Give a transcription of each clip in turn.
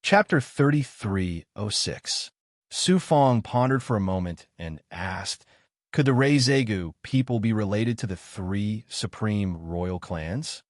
Chapter 3306. Su Fong pondered for a moment and asked, could the Reizegu people be related to the three supreme royal clans?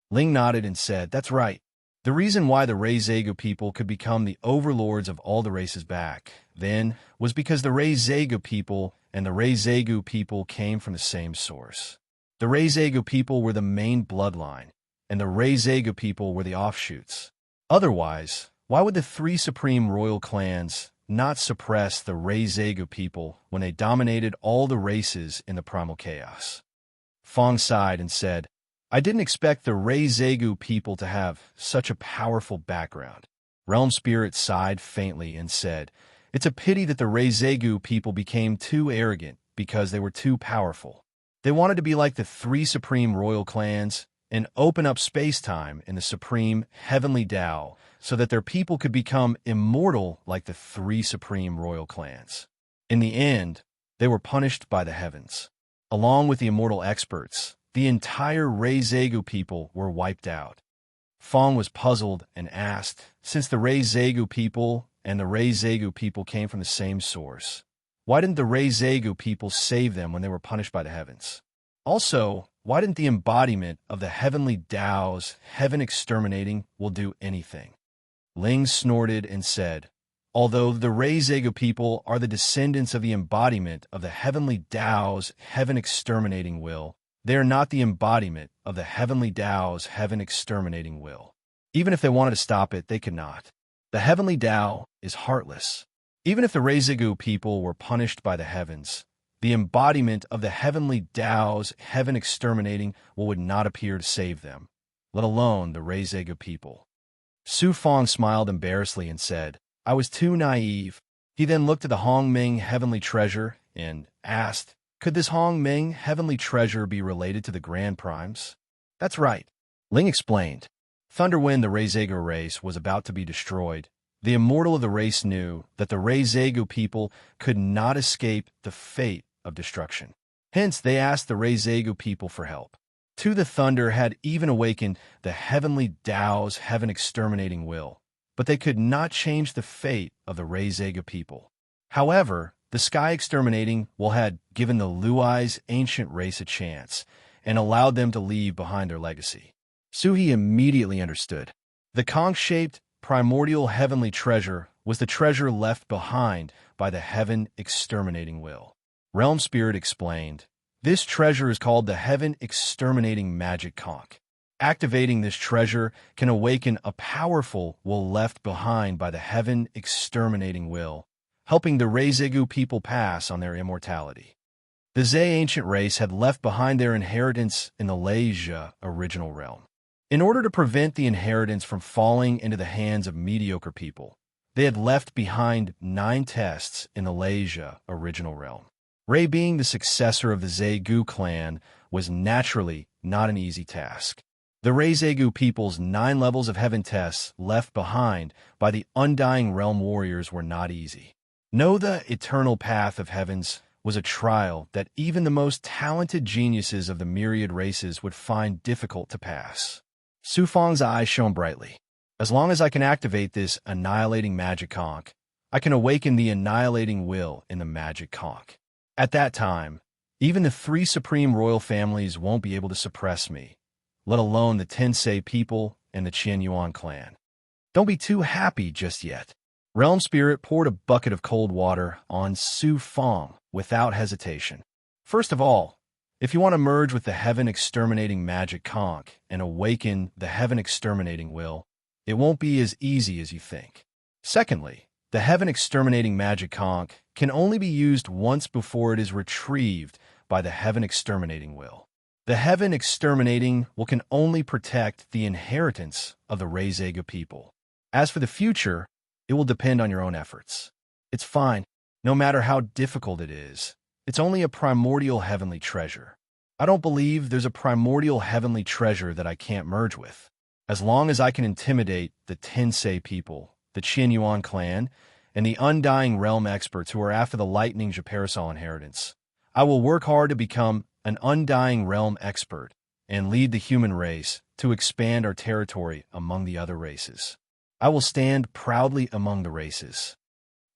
Ling nodded and said, that's right. The reason why the Reizegu people could become the overlords of all the races back then was because the Reizegu people and the Reizegu people came from the same source. The Reizegu people were the main bloodline, and the Reizegu people were the offshoots. Otherwise, why would the three supreme royal clans not suppress the Reizegu people when they dominated all the races in the primal chaos? Fong sighed and said, I didn't expect the Reizegu people to have such a powerful background. Realm Spirit sighed faintly and said, it's a pity that the Reizegu people became too arrogant because they were too powerful. They wanted to be like the three supreme royal clans and open up space-time in the supreme heavenly Tao so that their people could become immortal like the three supreme royal clans. In the end, they were punished by the heavens. Along with the immortal experts, the entire Reizegu people were wiped out. Fong was puzzled and asked, since the Reizegu people and the Reizegu people came from the same source, why didn't the Reizegu people save them when they were punished by the heavens? Also, why didn't the embodiment of the heavenly Tao's heaven exterminating will do anything? Ling snorted and said, although the Reizegu people are the descendants of the embodiment of the heavenly Tao's heaven exterminating will, they are not the embodiment of the heavenly Tao's heaven exterminating will. Even if they wanted to stop it, they could not. The heavenly Tao is heartless. Even if the Reizegu people were punished by the heavens, the embodiment of the heavenly Tao's heaven exterminating would not appear to save them, let alone the Reizegu people. Su Fong smiled embarrassedly and said, I was too naive. He then looked at the Hongming heavenly treasure and asked, could this Hongming heavenly treasure be related to the Grand Primes? That's right. Ling explained. Thunderwind, the Reizegu race, was about to be destroyed. The immortal of the race knew that the Reizegu people could not escape the fate of destruction. Hence, they asked the Reizegu people for help. To the thunder had even awakened the heavenly Tao's heaven exterminating will, but they could not change the fate of the Reizegu people. However, the sky exterminating will had given the Luai's ancient race a chance and allowed them to leave behind their legacy. Suhi immediately understood. The conch-shaped primordial heavenly treasure was the treasure left behind by the heaven exterminating will. Realm Spirit explained, this treasure is called the heaven exterminating magic conch. Activating this treasure can awaken a powerful will left behind by the heaven exterminating will, helping the Reizegu people pass on their immortality. The Zhe ancient race had left behind their inheritance in the Leisha original realm. In order to prevent the inheritance from falling into the hands of mediocre people, they had left behind 9 tests in the Leisha original realm. Rei being the successor of the Zegu clan was naturally not an easy task. The Reizegu people's 9 levels of heaven tests left behind by the undying realm warriors were not easy. Know the eternal path of heavens was a trial that even the most talented geniuses of the myriad races would find difficult to pass. Su Fong's eyes shone brightly. As long as I can activate this annihilating magic conch, I can awaken the annihilating will in the magic conch. At that time, even the 3 supreme royal families won't be able to suppress me, let alone the Tensei people and the Qianyuan clan. Don't be too happy just yet. Realm Spirit poured a bucket of cold water on Su Fong without hesitation. First of all, if you want to merge with the heaven exterminating magic conch and awaken the heaven exterminating will, it won't be as easy as you think. Secondly, the heaven exterminating magic conch can only be used once before it is retrieved by the heaven exterminating will. The heaven exterminating will can only protect the inheritance of the Reizegu people. As for the future, it will depend on your own efforts. It's fine, no matter how difficult it is. It's only a primordial heavenly treasure. I don't believe there's a primordial heavenly treasure that I can't merge with. As long as I can intimidate the Tensei people, the Qianyuan clan, and the undying realm experts who are after the lightning Parasol inheritance, I will work hard to become an undying realm expert and lead the human race to expand our territory among the other races. I will stand proudly among the races.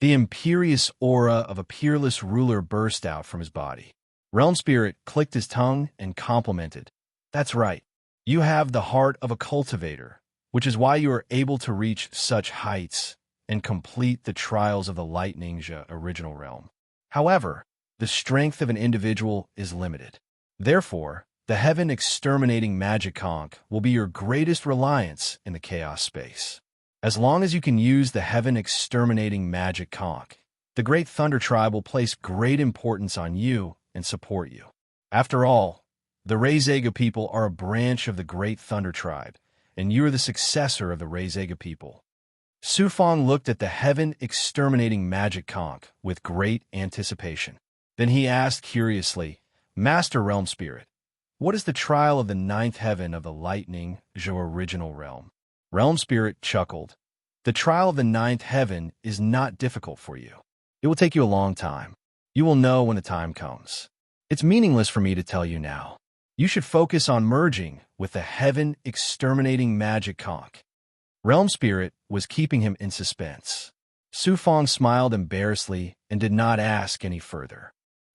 The imperious aura of a peerless ruler burst out from his body. Realm Spirit clicked his tongue and complimented. That's right. You have the heart of a cultivator, which is why you are able to reach such heights and complete the trials of the Lightning original realm. However, the strength of an individual is limited. Therefore, the heaven exterminating magic conch will be your greatest reliance in the chaos space. As long as you can use the heaven exterminating magic conch, the Great Thunder Tribe will place great importance on you and support you. After all, the Rezega people are a branch of the Great Thunder Tribe, and you are the successor of the Rezega people. Sufang looked at the heaven exterminating magic conch with great anticipation. Then he asked curiously, Master Realm Spirit, what is the trial of the ninth heaven of the Lightning original realm? Realm Spirit chuckled. The trial of the ninth heaven is not difficult for you. It will take you a long time. You will know when the time comes. It's meaningless for me to tell you now. You should focus on merging with the heaven exterminating magic conch. Realm Spirit was keeping him in suspense. Sufang smiled embarrassedly and did not ask any further.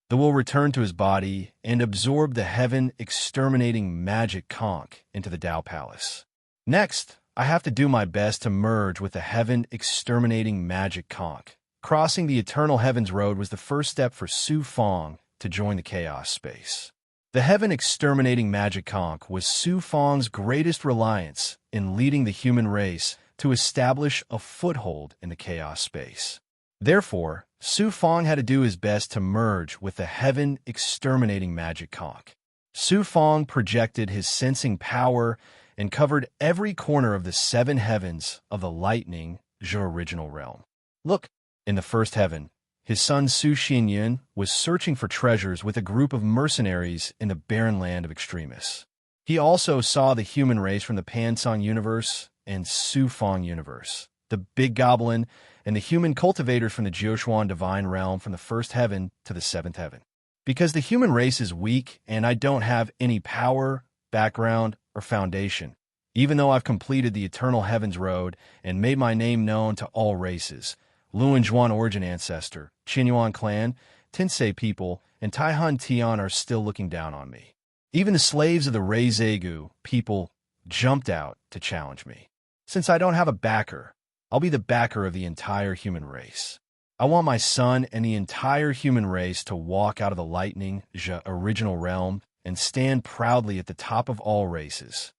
The will returned to his body and absorbed the heaven exterminating magic conch into the Tao Palace. Next, I have to do my best to merge with the heaven exterminating magic conch. Crossing the Eternal Heavens Road was the first step for Sufang to join the chaos space. The heaven exterminating magic conch was Sufang's greatest reliance in leading the human race to establish a foothold in the chaos space. Therefore, Sufang had to do his best to merge with the heaven exterminating magic conch. Sufang projected his sensing power and covered every corner of the seven heavens of the Lightning original realm. Look, in the first heaven, his son Su Xinyun was searching for treasures with a group of mercenaries in the barren land of extremists. He also saw the human race from the Pansong universe and Sufang universe, the Big Goblin, and the human cultivators from the Jioshuan divine realm from the first heaven to the seventh heaven. Because the human race is weak and I don't have any power, background, or foundation, even though I've completed the Eternal Heavens Road and made my name known to all races, Luanjuan origin ancestor, Qinyuan clan, Tensei people, and Taihan Tian are still looking down on me. Even the slaves of the Rezegu people jumped out to challenge me. Since I don't have a backer, I'll be the backer of the entire human race. I want my son and the entire human race to walk out of the Lightning original realm and stand proudly at the top of all races.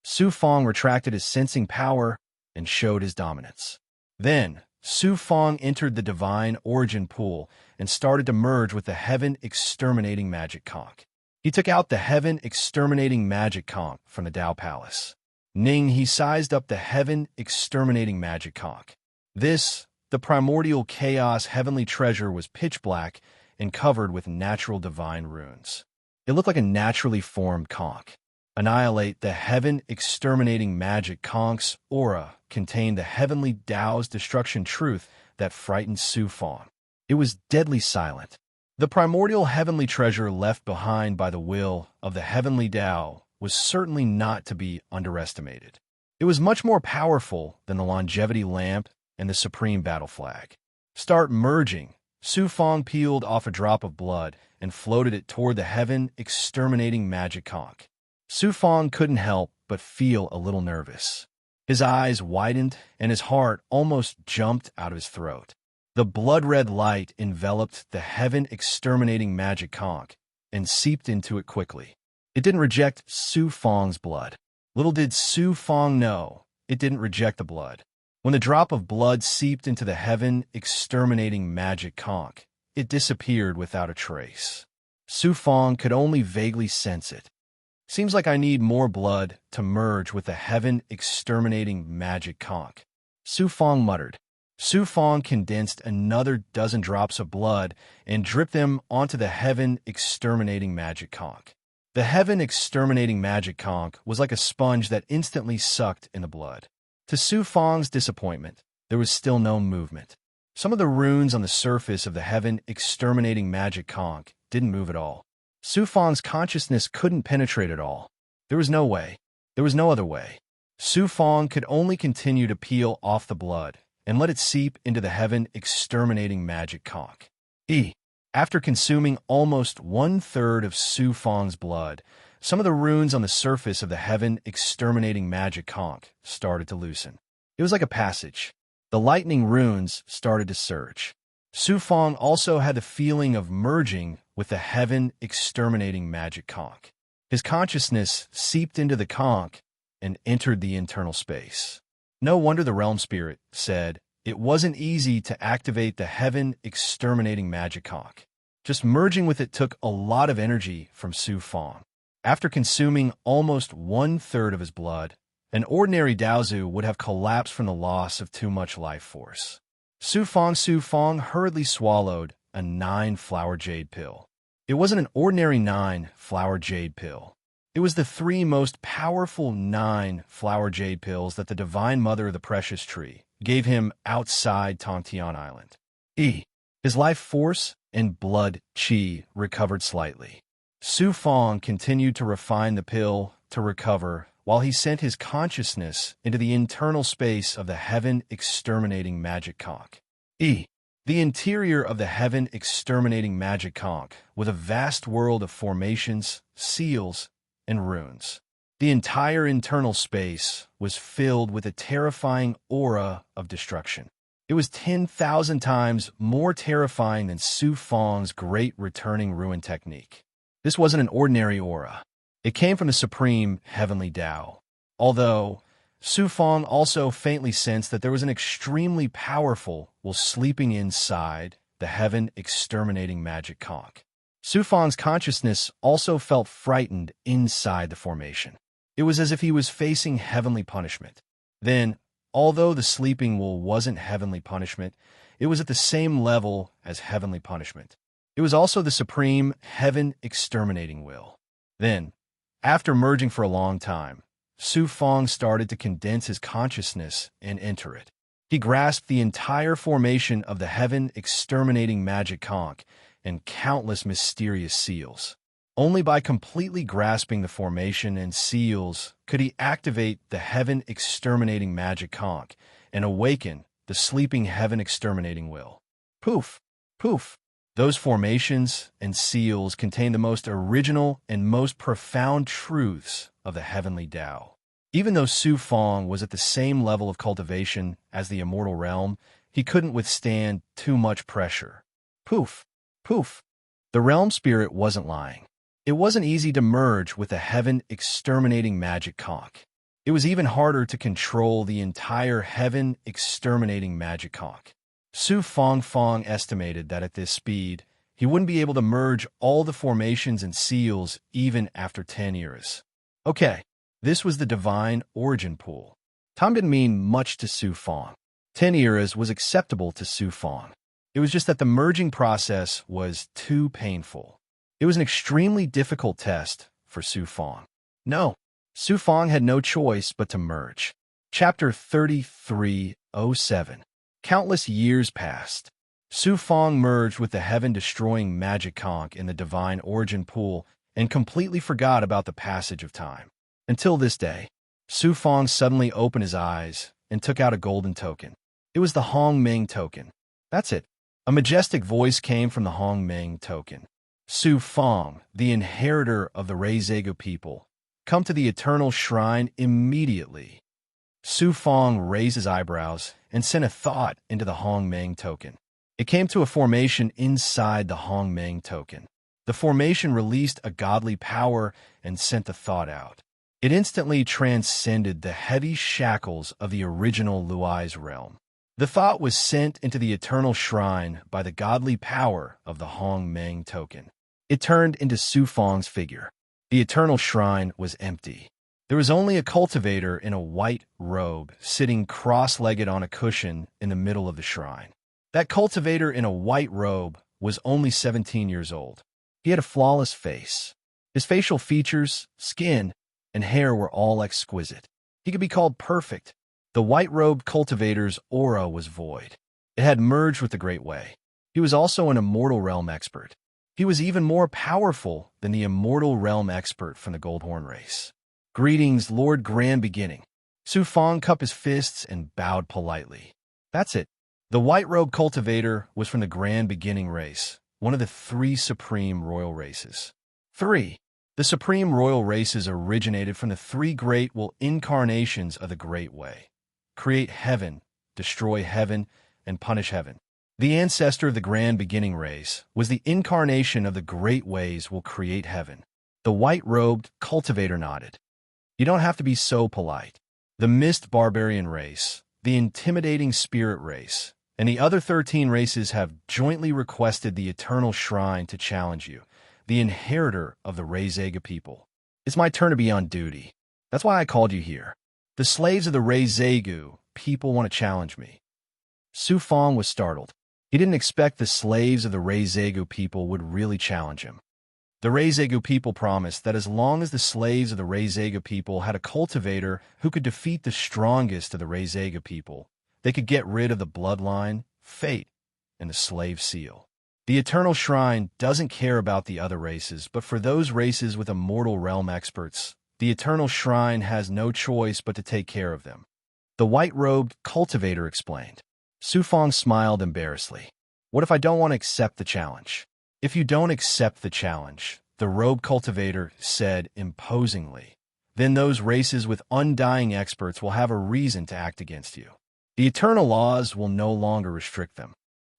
Sufang retracted his sensing power and showed his dominance. Then, Sufang entered the divine origin pool and started to merge with the heaven exterminating magic conch. He took out the heaven exterminating magic conch from the Tao Palace. Ning, he sized up the heaven exterminating magic conch. This, the primordial chaos heavenly treasure, was pitch black and covered with natural divine runes. It looked like a naturally formed conch. Annihilate the heaven exterminating magic conch's aura contained the heavenly Tao's destruction truth that frightened Sufang. It was deadly silent. The primordial heavenly treasure left behind by the will of the heavenly Tao was certainly not to be underestimated. It was much more powerful than the longevity lamp and the supreme battle flag. Start merging. Sufang peeled off a drop of blood and floated it toward the heaven exterminating magic conch. Sufang couldn't help but feel a little nervous. His eyes widened and his heart almost jumped out of his throat. The blood-red light enveloped the heaven exterminating magic conch and seeped into it quickly. It didn't reject Sufang's blood. Little did Sufang know, it didn't reject the blood. When the drop of blood seeped into the heaven exterminating magic conch, it disappeared without a trace. Sufang could only vaguely sense it. Seems like I need more blood to merge with the heaven exterminating magic conch, Sufang muttered. Sufang condensed another dozen drops of blood and dripped them onto the heaven exterminating magic conch. The heaven exterminating magic conch was like a sponge that instantly sucked in the blood. To Sufang's disappointment, there was still no movement. Some of the runes on the surface of the heaven exterminating magic conch didn't move at all. Sufang's consciousness couldn't penetrate at all. There was no way. There was no other way. Su Fong could only continue to peel off the blood and let it seep into the heaven-exterminating magic conch. After consuming almost one-third of Su Fong's blood, some of the runes on the surface of the heaven-exterminating magic conch started to loosen. It was like a passage. The lightning runes started to surge. Su Fong also had the feeling of merging with the heaven-exterminating magic conch. His consciousness seeped into the conch and entered the internal space. No wonder the realm spirit said it wasn't easy to activate the heaven-exterminating magic conch. Just merging with it took a lot of energy from Su Fong. After consuming almost one-third of his blood, an ordinary Daozu would have collapsed from the loss of too much life force. Su Fong hurriedly swallowed a 9-flower jade pill. It wasn't an ordinary 9-flower jade pill. It was the 3 most powerful 9-flower jade pills that the Divine Mother of the Precious Tree gave him outside Tongtian Island. His life force and blood qi recovered slightly. Su Fong continued to refine the pill to recover while he sent his consciousness into the internal space of the heaven-exterminating magic conch. The interior of the heaven-exterminating magic conch was a vast world of formations, seals, and runes. The entire internal space was filled with a terrifying aura of destruction. It was 10,000 times more terrifying than Su Fong's great returning ruin technique. This wasn't an ordinary aura. It came from the supreme heavenly Tao. Although Su Fong also faintly sensed that there was an extremely powerful while sleeping inside the heaven-exterminating magic conch. Su Fong's consciousness also felt frightened inside the formation. It was as if he was facing heavenly punishment. Then, although the sleeping will wasn't heavenly punishment, it was at the same level as heavenly punishment. It was also the supreme heaven-exterminating will. Then, after merging for a long time, Su Fong started to condense his consciousness and enter it. He grasped the entire formation of the heaven-exterminating magic conch and countless mysterious seals. Only by completely grasping the formation and seals could he activate the heaven-exterminating magic conch and awaken the sleeping heaven-exterminating will. Poof! Poof! Those formations and seals contain the most original and most profound truths of the heavenly Tao. Even though Su Fong was at the same level of cultivation as the immortal realm, he couldn't withstand too much pressure. Poof! Poof! The realm spirit wasn't lying. It wasn't easy to merge with the heaven-exterminating magic conch. It was even harder to control the entire heaven-exterminating magic conch. Su Fong estimated that at this speed, he wouldn't be able to merge all the formations and seals even after 10 eras. Okay, this was the divine origin pool. Time didn't mean much to Su Fong. 10 eras was acceptable to Su Fong. It was just that the merging process was too painful. It was an extremely difficult test for Su Fong. No, Su Fong had no choice but to merge. Chapter 3307. Countless years passed. Su Fong merged with the heaven-destroying magic conch in the divine origin pool and completely forgot about the passage of time. Until this day, Su Fong suddenly opened his eyes and took out a golden token. It was the Hong Ming token. That's it. A majestic voice came from the Hong Ming token. Su Fong, the inheritor of the Reizegu people, come to the eternal shrine immediately. Su Fong raised his eyebrows and sent a thought into the Hong Ming token. It came to a formation inside the Hong Ming token. The formation released a godly power and sent the thought out. It instantly transcended the heavy shackles of the original Luai's realm. The thought was sent into the eternal shrine by the godly power of the Hong Ming token. It turned into Su Fong's figure. The eternal shrine was empty. There was only a cultivator in a white robe sitting cross-legged on a cushion in the middle of the shrine. That cultivator in a white robe was only 17 years old. He had a flawless face. His facial features, skin, and hair were all exquisite. He could be called perfect. The white-robed cultivator's aura was void. It had merged with the Great Way. He was also an immortal realm expert. He was even more powerful than the immortal realm expert from the Goldhorn race. Greetings, Lord Grand Beginning. Su Fong cupped his fists and bowed politely. That's it. The white-robed cultivator was from the Grand Beginning race, one of the three supreme royal races. 3. The supreme royal races originated from the three great incarnations of the Great Way. Create heaven, destroy heaven, and punish heaven. The ancestor of the Grand Beginning race was the incarnation of the Great Ways will create heaven. The white-robed cultivator nodded. You don't have to be so polite. The mist barbarian race, the intimidating spirit race, and the other 13 races have jointly requested the eternal shrine to challenge you, the inheritor of the Rezega people. It's my turn to be on duty. That's why I called you here. The slaves of the Rezega people want to challenge me. Su Fong was startled. He didn't expect the slaves of the Rezega people would really challenge him. The Rezega people promised that as long as the slaves of the Rezega people had a cultivator who could defeat the strongest of the Rezega people, they could get rid of the bloodline, fate, and the slave seal. The Eternal Shrine doesn't care about the other races, but for those races with immortal realm experts, the Eternal Shrine has no choice but to take care of them. The white-robed cultivator explained. Su Fong smiled embarrassedly. What if I don't want to accept the challenge? If you don't accept the challenge, the robed cultivator said imposingly, then those races with undying experts will have a reason to act against you. The eternal laws will no longer restrict them.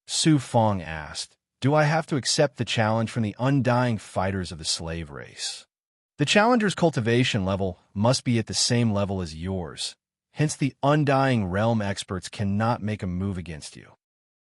Su Fong asked, do I have to accept the challenge from the undying fighters of the slave race? The challenger's cultivation level must be at the same level as yours. Hence, the undying realm experts cannot make a move against you.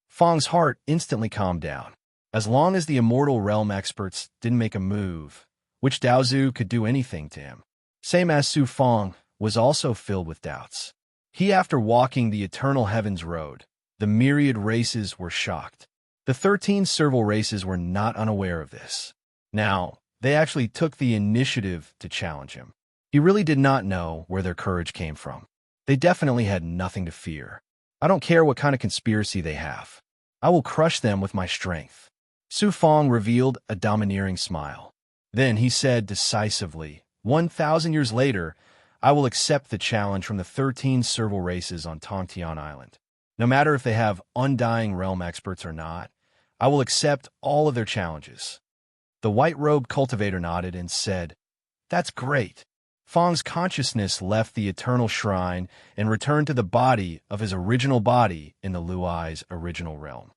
Fong's heart instantly calmed down. As long as the immortal realm experts didn't make a move, which Daozu could do anything to him. Same as Su Fong was also filled with doubts. After walking the eternal heavens road, the myriad races were shocked. The 13 serval races were not unaware of this. Now, they actually took the initiative to challenge him. He really did not know where their courage came from. They definitely had nothing to fear. I don't care what kind of conspiracy they have. I will crush them with my strength. Su Fong revealed a domineering smile. Then he said decisively, 1,000 years later, I will accept the challenge from the 13 serval races on Tongtian Island. No matter if they have undying realm experts or not, I will accept all of their challenges. The white-robed cultivator nodded and said, that's great. Fong's consciousness left the eternal shrine and returned to the body of his original body in the Luai's original realm.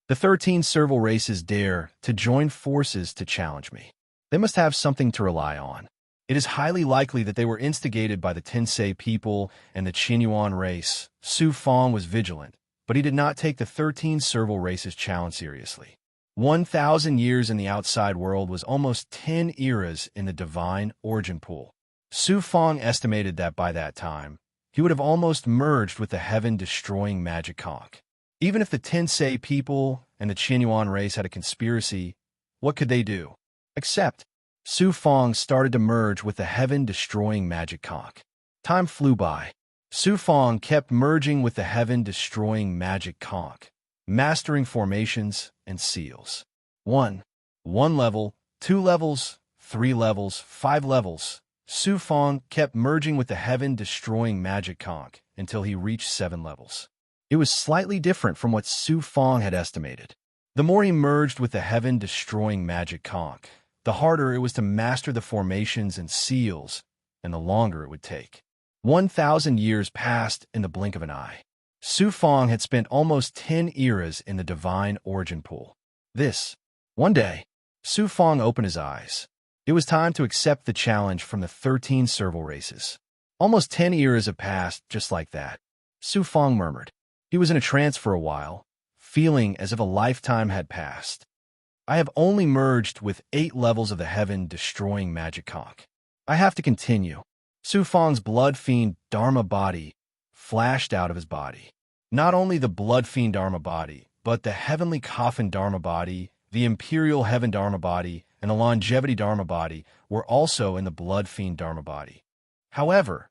The 13 serval races dare to join forces to challenge me. They must have something to rely on. It is highly likely that they were instigated by the Tensei people and the Qinyuan race. Su Fong was vigilant, but he did not take the 13 serval races challenge seriously. 1,000 years in the outside world was almost 10 eras in the divine origin pool. Su Fong estimated that by that time, he would have almost merged with the heaven-destroying magic conch. Even if the Tensei people and the Qinyuan race had a conspiracy, what could they do? Except, Su Fong started to merge with the heaven-destroying magic conch. Time flew by. Su Fong kept merging with the heaven-destroying magic conch, mastering formations and seals. 1 level, 2 levels, 3 levels, 5 levels. Su Fong kept merging with the heaven-destroying magic conch until he reached 7 levels. It was slightly different from what Su Fong had estimated. The more he merged with the heaven-destroying magic conch, the harder it was to master the formations and seals, and the longer it would take. 1,000 years passed in the blink of an eye. Su Fong had spent almost 10 eras in the divine origin pool. One day, Su Fong opened his eyes. It was time to accept the challenge from the 13 serval races. Almost 10 eras have passed just like that. Su Fong murmured. He was in a trance for a while, feeling as if a lifetime had passed. I have only merged with 8 levels of the heaven-destroying magic conch. I have to continue. Su Fong's blood fiend Dharma body flashed out of his body. Not only the blood fiend Dharma body, but the heavenly coffin Dharma body, the imperial heaven Dharma body, and the longevity Dharma body were also in the blood fiend Dharma body. However,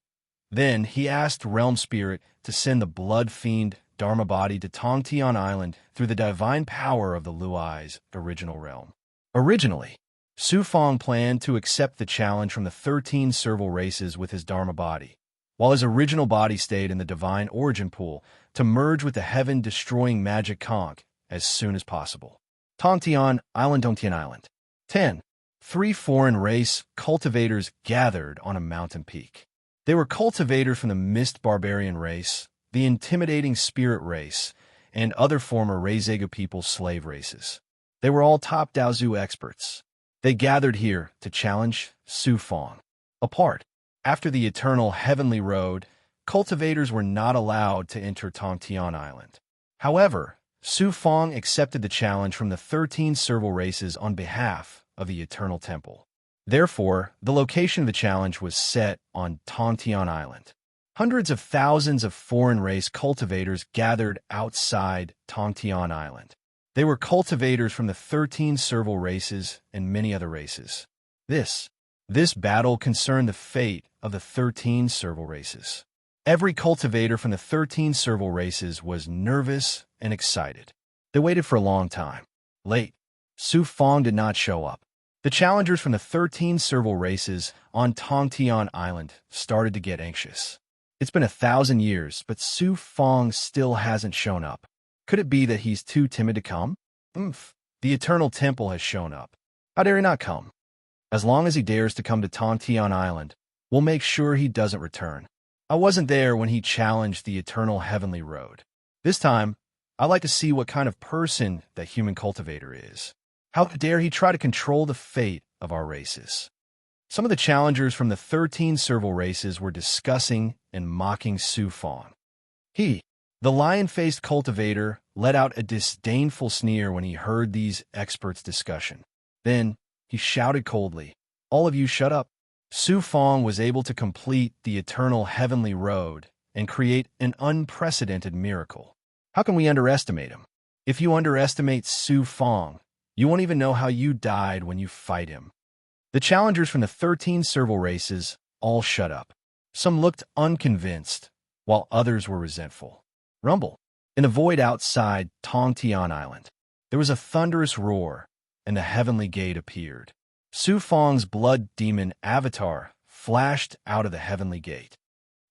then he asked Realm Spirit to send the blood fiend Dharma body to Tongtian Island through the divine power of the Luai's original realm. Originally, Su Fong planned to accept the challenge from the 13 serval races with his Dharma body. while his original body stayed in the divine origin pool to merge with the heaven-destroying magic conch as soon as possible. Tongtian Island. 10. Three foreign race cultivators gathered on a mountain peak. They were cultivators from the mist barbarian race, the intimidating spirit race, and other former Reizega people's slave races. They were all top Daozu experts. They gathered here to challenge Su Fong. Apart, after the eternal heavenly road, cultivators were not allowed to enter Tongtian Island. However, Su Fong accepted the challenge from the 13 serval races on behalf of the Eternal Temple. Therefore, the location of the challenge was set on Tongtian Island. Hundreds of thousands of foreign race cultivators gathered outside Tongtian Island. They were cultivators from the 13 serval races and many other races. This battle concerned the fate of the 13 serval races. Every cultivator from the 13 serval races was nervous and excited. They waited for a long time. Late, Su Fong did not show up. The challengers from the 13 serval races on Tongtian Island started to get anxious. It's been 1,000 years, but Su Fong still hasn't shown up. Could it be that he's too timid to come? The Eternal Temple has shown up. How dare he not come? As long as he dares to come to Tongtian Island, we'll make sure he doesn't return. I wasn't there when he challenged the Eternal Heavenly Road. This time, I'd like to see what kind of person that human cultivator is. How dare he try to control the fate of our races? Some of the challengers from the 13 serval races were discussing and mocking Su Fong. He, the lion-faced cultivator, let out a disdainful sneer when he heard these experts' discussion. Then, he shouted coldly, "All of you shut up." Su Fong was able to complete the Eternal Heavenly Road and create an unprecedented miracle. How can we underestimate him? If you underestimate Su Fong, you won't even know how you died when you fight him. The challengers from the 13 serval races all shut up. Some looked unconvinced, while others were resentful. Rumble. In the void outside Tongtian Island, there was a thunderous roar, and the heavenly gate appeared. Su Fong's blood demon avatar flashed out of the heavenly gate.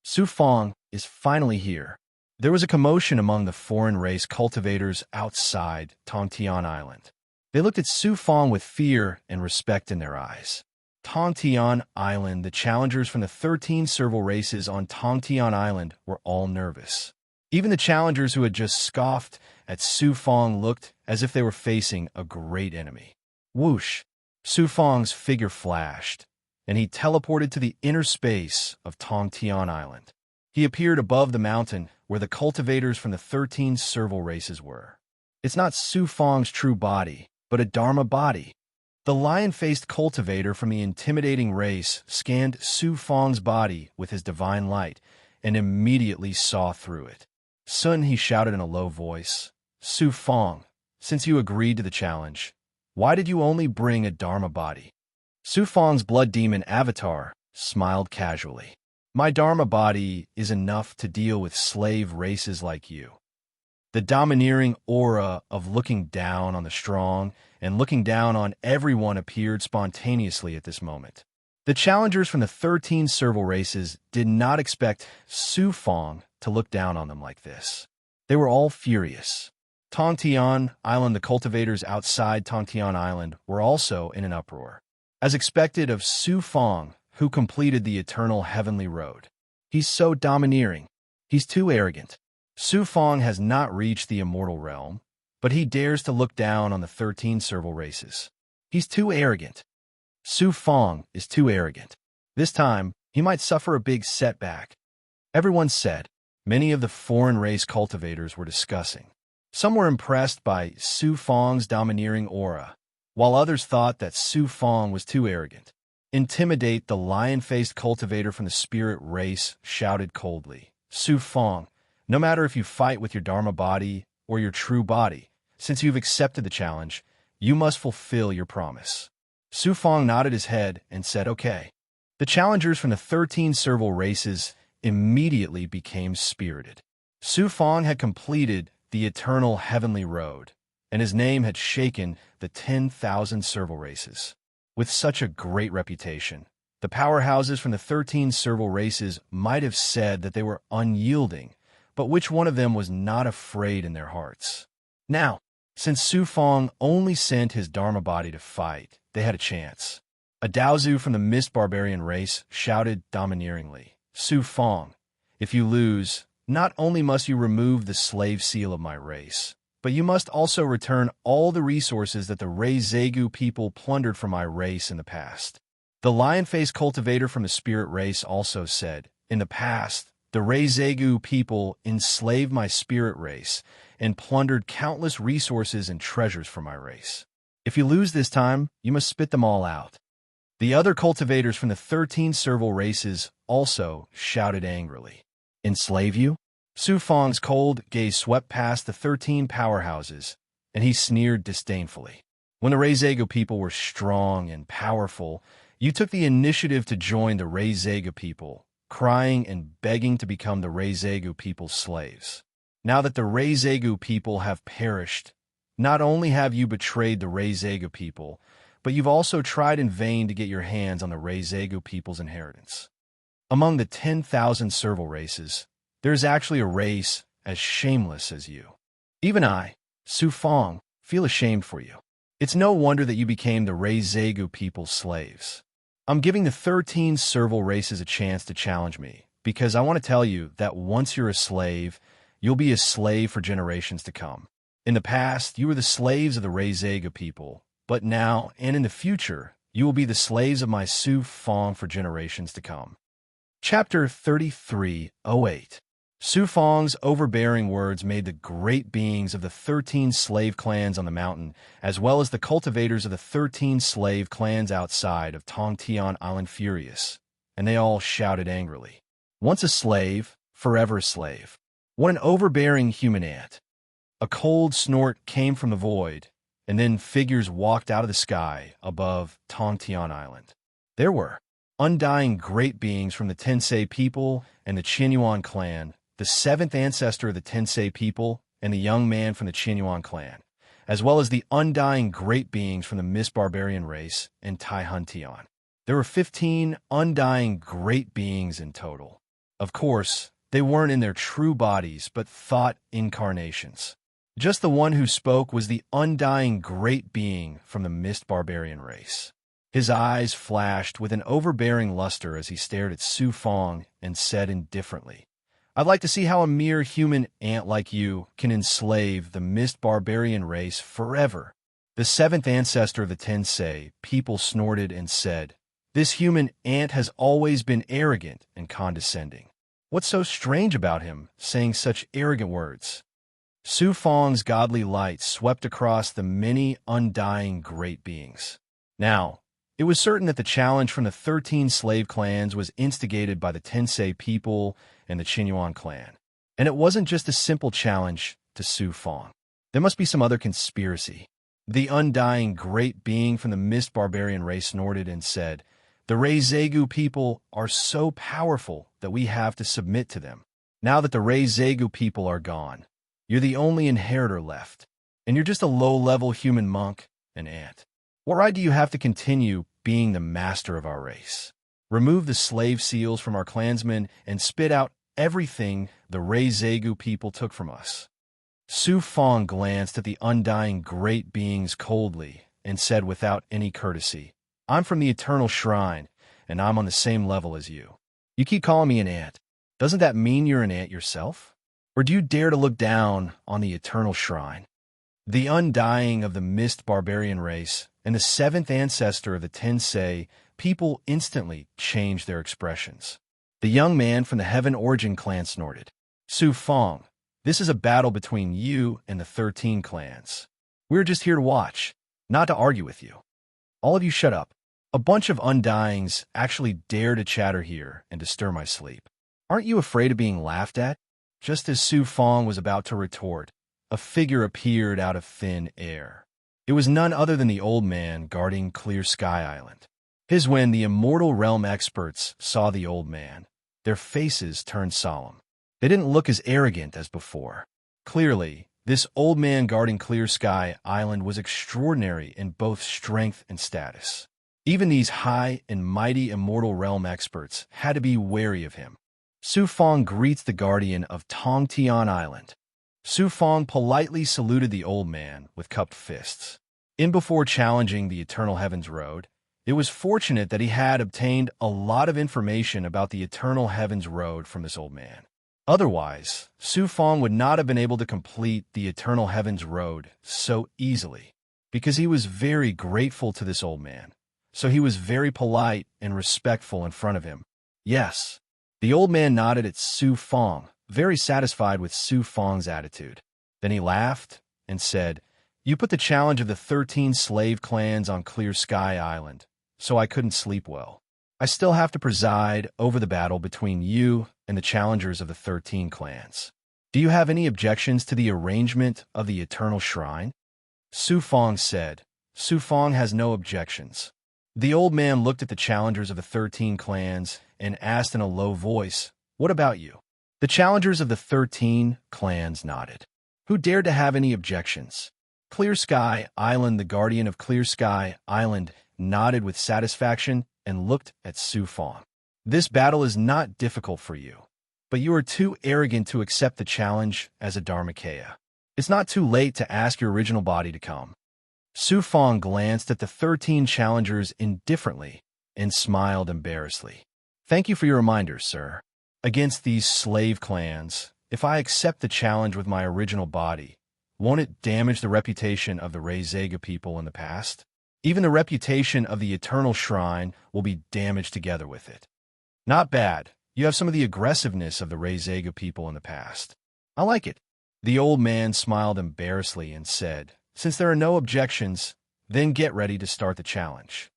Su Fong is finally here. There was a commotion among the foreign race cultivators outside Tongtian Island. They looked at Su Fong with fear and respect in their eyes. Tongtian Island, the challengers from the 13 serval races on Tongtian Island were all nervous. Even the challengers who had just scoffed at Su Fong looked as if they were facing a great enemy. Whoosh! Su Fong's figure flashed, and he teleported to the inner space of Tongtian Island. He appeared above the mountain where the cultivators from the 13 serval races were. It's not Su Fong's true body, but a Dharma body. The lion-faced cultivator from the intimidating race scanned Su Fong's body with his divine light and immediately saw through it. "Son," he shouted in a low voice, "Su Fong, since you agreed to the challenge, why did you only bring a Dharma body?" Su Fong's blood demon avatar smiled casually. "My Dharma body is enough to deal with slave races like you." The domineering aura of looking down on the strong and looking down on everyone appeared spontaneously at this moment. The challengers from the 13 serval races did not expect Su Fong to look down on them like this. They were all furious. Tongtian Island, the cultivators outside Tongtian Island, were also in an uproar. As expected of Su Fong, who completed the Eternal Heavenly Road. He's so domineering. He's too arrogant. Su Fong has not reached the immortal realm, but he dares to look down on the 13 serval races. He's too arrogant. Su Fong is too arrogant. This time, he might suffer a big setback. Everyone said. Many of the foreign race cultivators were discussing. Some were impressed by Su Fong's domineering aura, while others thought that Su Fong was too arrogant. Intimidate, the lion-faced cultivator from the spirit race shouted coldly. "Su Fong, no matter if you fight with your Dharma body or your true body, since you've accepted the challenge, you must fulfill your promise." Su Fong nodded his head and said, "Okay." The challengers from the 13 serval races immediately became spirited. Su Fong had completed the Eternal Heavenly Road, and his name had shaken the 10,000 serval races. With such a great reputation, The powerhouses from the 13 serval races might have said that they were unyielding, but which one of them was not afraid in their hearts? Now, since Su Fong only sent his Dharma body to fight, they had a chance. A Daozu from the Mist Barbarian race shouted domineeringly, "Su Fong, if you lose, not only must you remove the slave seal of my race, but you must also return all the resources that the Reizegu people plundered from my race in the past." The lion-faced cultivator from the spirit race also said, "In the past, the Reizegu people enslaved my spirit race and plundered countless resources and treasures from my race. If you lose this time, you must spit them all out." The other cultivators from the 13 serval races also shouted angrily, "Enslave you?" Su Fong's cold gaze swept past the 13 powerhouses, and he sneered disdainfully. When the Reizegu people were strong and powerful, you took the initiative to join the Reizegu people, crying and begging to become the Reizegu people's slaves. Now that the Reizegu people have perished, not only have you betrayed the Reizegu people, but you've also tried in vain to get your hands on the Reizegu people's inheritance. Among the 10,000 serval races, there is actually a race as shameless as you. Even I, Su Fong, feel ashamed for you. It's no wonder that you became the Reizegu people's slaves. I'm giving the 13 serval races a chance to challenge me, because I want to tell you that once you're a slave, you'll be a slave for generations to come. In the past, you were the slaves of the Reizegu people, but now and in the future, you will be the slaves of my Su Fong for generations to come. Chapter 33:08. Su Fong's overbearing words made the great beings of the 13 slave clans on the mountain, as well as the cultivators of the 13 slave clans outside of Tongtian Island furious, and they all shouted angrily, "Once a slave, forever a slave." What an overbearing human ant. A cold snort came from the void, and then figures walked out of the sky above Tongtian Island. There were undying great beings from the Tensei people and the Qinyuan clan, the 7th ancestor of the Tensei people and the young man from the Qinyuan clan, as well as the undying great beings from the Mist Barbarian race and Tai Huntian. There were 15 undying great beings in total. Of course, they weren't in their true bodies, but thought incarnations. Just the one who spoke was the undying great being from the Mist Barbarian race. His eyes flashed with an overbearing luster as he stared at Su Fong and said indifferently, "I'd like to see how a mere human ant like you can enslave the Mist Barbarian race forever." The 7th ancestor of the Tensei people snorted and said, "This human ant has always been arrogant and condescending. What's so strange about him saying such arrogant words?" Su Fong's godly light swept across the many undying great beings. Now, it was certain that the challenge from the 13 slave clans was instigated by the Tensei people and the Qinyuan clan. And it wasn't just a simple challenge to Su Fong. There must be some other conspiracy. The undying great being from the Mist Barbarian race snorted and said, "The Reizegu people are so powerful that we have to submit to them. Now that the Reizegu people are gone, you're the only inheritor left, and you're just a low-level human monk, an ant. What right do you have to continue being the master of our race? Remove the slave seals from our clansmen and spit out everything the Reizegu people took from us." Su Fong glanced at the undying great beings coldly and said without any courtesy, "I'm from the Eternal Shrine, and I'm on the same level as you. You keep calling me an ant. Doesn't that mean you're an ant yourself? Or do you dare to look down on the Eternal Shrine?" The undying of the Mist Barbarian race and the 7th ancestor of the Tensei people instantly changed their expressions. The young man from the Heaven Origin clan snorted, "Su Fong, this is a battle between you and the 13 clans. We're just here to watch, not to argue with you. All of you shut up. A bunch of undyings actually dare to chatter here and disturb my sleep. Aren't you afraid of being laughed at?" Just as Su Fong was about to retort, a figure appeared out of thin air. It was none other than the old man guarding Clear Sky Island. When the Immortal Realm experts saw the old man, their faces turned solemn. They didn't look as arrogant as before. Clearly, this old man guarding Clear Sky Island was extraordinary in both strength and status. Even these high and mighty immortal realm experts had to be wary of him. Su Fong greets the guardian of Tong Tian Island. Su Fong politely saluted the old man with cupped fists. In before challenging the Eternal Heavens Road, it was fortunate that he had obtained a lot of information about the Eternal Heavens Road from this old man. Otherwise, Su Fong would not have been able to complete the Eternal Heavens Road so easily, because he was very grateful to this old man. So he was very polite and respectful in front of him. Yes. The old man nodded at Su Fong, very satisfied with Su Fong's attitude. Then he laughed and said, "You put the challenge of the 13 slave clans on Clear Sky Island, so I couldn't sleep well. I still have to preside over the battle between you and the challengers of the 13 clans. Do you have any objections to the arrangement of the Eternal Shrine?" Su Fong said, "Su Fong has no objections." The old man looked at the challengers of the 13 clans and asked in a low voice, "What about you?" The challengers of the 13 clans nodded. Who dared to have any objections? Clear Sky Island, the guardian of Clear Sky Island, nodded with satisfaction and looked at Su Fong. "This battle is not difficult for you, but you are too arrogant to accept the challenge as a Dharmakaya. It's not too late to ask your original body to come." Su Fong glanced at the 13 challengers indifferently and smiled embarrassedly. "Thank you for your reminder, sir. Against these slave clans, if I accept the challenge with my original body, won't it damage the reputation of the Reizega people in the past? Even the reputation of the Eternal Shrine will be damaged together with it." "Not bad. You have some of the aggressiveness of the Reizega people in the past. I like it." The old man smiled embarrassedly and said, "Since there are no objections, then get ready to start the challenge."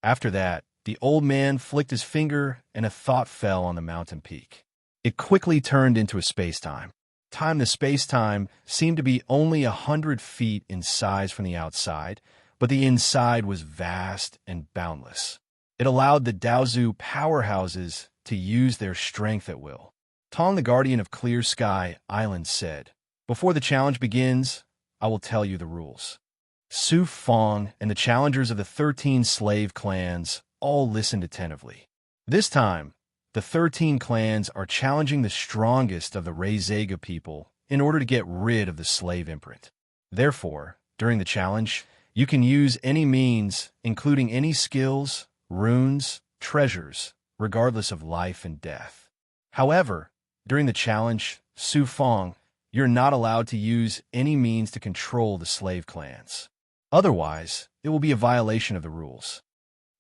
After that, the old man flicked his finger and a thought fell on the mountain peak. It quickly turned into a space-time. The space-time seemed to be only 100 feet in size from the outside, but the inside was vast and boundless. It allowed the Daozu powerhouses to use their strength at will. Tong, the guardian of Clear Sky Island, said, "Before the challenge begins, I will tell you the rules." Su Fong and the challengers of the 13 slave clans all listened attentively. This time, the 13 clans are challenging the strongest of the Reizega people in order to get rid of the slave imprint. Therefore, during the challenge, you can use any means, including any skills, runes, treasures, regardless of life and death. However, during the challenge, Su Fong, you're not allowed to use any means to control the slave clans. Otherwise, it will be a violation of the rules.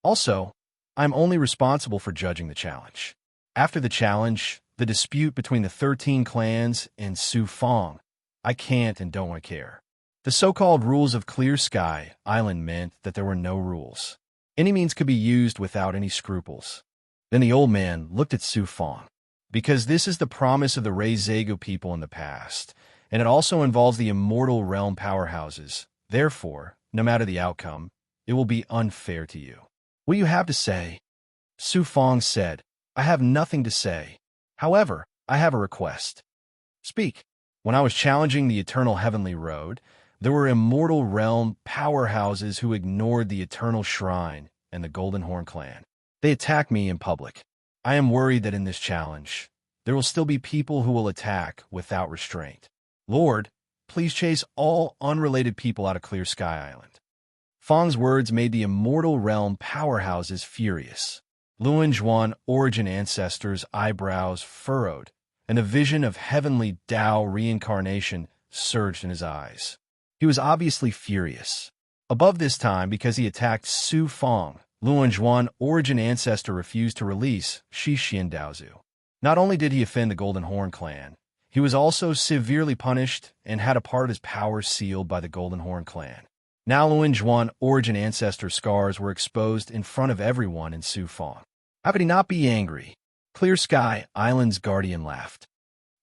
Also, I'm only responsible for judging the challenge. After the challenge, the dispute between the 13 clans and Su Fong, I can't and don't want to care. The so-called rules of Clear Sky Island meant that there were no rules. Any means could be used without any scruples. Then the old man looked at Su Fong. Because this is the promise of the Reizega people in the past, and it also involves the immortal realm powerhouses. Therefore, no matter the outcome, it will be unfair to you. What do you have to say? Su Fong said, "I have nothing to say. However, I have a request." "Speak." "When I was challenging the Eternal Heavenly Road, there were immortal realm powerhouses who ignored the Eternal Shrine and the Golden Horn clan. They attacked me in public. I am worried that in this challenge, there will still be people who will attack without restraint. Lord, please chase all unrelated people out of Clear Sky Island." Fong's words made the immortal realm powerhouses furious. Luan Zhuan, origin ancestors' eyebrows furrowed, and a vision of heavenly Tao reincarnation surged in his eyes. He was obviously furious. Above this time, because he attacked Su Fong, Luan Zhuan, origin ancestor, refused to release Shi Xian Daozu. Not only did he offend the Golden Horn clan, he was also severely punished and had a part of his power sealed by the Golden Horn clan. Now Luan Zhuan, origin ancestor scars were exposed in front of everyone in Su Fong. How could he not be angry? Clear Sky Island's guardian laughed.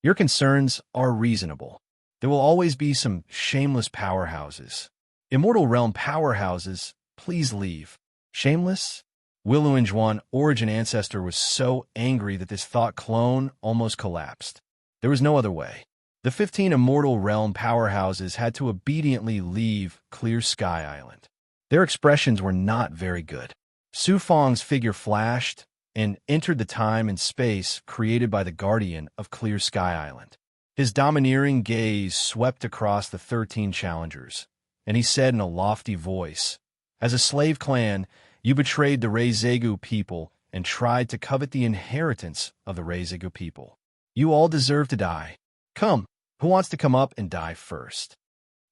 "Your concerns are reasonable. There will always be some shameless powerhouses. Immortal realm powerhouses, please leave." Shameless? Luan Zhuan, origin ancestor, was so angry that this thought clone almost collapsed. There was no other way. The 15 immortal realm powerhouses had to obediently leave Clear Sky Island. Their expressions were not very good. Su Fong's figure flashed and entered the time and space created by the guardian of Clear Sky Island. His domineering gaze swept across the 13 challengers, and he said in a lofty voice, "As a slave clan, you betrayed the Reizegu people and tried to covet the inheritance of the Reizegu people. You all deserve to die. Come, who wants to come up and die first?"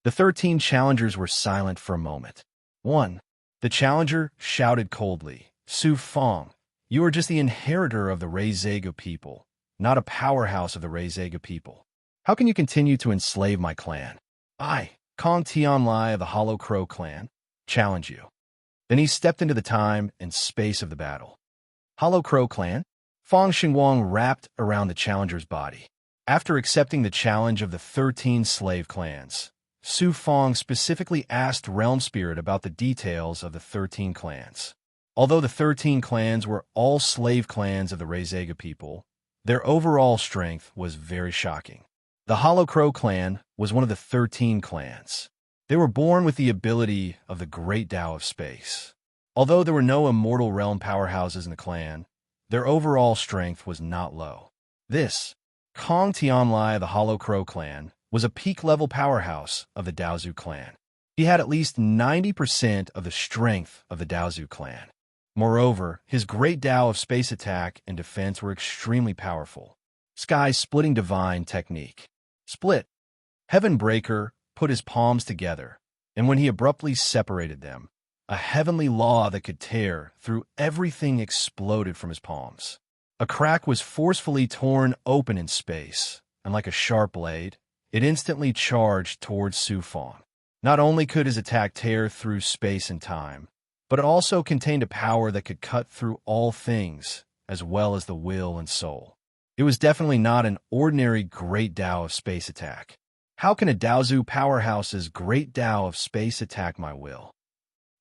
The 13 challengers were silent for a moment. 1. The challenger shouted coldly, "Su Fong, you are just the inheritor of the Reizegu people, not a powerhouse of the Reizegu people. How can you continue to enslave my clan? I, Kong Tianlai of the Hollow Crow clan, challenge you." Then he stepped into the time and space of the battle. Hollow Crow clan? Fong Xingguang wrapped around the challenger's body. After accepting the challenge of the 13 slave clans, Su Fong specifically asked Realm Spirit about the details of the 13 clans. Although the 13 clans were all slave clans of the Reizegu people, their overall strength was very shocking. The Hollow Crow clan was one of the 13 clans. They were born with the ability of the Great Tao of Space. Although there were no immortal realm powerhouses in the clan, their overall strength was not low. This, Kong Tianlai of the Hollow Crow clan, was a peak-level powerhouse of the Daozu clan. He had at least 90% of the strength of the Daozu clan. Moreover, his Great Tao of Space attack and defense were extremely powerful. Sky-splitting divine technique. Split. Heaven Breaker put his palms together, and when he abruptly separated them, a heavenly law that could tear through everything exploded from his palms. A crack was forcefully torn open in space, and like a sharp blade, it instantly charged towards Su Fong. Not only could his attack tear through space and time, but it also contained a power that could cut through all things, as well as the will and soul. It was definitely not an ordinary Great Tao of Space attack. How can a Daozu powerhouse's Great Tao of Space attack my will?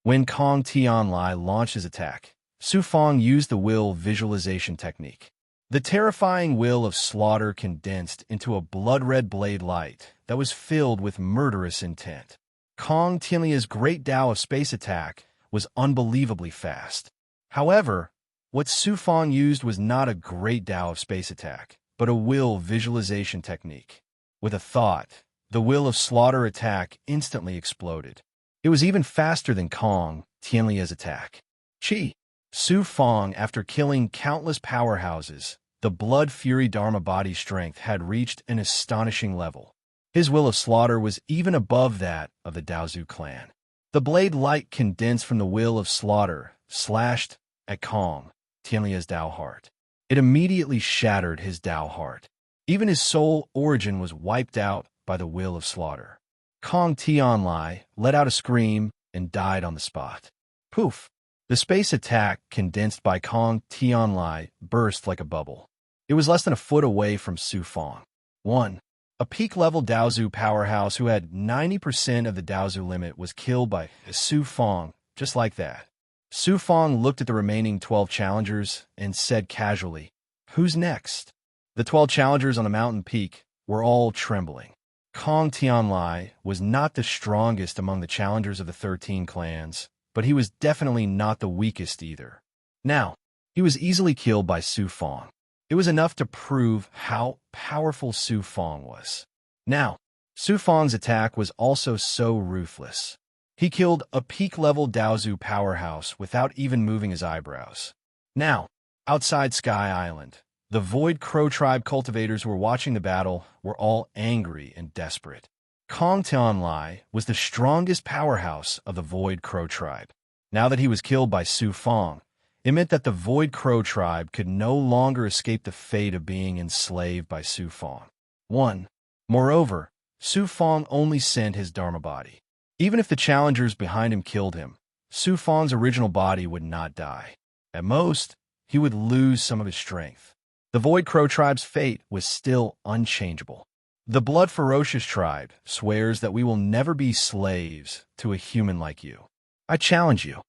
When Kong Tianlai launched his attack, Su Fong used the will visualization technique. The terrifying will of slaughter condensed into a blood-red blade light that was filled with murderous intent. Kong Tianlai's Great Tao of Space attack was unbelievably fast. However, what Su Fong used was not a Great Tao of Space attack, but a will visualization technique. With a thought, the will of slaughter attack instantly exploded. It was even faster than Kong Tianlai's attack. Chi. Su Fong, after killing countless powerhouses, the Blood Fury Dharma body strength had reached an astonishing level. His will of slaughter was even above that of the Daozu clan. The blade light condensed from the will of slaughter slashed at Kong Tianlai's Dao heart. It immediately shattered his Dao heart. Even his soul origin was wiped out by the will of slaughter. Kong Tianlai let out a scream and died on the spot. Poof! The space attack condensed by Kong Tianlai burst like a bubble. It was less than a foot away from Su Fong. 1. A peak-level Daozu powerhouse who had 90% of the Daozu limit was killed by Su Fong, just like that. Su Fong looked at the remaining 12 challengers and said casually, "Who's next?" The 12 challengers on the mountain peak were all trembling. Kong Tianlai was not the strongest among the challengers of the 13 clans, but he was definitely not the weakest either. Now, he was easily killed by Su Fong. It was enough to prove how powerful Su Fong was. Now, Su Fong's attack was also so ruthless. He killed a peak-level Daozu powerhouse without even moving his eyebrows. Now, outside Sky Island, the Void Crow Tribe cultivators who were watching the battle were all angry and desperate. Kong Tianlai was the strongest powerhouse of the Void Crow Tribe. Now that he was killed by Su Fong, it meant that the Void Crow Tribe could no longer escape the fate of being enslaved by Su Fong. 1. Moreover, Su Fong only sent his Dharma body. Even if the challengers behind him killed him, Su Fong's original body would not die. At most, he would lose some of his strength. The Void Crow Tribe's fate was still unchangeable. The Blood Ferocious Tribe swears that we will never be slaves to a human like you. I challenge you.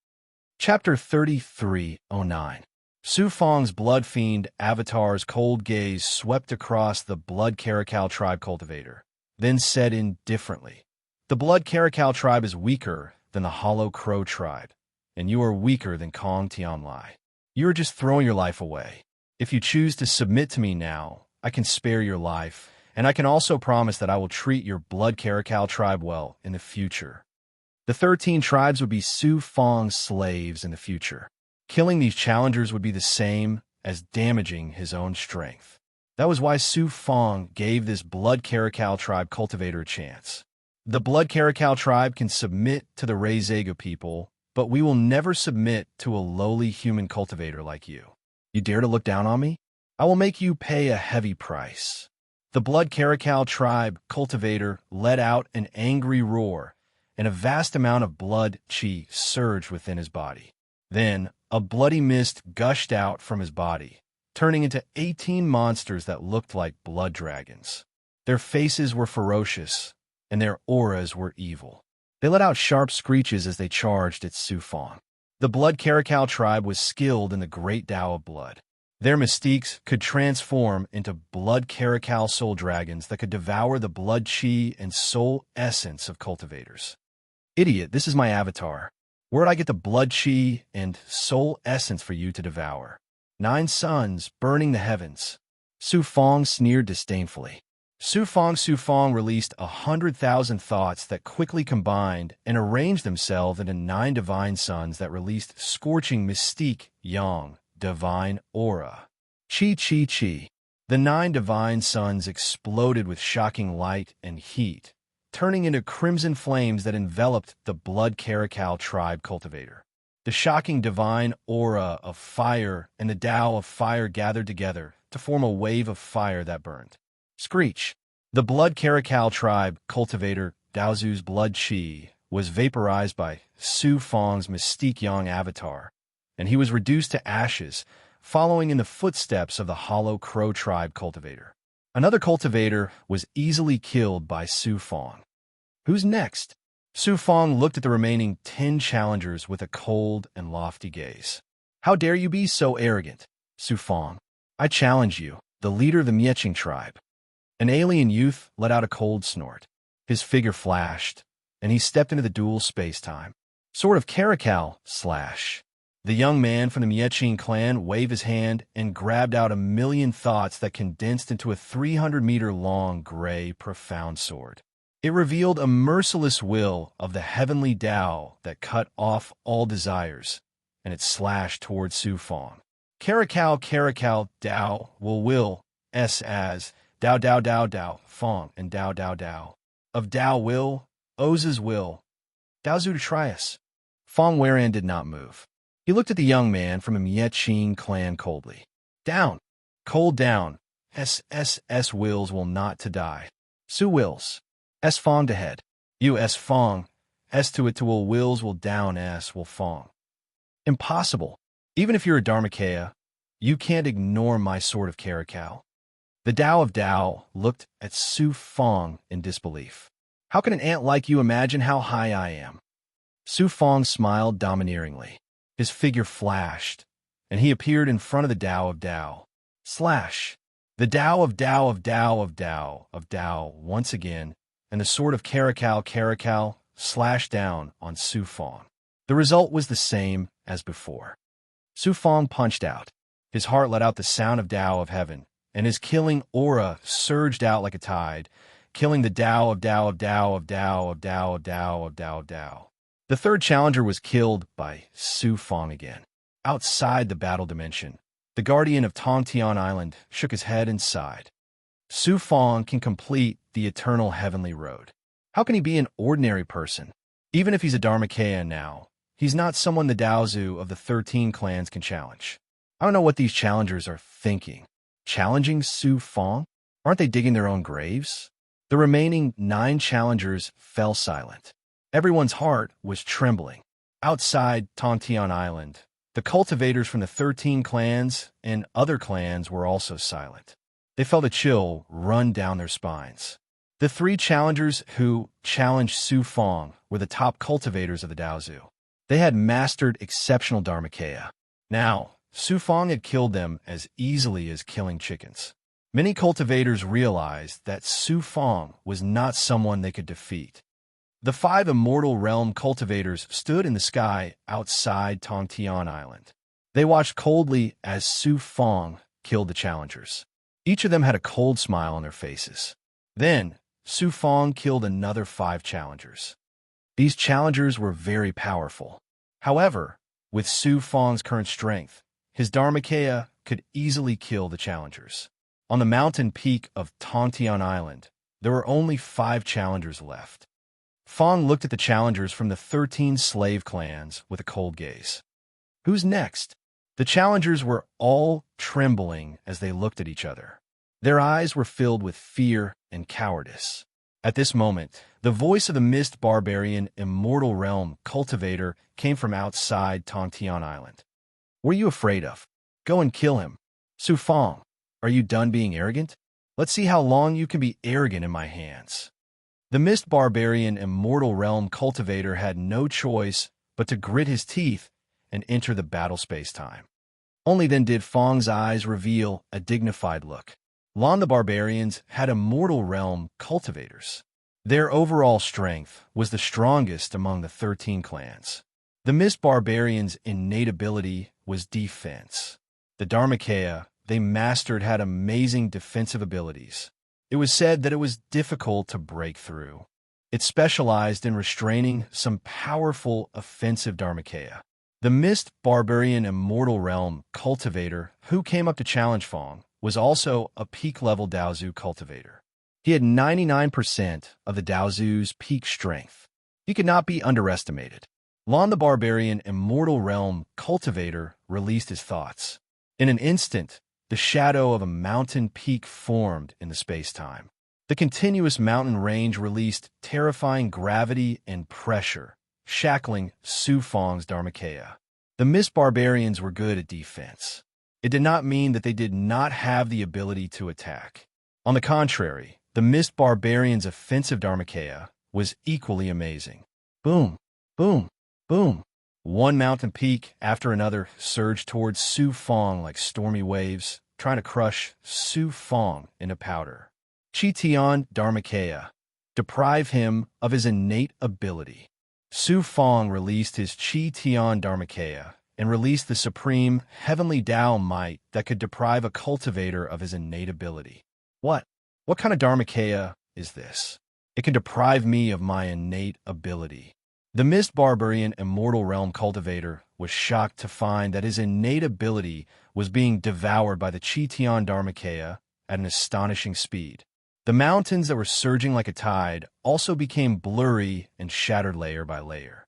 Chapter 3309. Su Fong's Blood Fiend Avatar's cold gaze swept across the Blood Caracal Tribe cultivator, then said indifferently, "The Blood Caracal Tribe is weaker than the Hollow Crow Tribe. and you are weaker than Kong Tianlai. You are just throwing your life away. If you choose to submit to me now, I can spare your life, and I can also promise that I will treat your blood Caracal tribe well in the future. The 13 tribes would be Su Fong's slaves in the future. Killing these challengers would be the same as damaging his own strength. That was why Su Fong gave this blood Caracal tribe cultivator a chance. The blood Caracal tribe can submit to the Rezega people, but we will never submit to a lowly human cultivator like you. You dare to look down on me? I will make you pay a heavy price. The blood Caracal tribe cultivator let out an angry roar, and a vast amount of blood chi surged within his body. Then, a bloody mist gushed out from his body, turning into 18 monsters that looked like blood dragons. Their faces were ferocious, and their auras were evil. They let out sharp screeches as they charged at Su Fong. The blood Caracal tribe was skilled in the great Tao of blood. Their mystiques could transform into blood Caracal soul dragons that could devour the blood chi and soul essence of cultivators. Idiot, this is my avatar. Where'd I get the blood chi and soul essence for you to devour? 9 suns burning the heavens. Su Fong sneered disdainfully. Su Fong released 100,000 thoughts that quickly combined and arranged themselves into 9 divine suns that released scorching mystique yang, divine aura. Chi. The 9 divine suns exploded with shocking light and heat, turning into crimson flames that enveloped the blood Caracal tribe cultivator. The shocking divine aura of fire and the Tao of fire gathered together to form a wave of fire that burned. Screech. The blood Caracal tribe cultivator Daozu's blood chi was vaporized by Su Fong's mystique yang avatar, and he was reduced to ashes, following in the footsteps of the hollow crow tribe cultivator. Another cultivator was easily killed by Su Fong. Who's next? Su Fong looked at the remaining 10 challengers with a cold and lofty gaze. How dare you be so arrogant, Su Fong? I challenge you, the leader of the Mieching tribe. An alien youth let out a cold snort. His figure flashed, and he stepped into the dual space-time. Sword of Caracal / The young man from the Mieching clan waved his hand and grabbed out 1,000,000 thoughts that condensed into a 300-meter-long gray, profound sword. It revealed a merciless will of the heavenly Tao that cut off all desires, and it slashed towards Su Fong. Caracal, Tao, will, as Dao, Fong, and Dao. Of Tao will, Oz's will, Daozu to try us. Fong Weran did not move. He looked at the young man from the Mieching clan coldly. Down, cold down, S wills will not to die. Su wills. S Fong to head. You S Fong. S to it to will wills will down S will Fong. Impossible. Even if you're a Dharmakaya, you can't ignore my sword of Caracal. The Tao of Tao looked at Su Fong in disbelief. How can an ant like you imagine how high I am? Su Fong smiled domineeringly. His figure flashed, and he appeared in front of the Tao of Tao. The Tao of Tao once again, and the sword of Caracal slashed down on Su Fong. The result was the same as before. Su Fong punched out. His heart let out the sound of Tao of heaven, and his killing aura surged out like a tide, killing the Tao of Tao. The third challenger was killed by Su Fong again. Outside the battle dimension, the guardian of Tongtian Island shook his head and sighed. Su Fong can complete the eternal heavenly road. How can he be an ordinary person? Even if he's a Dharmakaya now, he's not someone the Daozu of the 13 clans can challenge. I don't know what these challengers are thinking. Challenging Su Fong? Aren't they digging their own graves? The remaining 9 challengers fell silent. Everyone's heart was trembling. Outside Tongtian Island, the cultivators from the 13 clans and other clans were also silent. They felt a chill run down their spines. The 3 challengers who challenged Su Fong were the top cultivators of the Daozu. They had mastered exceptional Dharmakaya. Now, Su Fong had killed them as easily as killing chickens. Many cultivators realized that Su Fong was not someone they could defeat. The 5 Immortal Realm cultivators stood in the sky outside Tongtian Island. They watched coldly as Su Fong killed the challengers. Each of them had a cold smile on their faces. Then, Su Fong killed another 5 challengers. These challengers were very powerful. However, with Su Fong's current strength, his Dharmakaya could easily kill the challengers. On the mountain peak of Tongtian Island, there were only 5 challengers left. Fong looked at the challengers from the 13 slave clans with a cold gaze. Who's next? The challengers were all trembling as they looked at each other. Their eyes were filled with fear and cowardice. At this moment, the voice of the Mist Barbarian Immortal Realm cultivator came from outside Tongtian Island. What are you afraid of? Go and kill him. Su Fong, are you done being arrogant? Let's see how long you can be arrogant in my hands. The Mist Barbarian Immortal Realm cultivator had no choice but to grit his teeth and enter the battle space-time. Only then did Fong's eyes reveal a dignified look. Lon the Barbarians had Immortal Realm cultivators. Their overall strength was the strongest among the 13 clans. The Mist Barbarians' innate ability was defense. The Dharmakaya they mastered had amazing defensive abilities. It was said that it was difficult to break through. It specialized in restraining some powerful offensive Dharmakaya. The Mist Barbarian Immortal Realm cultivator who came up to challenge Fong was also a peak-level Daozu cultivator. He had 99% of the Daozu's peak strength. He could not be underestimated. Lon the Barbarian Immortal Realm cultivator released his thoughts. In an instant, the shadow of a mountain peak formed in the space-time. The continuous mountain range released terrifying gravity and pressure, shackling Su Fong's Dharmakaya. The Mist Barbarians were good at defense. It did not mean that they did not have the ability to attack. On the contrary, the Mist Barbarians' offensive Dharmakaya was equally amazing. Boom, boom, boom. One mountain peak after another surged towards Su Fong like stormy waves, trying to crush Su Fong into powder. Chi-Tian Dharmakaya, deprive him of his innate ability. Su Fong released his Chi-Tian Dharmakaya and released the supreme heavenly Tao might that could deprive a cultivator of his innate ability. What kind of Dharmakaya is this? It can deprive me of my innate ability. The Mist Barbarian Immortal Realm cultivator was shocked to find that his innate ability was being devoured by the Chi-Tian Dharmakaya at an astonishing speed. The mountains that were surging like a tide also became blurry and shattered layer by layer.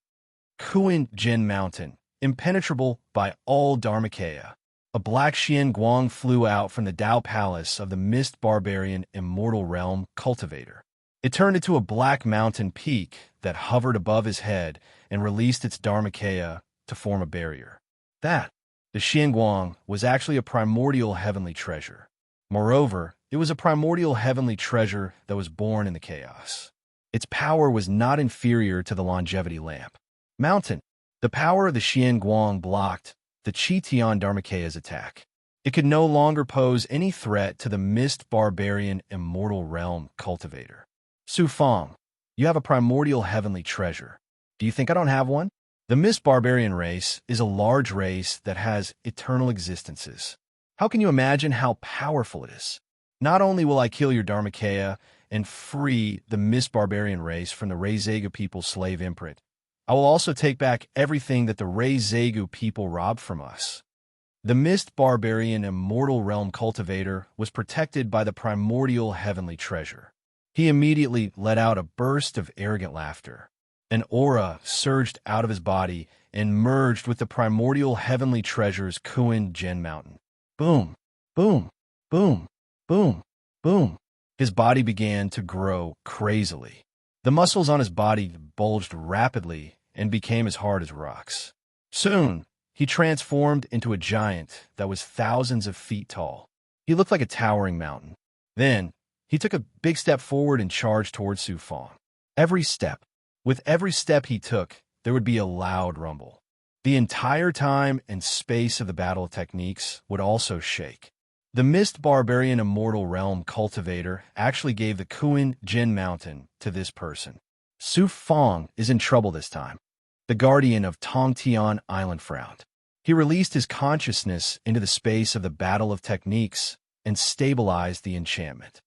Kuin Jin Mountain, impenetrable by all Dharmakaya. A black Xian Guang flew out from the Tao Palace of the Mist Barbarian Immortal Realm cultivator. It turned into a black mountain peak that hovered above his head and released its Dharmakaya to form a barrier. The Xian Guang, was actually a primordial heavenly treasure. Moreover, it was a primordial heavenly treasure that was born in the chaos. Its power was not inferior to the longevity lamp. Mountain. The power of the Xian Guang blocked the Chi-Tian Dharmakaya's attack. It could no longer pose any threat to the Mist Barbarian Immortal Realm cultivator. Su Fong, you have a primordial heavenly treasure. Do you think I don't have one? The Mist Barbarian race is a large race that has eternal existences. How can you imagine how powerful it is? Not only will I kill your Dharmakaya and free the Mist Barbarian race from the Reizegu people's slave imprint, I will also take back everything that the Reizegu people robbed from us. The Mist Barbarian Immortal Realm cultivator was protected by the primordial heavenly treasure. He immediately let out a burst of arrogant laughter. An aura surged out of his body and merged with the primordial heavenly treasure's Kuin Jin Mountain. Boom, boom, boom, boom, boom. His body began to grow crazily. The muscles on his body bulged rapidly and became as hard as rocks. Soon, he transformed into a giant that was thousands of feet tall. He looked like a towering mountain. Then, he took a big step forward and charged towards Su Fong. With every step he took, there would be a loud rumble. The entire time and space of the battle techniques would also shake. The Mist Barbarian Immortal Realm cultivator actually gave the Kuin Jin Mountain to this person. Su Fong is in trouble this time. The guardian of Tongtian Island frowned. He released his consciousness into the space of the battle of techniques and stabilized the enchantment.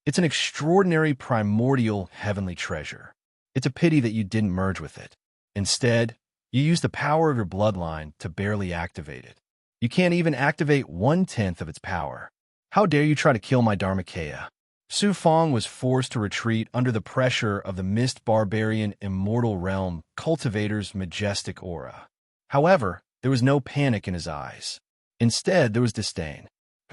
It's an extraordinary primordial heavenly treasure. It's a pity that you didn't merge with it. Instead, you used the power of your bloodline to barely activate it. You can't even activate 1/10 of its power. How dare you try to kill my Dharmakaya? Su Fong was forced to retreat under the pressure of the Mist Barbarian Immortal Realm cultivator's majestic aura. However, there was no panic in his eyes. Instead, there was disdain.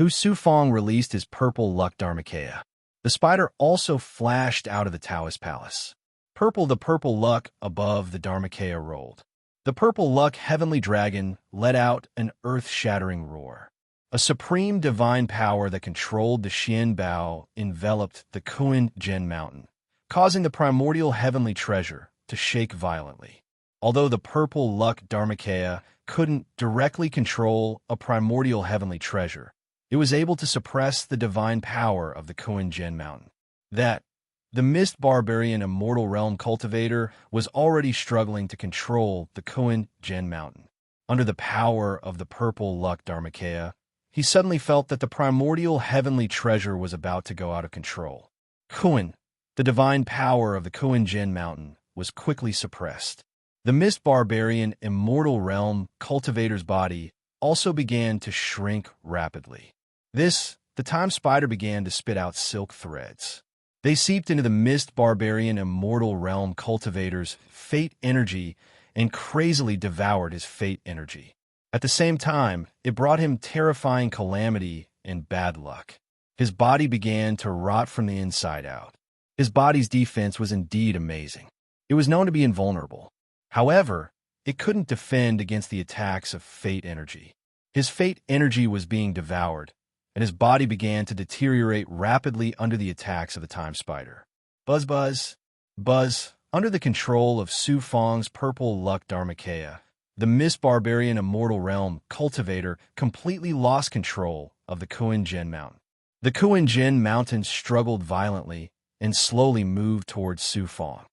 Su Fong released his purple luck Dharmakaya. The spider also flashed out of the Taoist palace. The purple luck above the Dharmakaya rolled. The purple luck heavenly dragon let out an earth-shattering roar. A supreme divine power that controlled the Xian Bao enveloped the Kuan Yin mountain, causing the primordial heavenly treasure to shake violently. Although the purple luck Dharmakaya couldn't directly control a primordial heavenly treasure, it was able to suppress the divine power of the Kuan Yin mountain. The Mist Barbarian Immortal Realm cultivator was already struggling to control the Kuan Yin mountain. Under the power of the purple luck Dharmakaya, he suddenly felt that the primordial heavenly treasure was about to go out of control. Kuan, the divine power of the Kuan Yin mountain, was quickly suppressed. The Mist Barbarian Immortal Realm cultivator's body also began to shrink rapidly. The time spider began to spit out silk threads. They seeped into the Mist Barbarian Immortal Realm cultivator's fate energy and crazily devoured his fate energy. At the same time, it brought him terrifying calamity and bad luck. His body began to rot from the inside out. His body's defense was indeed amazing. It was known to be invulnerable. However, it couldn't defend against the attacks of fate energy. His fate energy was being devoured, and his body began to deteriorate rapidly under the attacks of the time spider. Buzz, buzz, buzz. Under the control of Su Fong's purple luck Dharmakaya, the Mist Barbarian Immortal Realm cultivator completely lost control of the Kuan Yin mountain. The Kuan Yin mountain struggled violently and slowly moved towards Su Fong.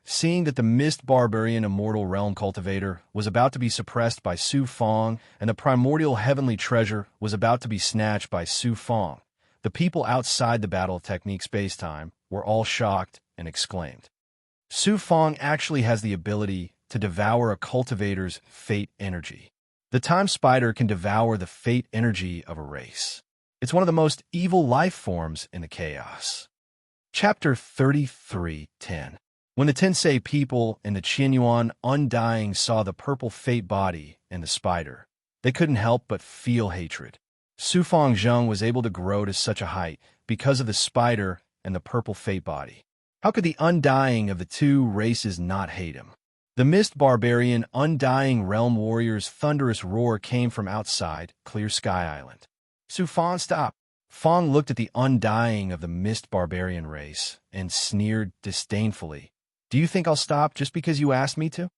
Seeing that the Mist Barbarian Immortal Realm cultivator was about to be suppressed by Su Fong and the primordial heavenly treasure was about to be snatched by Su Fong, the people outside the Battle of Technique space-time were all shocked and exclaimed, "Su Fong actually has the ability to devour a cultivator's fate energy. The time spider can devour the fate energy of a race. It's one of the most evil life forms in the chaos." Chapter 33:10. When the Tensei people and the Qianyuan Undying saw the purple fate body and the spider, they couldn't help but feel hatred. Su Fong Zheng was able to grow to such a height because of the spider and the purple fate body. How could the Undying of the two races not hate him? The Mist Barbarian Undying Realm Warrior's thunderous roar came from outside Clear Sky Island. "Su Fong, stop!" Fong looked at the Undying of the Mist Barbarian race and sneered disdainfully. "Do you think I'll stop just because you asked me to?"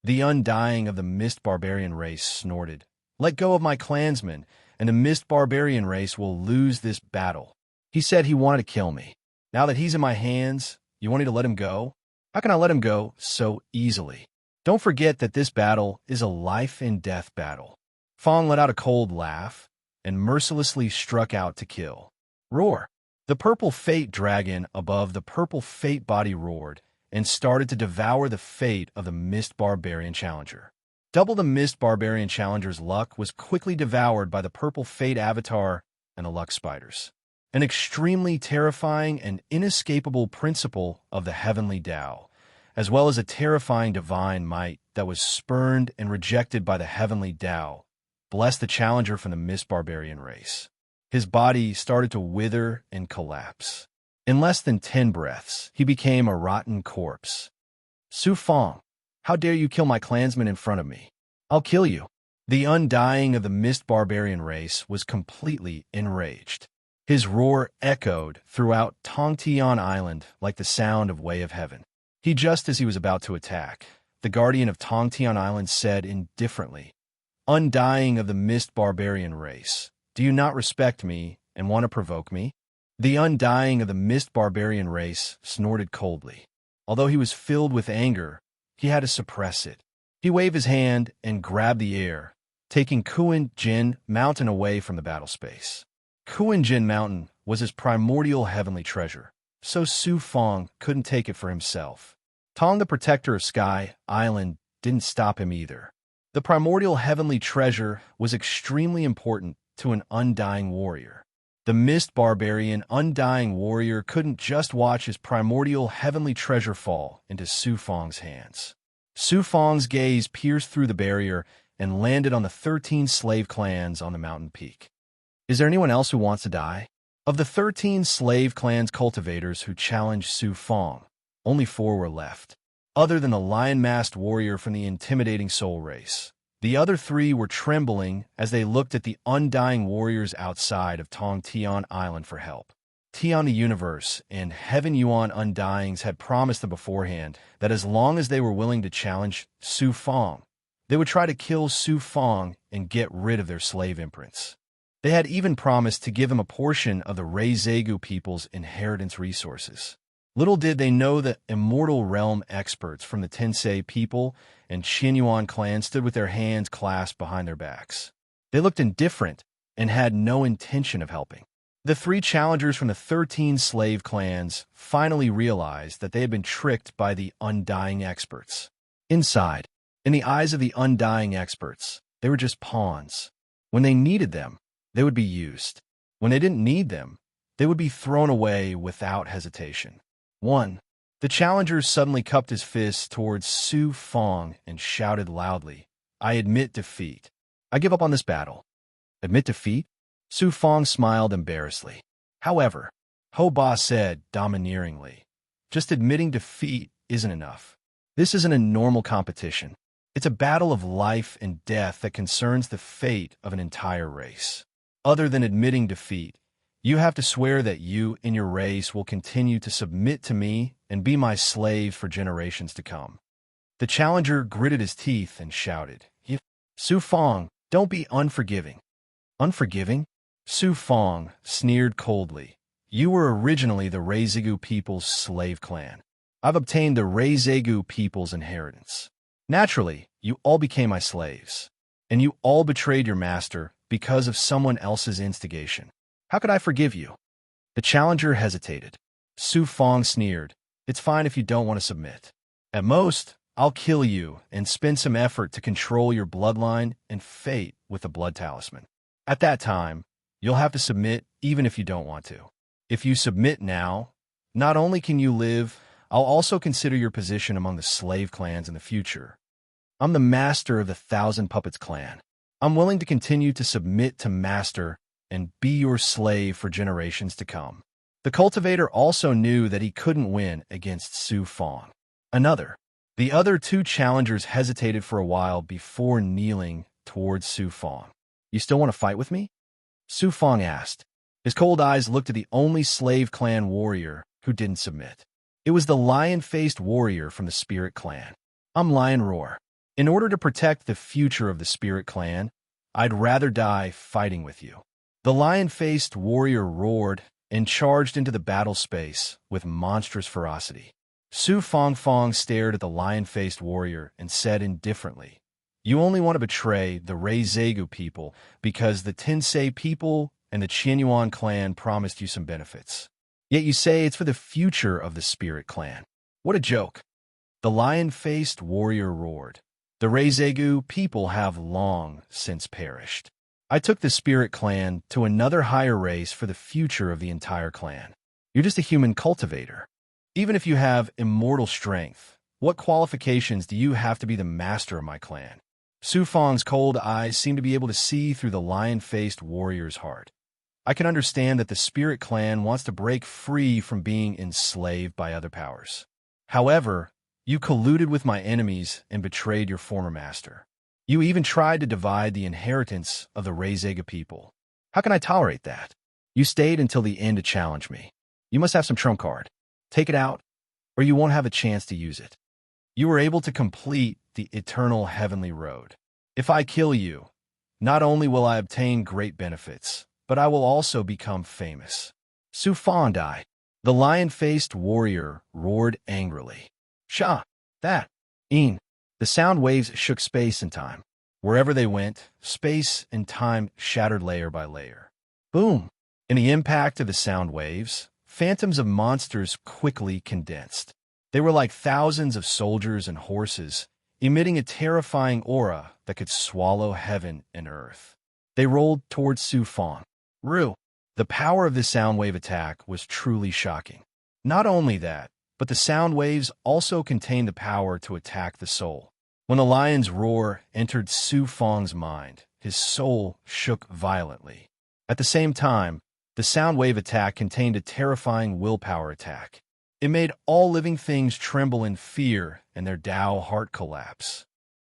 The Undying of the Mist Barbarian race snorted. "Let go of my clansmen, and the Mist Barbarian race will lose this battle." He said he wanted to kill me. Now that he's in my hands, you want me to let him go? How can I let him go so easily? Don't forget that this battle is a life-and-death battle. Fong let out a cold laugh and mercilessly struck out to kill. Roar! The purple fate dragon above the purple fate body roared and started to devour the fate of the Mist Barbarian Challenger. Double the Mist Barbarian Challenger's luck was quickly devoured by the purple fate avatar and the luck spiders. An extremely terrifying and inescapable principle of the heavenly Tao, as well as a terrifying divine might that was spurned and rejected by the heavenly Tao, blessed the challenger from the Mist Barbarian race. His body started to wither and collapse. In less than 10 breaths, he became a rotten corpse. "Su Fong, how dare you kill my clansmen in front of me? I'll kill you." The Undying of the Mist Barbarian race was completely enraged. His roar echoed throughout Tongtian Island like the sound of Way of Heaven. Just as he was about to attack, the guardian of Tongtian Island said indifferently, "Undying of the Mist Barbarian race, do you not respect me and want to provoke me?" The Undying of the Mist Barbarian race snorted coldly. Although he was filled with anger, he had to suppress it. He waved his hand and grabbed the air, taking Kuan Jin Mountain away from the battle space. Kuan Jin Mountain was his primordial heavenly treasure, so Su Fong couldn't take it for himself. Tong, the protector of Sky Island, didn't stop him either. The primordial heavenly treasure was extremely important to an undying warrior. The Mist Barbarian Undying Warrior couldn't just watch his primordial heavenly treasure fall into Su Fong's hands. Su Fong's gaze pierced through the barrier and landed on the 13 slave clans on the mountain peak. Is there anyone else who wants to die? Of the 13 slave clans cultivators who challenged Su Fong, only 4 were left. Other than the lion-masked warrior from the intimidating soul race, the other 3 were trembling as they looked at the undying warriors outside of Tong Tian Island for help. Tian the Universe and Heaven Yuan Undyings had promised them beforehand that as long as they were willing to challenge Su Fong, they would try to kill Su Fong and get rid of their slave imprints. They had even promised to give him a portion of the Reizegu people's inheritance resources. Little did they know that immortal realm experts from the Tensei people and Qinyuan clan stood with their hands clasped behind their backs. They looked indifferent and had no intention of helping. The 3 challengers from the 13 slave clans finally realized that they had been tricked by the undying experts. Inside, in the eyes of the undying experts, they were just pawns. When they needed them, they would be used. When they didn't need them, they would be thrown away without hesitation. 1. The challenger suddenly cupped his fist towards Su Fong and shouted loudly, "I admit defeat. I give up on this battle." Admit defeat? Su Fong smiled embarrassedly. However, Ho Ba said domineeringly, "Just admitting defeat isn't enough. This isn't a normal competition. It's a battle of life and death that concerns the fate of an entire race. Other than admitting defeat, you have to swear that you and your race will continue to submit to me and be my slaves for generations to come." The challenger gritted his teeth and shouted, "Su Fong, don't be unforgiving." Unforgiving? Su Fong sneered coldly. "You were originally the Reizegu people's slave clan. I've obtained the Reizegu people's inheritance. Naturally, you all became my slaves, and you all betrayed your master because of someone else's instigation. How could I forgive you?" The challenger hesitated. Su Fong sneered, "It's fine if you don't want to submit. At most, I'll kill you and spend some effort to control your bloodline and fate with the blood talisman. At that time, you'll have to submit even if you don't want to. If you submit now, not only can you live, I'll also consider your position among the slave clans in the future. I'm the master of the Thousand Puppets clan. I'm willing to continue to submit to master and be your slave for generations to come." The cultivator also knew that he couldn't win against Su Fong. The other 2 challengers hesitated for a while before kneeling towards Su Fong. "You still want to fight with me?" Su Fong asked. His cold eyes looked at the only slave clan warrior who didn't submit. It was the lion-faced warrior from the Spirit clan. "I'm Lion Roar. In order to protect the future of the Spirit clan, I'd rather die fighting with you." The lion-faced warrior roared and charged into the battle space with monstrous ferocity. Su Fong stared at the lion-faced warrior and said indifferently, "You only want to betray the Reizegu people because the Tensei people and the Qinyuan clan promised you some benefits. Yet you say it's for the future of the Spirit clan. What a joke." The lion-faced warrior roared, "The Reizegu people have long since perished. I took the Spirit clan to another higher race for the future of the entire clan. You're just a human cultivator. Even if you have immortal strength, what qualifications do you have to be the master of my clan?" Su Fong's cold eyes seemed to be able to see through the lion-faced warrior's heart. "I can understand that the Spirit clan wants to break free from being enslaved by other powers. However, you colluded with my enemies and betrayed your former master. You even tried to divide the inheritance of the Reizega people. How can I tolerate that? You stayed until the end to challenge me. You must have some trump card. Take it out, or you won't have a chance to use it. You were able to complete the eternal heavenly road. If I kill you, not only will I obtain great benefits, but I will also become famous." Su Fong died. The lion-faced warrior roared angrily. Sha, that, een. The sound waves shook space and time. Wherever they went, space and time shattered layer by layer. Boom! In the impact of the sound waves, phantoms of monsters quickly condensed. They were like thousands of soldiers and horses, emitting a terrifying aura that could swallow heaven and earth. They rolled towards Su Fong. Ru. The power of this sound wave attack was truly shocking. Not only that, but the sound waves also contained the power to attack the soul. When the lion's roar entered Su Fong's mind, his soul shook violently. At the same time, the sound wave attack contained a terrifying willpower attack. It made all living things tremble in fear and their Tao heart collapse.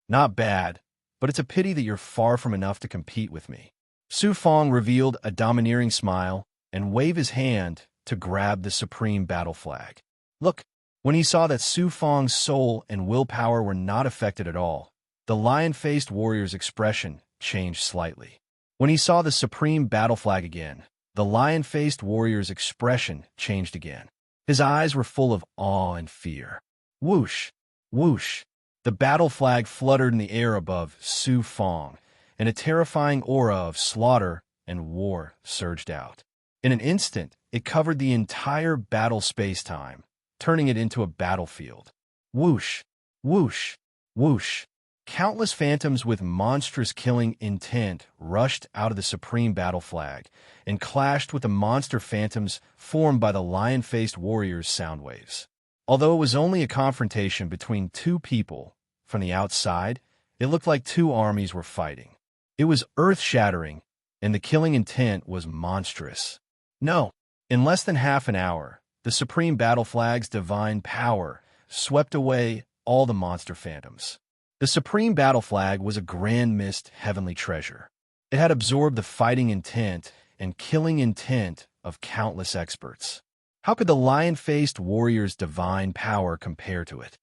Not bad, but it's a pity that you're far from enough to compete with me. Su Fong revealed a domineering smile and waved his hand to grab the supreme battle flag. Look, when he saw that Su Fong's soul and willpower were not affected at all, the lion-faced warrior's expression changed slightly. When he saw the supreme battle flag again, the lion-faced warrior's expression changed again. His eyes were full of awe and fear. Whoosh! Whoosh! The battle flag fluttered in the air above Su Fong, and a terrifying aura of slaughter and war surged out. In an instant, it covered the entire battle space-time, turning it into a battlefield. Whoosh! Whoosh! Whoosh! Countless phantoms with monstrous killing intent rushed out of the supreme battle flag and clashed with the monster phantoms formed by the lion-faced warriors' sound waves. Although it was only a confrontation between two people, from the outside, it looked like two armies were fighting. It was earth-shattering, and the killing intent was monstrous. No, in less than half an hour, the supreme battle flag's divine power swept away all the monster phantoms. The supreme battle flag was a grand mist heavenly treasure. It had absorbed the fighting intent and killing intent of countless experts. How could the lion-faced warrior's divine power compare to it?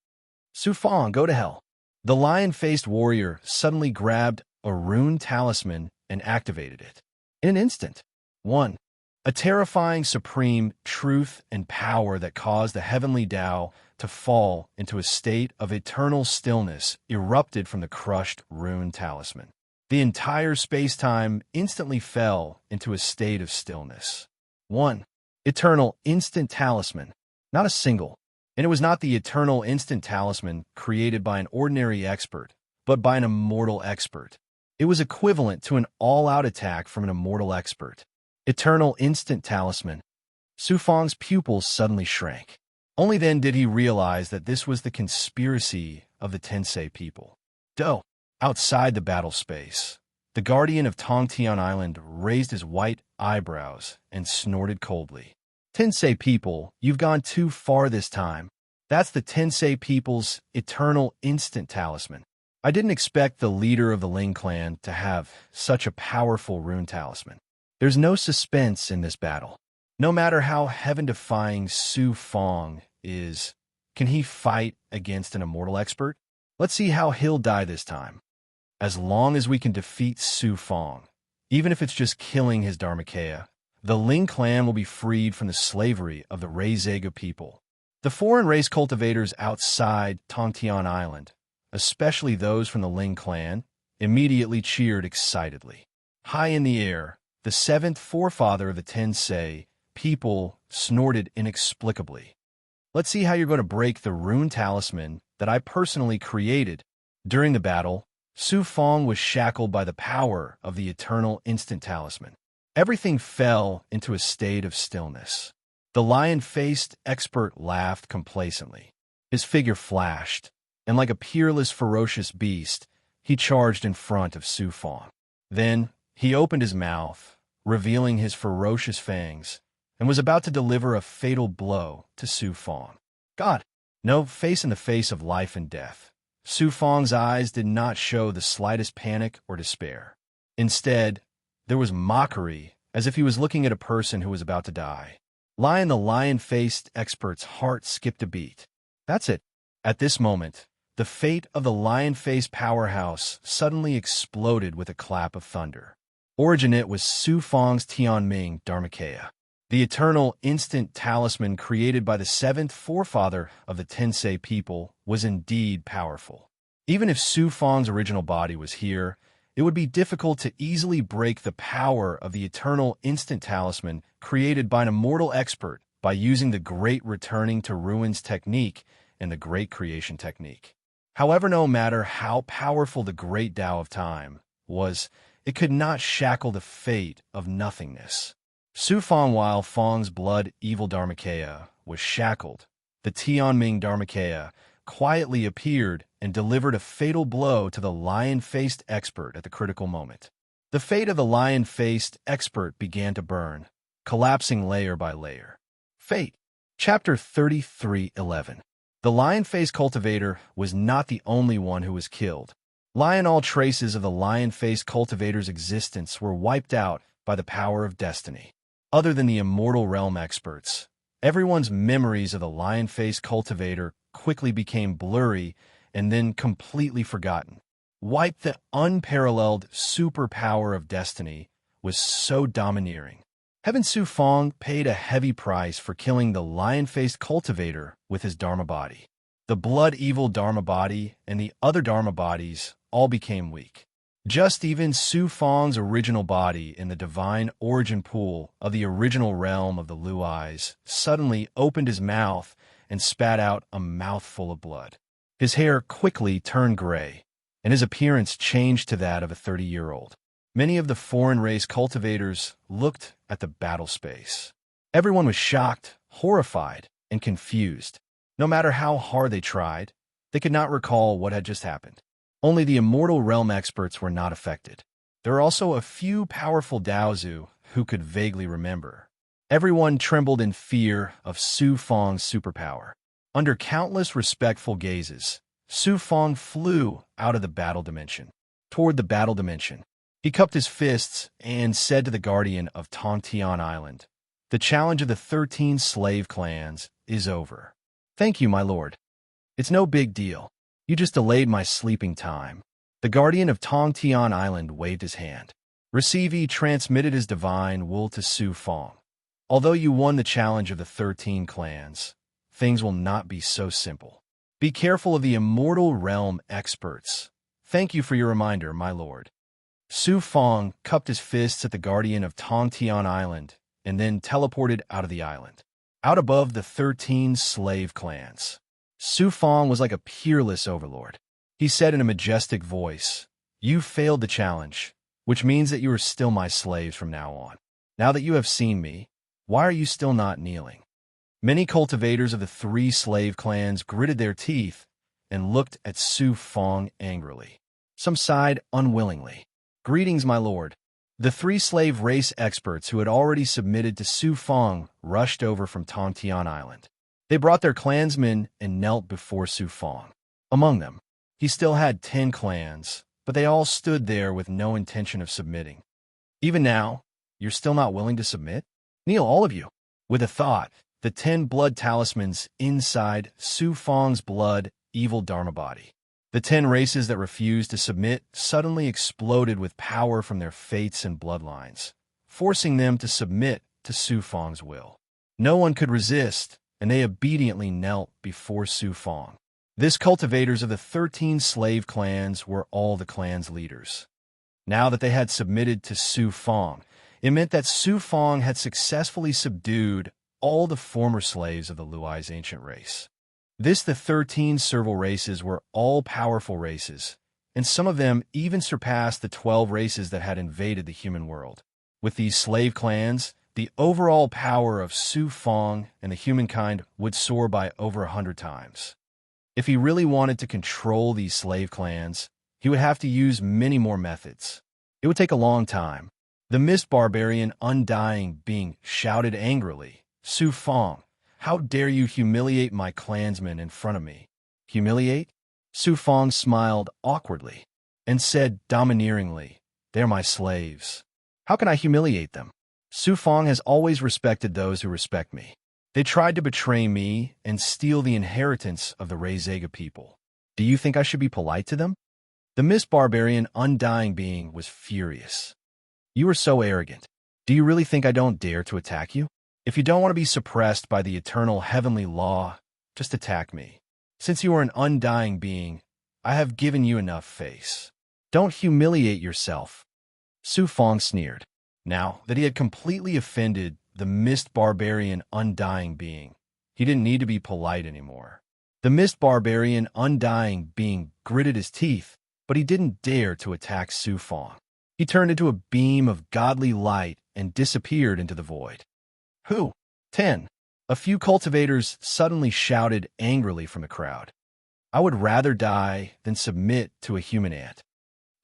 Su Fong, go to hell. The lion-faced warrior suddenly grabbed a rune talisman and activated it. In an instant. 1. A terrifying supreme truth and power that caused the heavenly Tao to fall into a state of eternal stillness erupted from the crushed rune talisman. The entire space-time instantly fell into a state of stillness. 1. Eternal instant talisman. Not a single. And it was not the eternal instant talisman created by an ordinary expert, but by an immortal expert. It was equivalent to an all-out attack from an immortal expert. Eternal instant talisman. Su Fong's pupils suddenly shrank. Only then did he realize that this was the conspiracy of the Tensei people. Do. Outside the battle space, the guardian of Tongtian Island raised his white eyebrows and snorted coldly. Tensei people, you've gone too far this time. That's the Tensei people's eternal instant talisman. I didn't expect the leader of the Ling clan to have such a powerful rune talisman. There's no suspense in this battle. No matter how heaven-defying Su Fong is, can he fight against an immortal expert? Let's see how he'll die this time. As long as we can defeat Su Fong, even if it's just killing his Dharmakaya, the Ling clan will be freed from the slavery of the Reizega people. The foreign race cultivators outside Tongtian Island, especially those from the Ling clan, immediately cheered excitedly. High in the air, the seventh forefather of the Tensei people snorted inexplicably. Let's see how you're going to break the rune talisman that I personally created. During the battle, Su Fong was shackled by the power of the eternal instant talisman. Everything fell into a state of stillness. The lion-faced expert laughed complacently. His figure flashed, and like a peerless, ferocious beast, he charged in front of Su Fong. Then he opened his mouth, revealing his ferocious fangs, and was about to deliver a fatal blow to Su Fong. God! No, face in the face of life and death. Su Fong's eyes did not show the slightest panic or despair. Instead, there was mockery, as if he was looking at a person who was about to die. The lion-faced expert's heart skipped a beat. That's it. At this moment, the fate of the lion-faced powerhouse suddenly exploded with a clap of thunder. Origin it was Su Fong's Tianming Dharmakaya. The eternal instant talisman created by the seventh forefather of the Tensei people was indeed powerful. Even if Su Fang's original body was here, it would be difficult to easily break the power of the eternal instant talisman created by an immortal expert by using the Great Returning to Ruins technique and the Great Creation technique. However, no matter how powerful the Great Tao of Time was, it could not shackle the fate of nothingness. Su Fang, while Fang's blood evil Dharmakaya was shackled, the Tianming Dharmakaya quietly appeared and delivered a fatal blow to the lion-faced expert at the critical moment. The fate of the lion-faced expert began to burn, collapsing layer by layer. Fate. Chapter 33:11. The lion-faced cultivator was not the only one who was killed. All traces of the lion-faced cultivator's existence were wiped out by the power of destiny. Other than the immortal realm experts, everyone's memories of the lion-faced cultivator quickly became blurry and then completely forgotten. Wiped, the unparalleled superpower of destiny was so domineering. Heaven Su Fang paid a heavy price for killing the lion-faced cultivator with his Dharma body. The blood-evil Dharma body and the other Dharma bodies all became weak. Just even Su Fang's original body in the divine origin pool of the original realm of the Luais suddenly opened his mouth and spat out a mouthful of blood. His hair quickly turned gray, and his appearance changed to that of a 30-year-old. Many of the foreign race cultivators looked at the battle space. Everyone was shocked, horrified, and confused. No matter how hard they tried, they could not recall what had just happened. Only the immortal realm experts were not affected. There were also a few powerful Daozu who could vaguely remember. Everyone trembled in fear of Su Fang's superpower. Under countless respectful gazes, Su Fang flew out of the battle dimension. Toward the battle dimension, he cupped his fists and said to the guardian of Tongtian Island, "The challenge of the 13 slave clans is over." "Thank you, my lord. It's no big deal. You just delayed my sleeping time." The guardian of Tongtian Island waved his hand. Receive transmitted his divine will to Su Fang. "Although you won the challenge of the 13 clans, things will not be so simple. Be careful of the immortal realm experts. Thank you for your reminder, my lord." Su Fang cupped his fists at the guardian of Tongtian Island and then teleported out of the island, out above the 13 slave clans. Su Fang was like a peerless overlord. He said in a majestic voice, "You failed the challenge, which means that you are still my slaves from now on. Now that you have seen me, why are you still not kneeling?" Many cultivators of the 3 slave clans gritted their teeth and looked at Su Fang angrily. Some sighed unwillingly. "Greetings, my lord." The 3 slave race experts who had already submitted to Su Fang rushed over from Tongtian Island. They brought their clansmen and knelt before Su Fang. Among them, he still had 10 clans, but they all stood there with no intention of submitting. "Even now, you're still not willing to submit? Kneel, all of you." With a thought, the 10 blood talismans inside Su Fang's blood evil Dharma body. The 10 races that refused to submit suddenly exploded with power from their fates and bloodlines, forcing them to submit to Su Fang's will. No one could resist, and they obediently knelt before Su Fang. This cultivators of the 13 slave clans were all the clan's leaders. Now that they had submitted to Su Fang, it meant that Su Fang had successfully subdued all the former slaves of the Luai's ancient race. The 13 servile races were all powerful races, and some of them even surpassed the 12 races that had invaded the human world. With these slave clans, the overall power of Su Fang and the humankind would soar by over 100 times. If he really wanted to control these slave clans, he would have to use many more methods. It would take a long time. The mist barbarian undying being shouted angrily, "Su Fang, how dare you humiliate my clansmen in front of me?" "Humiliate?" Su Fang smiled awkwardly and said domineeringly, "They're my slaves. How can I humiliate them? Su Fang has always respected those who respect me. They tried to betray me and steal the inheritance of the Reizega people. Do you think I should be polite to them?" The mist barbarian undying being was furious. "You are so arrogant. Do you really think I don't dare to attack you? If you don't want to be suppressed by the eternal heavenly law, just attack me. Since you are an undying being, I have given you enough face. Don't humiliate yourself. Su Fong sneered. Now that he had completely offended the mist barbarian undying being, he didn't need to be polite anymore. The mist barbarian undying being gritted his teeth, but he didn't dare to attack Su Fong. He turned into a beam of godly light and disappeared into the void. Who? 10. A few cultivators suddenly shouted angrily from the crowd. I would rather die than submit to a human ant.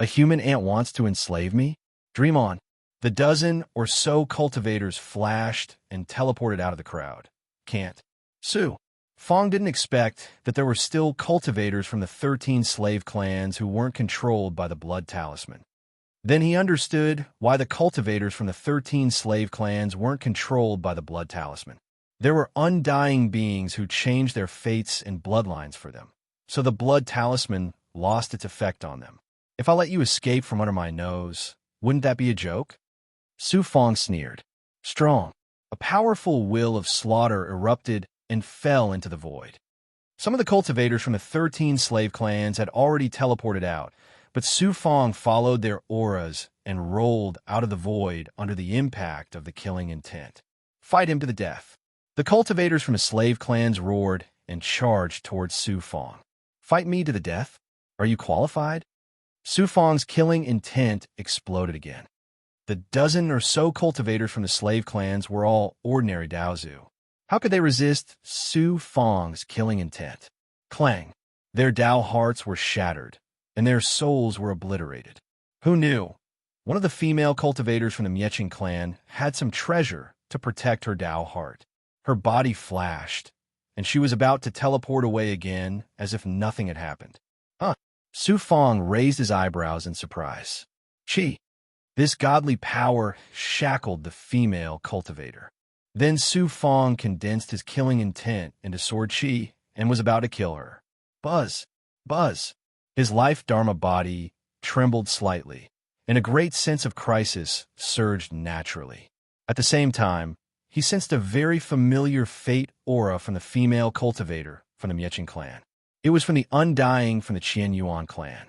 A human ant wants to enslave me? Dream on. The dozen or so cultivators flashed and teleported out of the crowd. Can't. Su Fong didn't expect that there were still cultivators from the 13 slave clans who weren't controlled by the blood talisman. Then he understood why the cultivators from the 13 slave clans weren't controlled by the blood talisman. There were undying beings who changed their fates and bloodlines for them, so the blood talisman lost its effect on them. If I let you escape from under my nose, wouldn't that be a joke? Su Fong sneered. Strong. A powerful will of slaughter erupted and fell into the void. Some of the cultivators from the 13 slave clans had already teleported out, but Su Fong followed their auras and rolled out of the void under the impact of the killing intent. Fight him to the death. The cultivators from the slave clans roared and charged towards Su Fong. Fight me to the death? Are you qualified? Su Fong's killing intent exploded again. The dozen or so cultivators from the slave clans were all ordinary Daozu. How could they resist Su Fong's killing intent? Clang. Their Dao hearts were shattered, and their souls were obliterated. Who knew? One of the female cultivators from the Mieching clan had some treasure to protect her Dao heart. Her body flashed, and she was about to teleport away again as if nothing had happened. Su Fong raised his eyebrows in surprise. Qi. This godly power shackled the female cultivator. Then Su Fong condensed his killing intent into Sword Qi and was about to kill her. Buzz! Buzz! His life Dharma body trembled slightly, and a great sense of crisis surged naturally. At the same time, he sensed a very familiar fate aura from the female cultivator from the Mieching clan. It was from the undying from the Qian Yuan clan.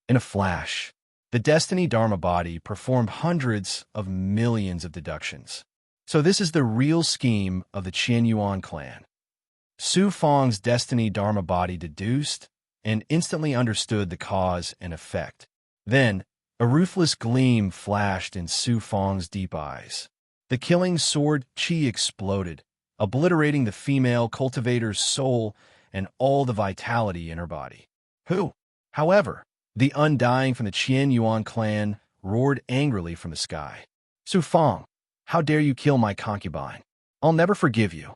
In a flash, the Destiny Dharma body performed hundreds of millions of deductions. So this is the real scheme of the Qian Yuan clan. Su Fong's Destiny Dharma body deduced and instantly understood the cause and effect. Then, a ruthless gleam flashed in Su Fong's deep eyes. The killing sword Qi exploded, obliterating the female cultivator's soul and all the vitality in her body. However, the undying from the Qian Yuan clan roared angrily from the sky. Su Fong, how dare you kill my concubine? I'll never forgive you.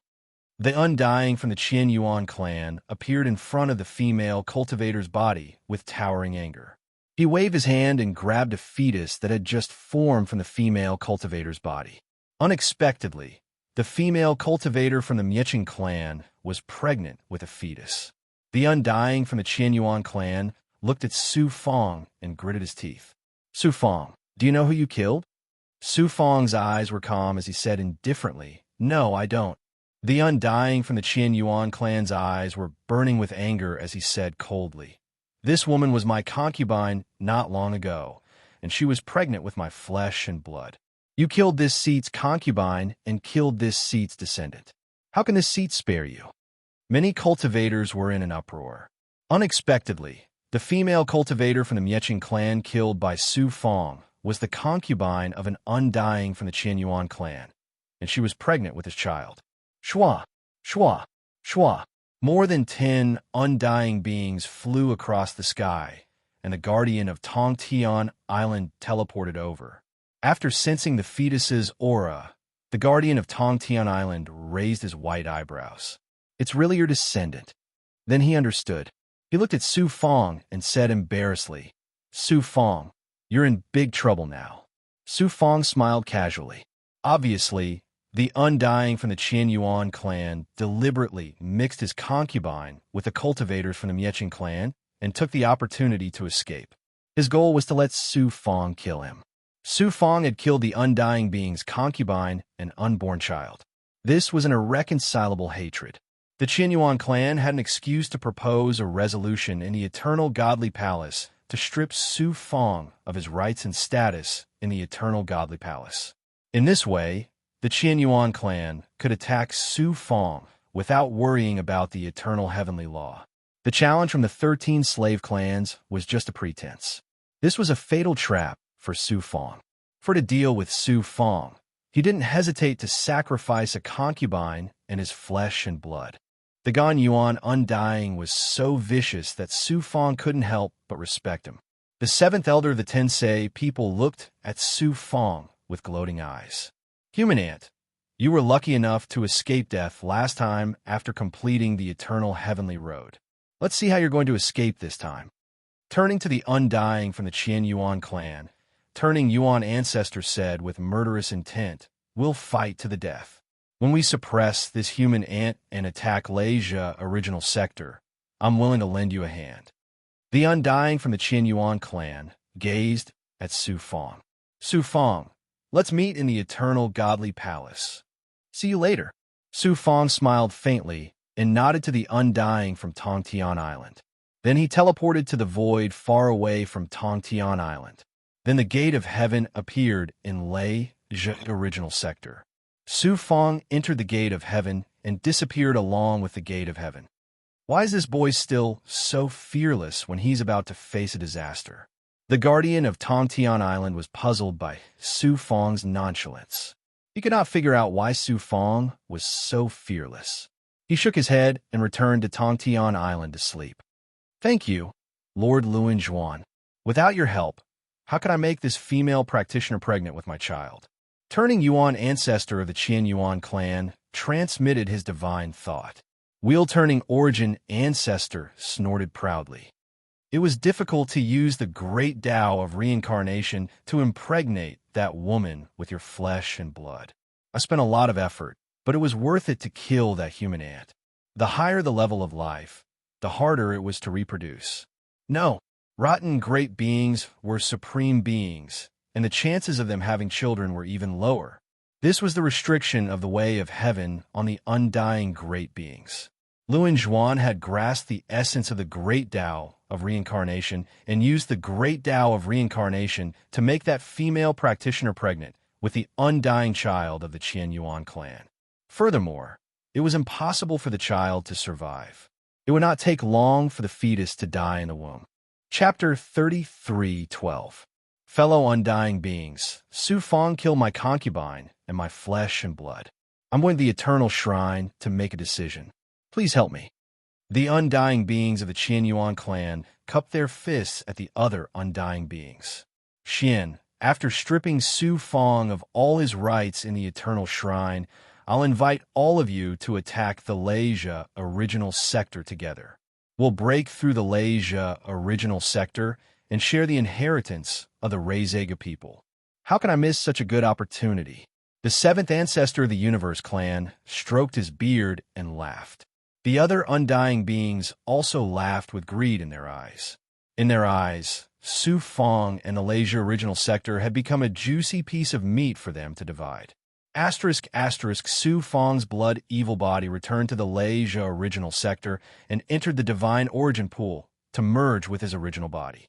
The undying from the Qian Yuan clan appeared in front of the female cultivator's body with towering anger. He waved his hand and grabbed a fetus that had just formed from the female cultivator's body. Unexpectedly, the female cultivator from the Mieching clan was pregnant with a fetus. The undying from the Qian Yuan clan looked at Su Fong and gritted his teeth. Su Fong, do you know who you killed? Su Fong's eyes were calm as he said indifferently, No, I don't. The undying from the Qian Yuan clan's eyes were burning with anger as he said coldly, This woman was my concubine not long ago, and she was pregnant with my flesh and blood. You killed this seat's concubine and killed this seat's descendant. How can this seat spare you? Many cultivators were in an uproar. Unexpectedly, the female cultivator from the Mieching clan killed by Su Fong was the concubine of an undying from the Qian Yuan clan, and she was pregnant with his child. Shua, shua, shua. More than 10 undying beings flew across the sky, and the guardian of Tongtian Island teleported over. After sensing the fetus's aura, the guardian of Tongtian Island raised his white eyebrows. It's really your descendant. Then he understood. He looked at Su Fong and said embarrassedly, Su Fong, you're in big trouble now. Su Fong smiled casually. Obviously, the undying from the Qian Yuan clan deliberately mixed his concubine with the cultivators from the Mieching clan and took the opportunity to escape. His goal was to let Su Fong kill him. Su Fong had killed the undying being's concubine and unborn child. This was an irreconcilable hatred. The Qianyuan clan had an excuse to propose a resolution in the eternal godly palace to strip Su Fong of his rights and status in the eternal godly palace. In this way, the Qianyuan clan could attack Su Fong without worrying about the eternal heavenly law. The challenge from the 13 slave clans was just a pretense. This was a fatal trap for Su Fong. For to deal with Su Fong, he didn't hesitate to sacrifice a concubine and his flesh and blood. The Ganyuan Undying was so vicious that Su Fong couldn't help but respect him. The seventh elder of the Tensei people looked at Su Fong with gloating eyes. Human ant, you were lucky enough to escape death last time after completing the eternal heavenly road. Let's see how you're going to escape this time. Turning to the Undying from the Qianyuan clan, Turning Yuan ancestor said with murderous intent, "We'll fight to the death. When we suppress this human ant and attack Leisha original sector, I'm willing to lend you a hand." The Undying from the Qianyuan clan gazed at Su Fong. "Su Fong, let's meet in the eternal godly palace. See you later." Su Fong smiled faintly and nodded to the Undying from Tongtian Island. Then he teleported to the void far away from Tongtian Island. Then the gate of heaven appeared in Leisha original sector. Su Fong entered the gate of heaven and disappeared along with the gate of heaven. Why is this boy still so fearless when he's about to face a disaster? The guardian of Tongtian Island was puzzled by Su Fong's nonchalance. He could not figure out why Su Fong was so fearless. He shook his head and returned to Tongtian Island to sleep. "Thank you, Lord Luan Zhuan. Without your help, how could I make this female practitioner pregnant with my child?" Turning Yuan ancestor of the Qianyuan clan transmitted his divine thought. Wheel-turning origin ancestor snorted proudly. It was difficult to use the great Tao of reincarnation to impregnate that woman with your flesh and blood. I spent a lot of effort, but it was worth it to kill that human ant. The higher the level of life, the harder it was to reproduce. No, rotten great beings were supreme beings, and the chances of them having children were even lower. This was the restriction of the way of heaven on the undying great beings. Luan Zhuan had grasped the essence of the great Tao of reincarnation and used the great Tao of reincarnation to make that female practitioner pregnant with the undying child of the Qianyuan clan. Furthermore, it was impossible for the child to survive. It would not take long for the fetus to die in the womb. Chapter 33:12. Fellow undying beings, Su Fong killed my concubine and my flesh and blood. I'm going to the eternal shrine to make a decision. Please help me. The undying beings of the Qianyuan clan cupped their fists at the other undying beings. Xian, after stripping Su Fong of all his rights in the eternal shrine, I'll invite all of you to attack the Leisha original sector together. We'll break through the Leisha original sector and share the inheritance of the Reizega people. How can I miss such a good opportunity? The seventh ancestor of the universe clan stroked his beard and laughed. The other undying beings also laughed with greed in their eyes. In their eyes, Su Fong and the Leisha original sector had become a juicy piece of meat for them to divide. Su Fong's blood evil body returned to the Leisha original sector and entered the divine origin pool to merge with his original body.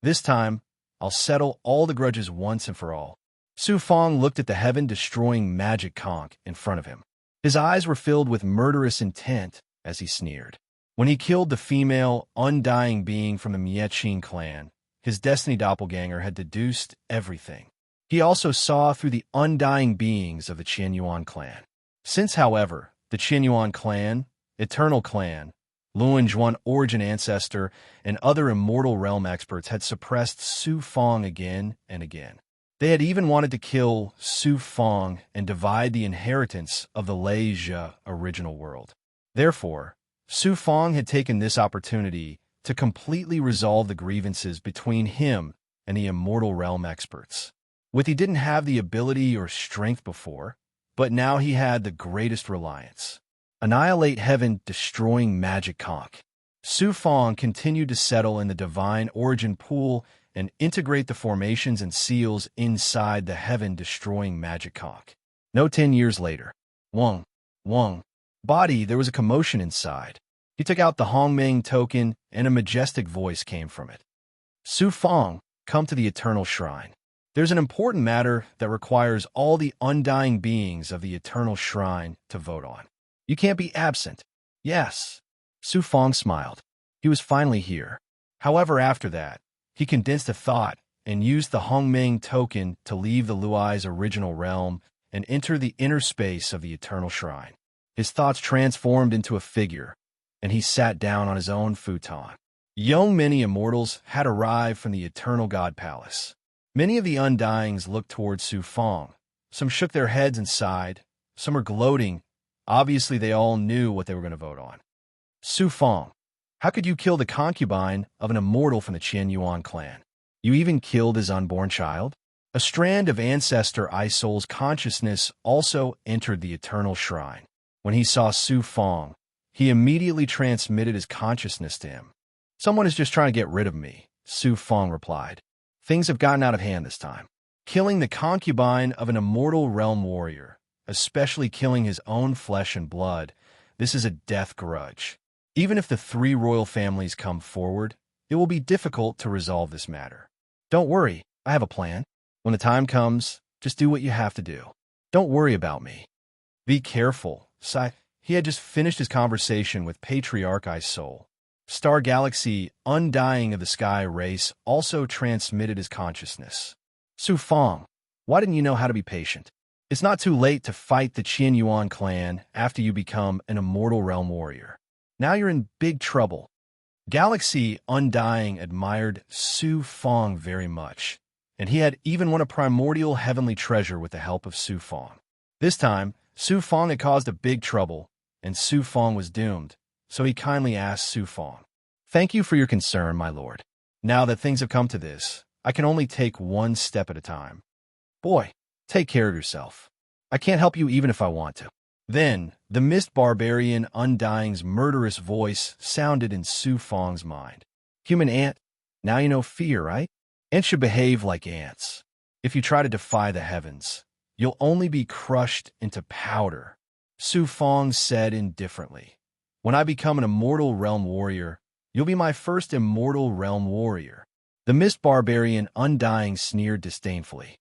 This time, I'll settle all the grudges once and for all. Su Fong looked at the heaven-destroying magic conch in front of him. His eyes were filled with murderous intent as he sneered. When he killed the female, undying being from the Mietchin clan, his destiny doppelganger had deduced everything. He also saw through the undying beings of the Qianyuan clan. Since, however, the Qianyuan clan, Eternal Clan, Luan Zhuan origin ancestor, and other immortal realm experts had suppressed Su Fong again and again. They had even wanted to kill Su Fong and divide the inheritance of the Leisha original world. Therefore, Su Fong had taken this opportunity to completely resolve the grievances between him and the immortal realm experts. He didn't have the ability or strength before, but now he had the greatest reliance. Annihilate heaven-destroying magic conch. Su Fong continued to settle in the divine origin pool and integrate the formations and seals inside the heaven-destroying magic conch. No 10 years later. Wong. Wang. Body, there was a commotion inside. He took out the Hongming token, and a majestic voice came from it. Su Fang, come to the eternal shrine. There's an important matter that requires all the undying beings of the eternal shrine to vote on. You can't be absent. Yes. Su Fang smiled. He was finally here. However, after that, he condensed a thought and used the Hongming token to leave the Luai's original realm and enter the inner space of the eternal shrine. His thoughts transformed into a figure, and he sat down on his own futon. Many immortals had arrived from the eternal God Palace. Many of the undyings looked towards Su Fang. Some shook their heads and sighed. Some were gloating. Obviously, they all knew what they were going to vote on. Su Fang, how could you kill the concubine of an immortal from the Qian Yuan clan? You even killed his unborn child? A strand of ancestor Isol's consciousness also entered the eternal shrine. When he saw Su Fang, he immediately transmitted his consciousness to him. Someone is just trying to get rid of me, Su Fang replied. Things have gotten out of hand this time. Killing the concubine of an immortal realm warrior, especially killing his own flesh and blood, this is a death grudge. Even if the three royal families come forward, it will be difficult to resolve this matter. Don't worry, I have a plan. When the time comes, just do what you have to do. Don't worry about me. Be careful, Sai. He had just finished his conversation with Patriarch Isol. Star Galaxy, undying of the sky race, also transmitted his consciousness. Su Fang, why didn't you know how to be patient? It's not too late to fight the Qian Yuan clan after you become an immortal realm warrior. Now you're in big trouble. Galaxy Undying admired Su Fang very much, and he had even won a primordial heavenly treasure with the help of Su Fang. This time, Su Fang had caused a big trouble, and Su Fang was doomed, so he kindly asked Su Fang, "Thank you for your concern, my lord. Now that things have come to this, I can only take one step at a time. Boy, take care of yourself. I can't help you even if I want to." Then, the Mist Barbarian Undying's murderous voice sounded in Su Fang's mind. "Human ant, now you know fear, right? Ants should behave like ants. If you try to defy the heavens, you'll only be crushed into powder." Su Fang said indifferently, "When I become an immortal realm warrior, you'll be my first immortal realm warrior." The Mist Barbarian Undying sneered disdainfully.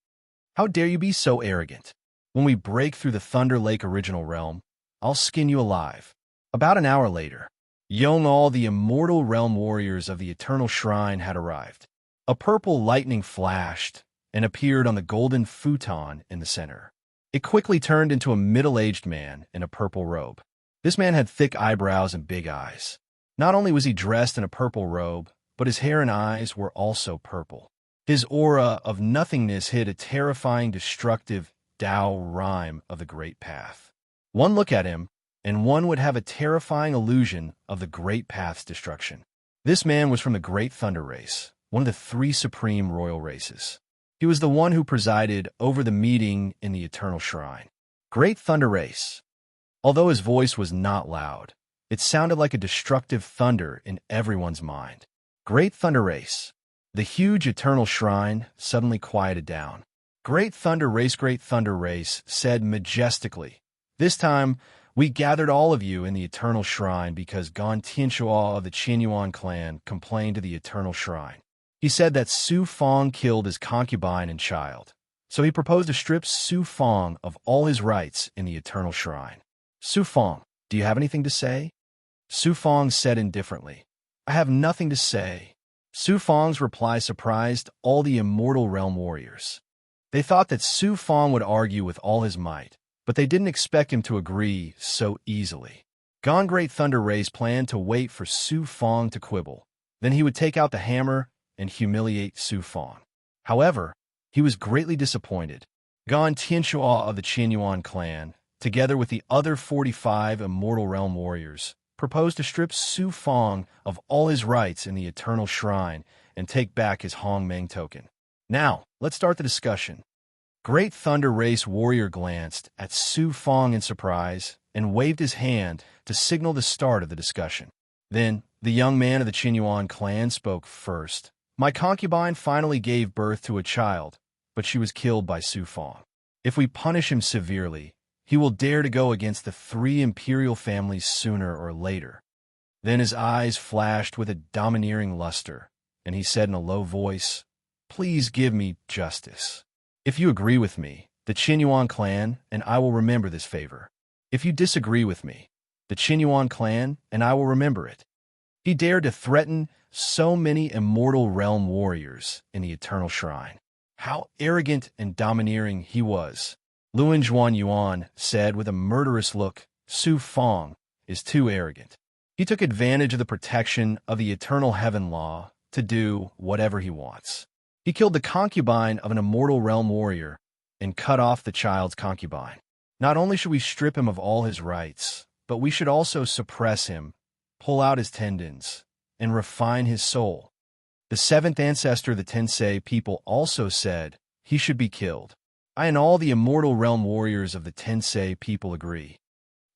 "How dare you be so arrogant? When we break through the Thunder Lake original realm, I'll skin you alive." About an hour later, all the immortal realm warriors of the Eternal Shrine had arrived. A purple lightning flashed and appeared on the golden futon in the center. It quickly turned into a middle-aged man in a purple robe. This man had thick eyebrows and big eyes. Not only was he dressed in a purple robe, but his hair and eyes were also purple. His aura of nothingness hid a terrifying, destructive Tao rhyme of the Great Path. One look at him, and one would have a terrifying illusion of the Great Path's destruction. This man was from the Great Thunder Race, one of the three supreme royal races. He was the one who presided over the meeting in the Eternal Shrine. Great Thunder Race. Although his voice was not loud, it sounded like a destructive thunder in everyone's mind. Great Thunder Race. The huge Eternal Shrine suddenly quieted down. Great Thunder Race said majestically, "This time, we gathered all of you in the Eternal Shrine because Gan Tianshua of the Qian Yuan clan complained to the Eternal Shrine. He said that Su Fang killed his concubine and child, so he proposed to strip Su Fang of all his rights in the Eternal Shrine." "Su Fang, do you have anything to say?" Su Fang said indifferently, "I have nothing to say." Su Fang's reply surprised all the immortal realm warriors. They thought that Su Fang would argue with all his might, but they didn't expect him to agree so easily. Gan Great Thunder Race planned to wait for Su Fang to quibble. Then he would take out the hammer and humiliate Su Fang. However, he was greatly disappointed. Gan Tianshua of the Qian Yuan clan, together with the other 45 immortal realm warriors, proposed to strip Su Fang of all his rights in the Eternal Shrine and take back his Hongmeng token. Now, let's start the discussion. Great Thunder Race warrior glanced at Su Fang in surprise and waved his hand to signal the start of the discussion. Then, the young man of the Qian Yuan clan spoke first. "My concubine finally gave birth to a child, but she was killed by Su Fang. If we punish him severely, he will dare to go against the three imperial families sooner or later. Then his eyes flashed with a domineering luster, and he said in a low voice, "Please give me justice. If you agree with me, the Qinyuan clan, and I will remember this favor. If you disagree with me, the Qinyuan clan, and I will remember it." He dared to threaten so many immortal realm warriors in the Eternal Shrine. How arrogant and domineering he was. Luan Yuan said with a murderous look, "Su Fong is too arrogant. He took advantage of the protection of the Eternal Heaven Law to do whatever he wants. He killed the concubine of an immortal realm warrior and cut off the child's concubine. Not only should we strip him of all his rights, but we should also suppress him, pull out his tendons, and refine his soul." The seventh ancestor of the Tensei people also said he should be killed. I and all the immortal realm warriors of the Tensei people agree.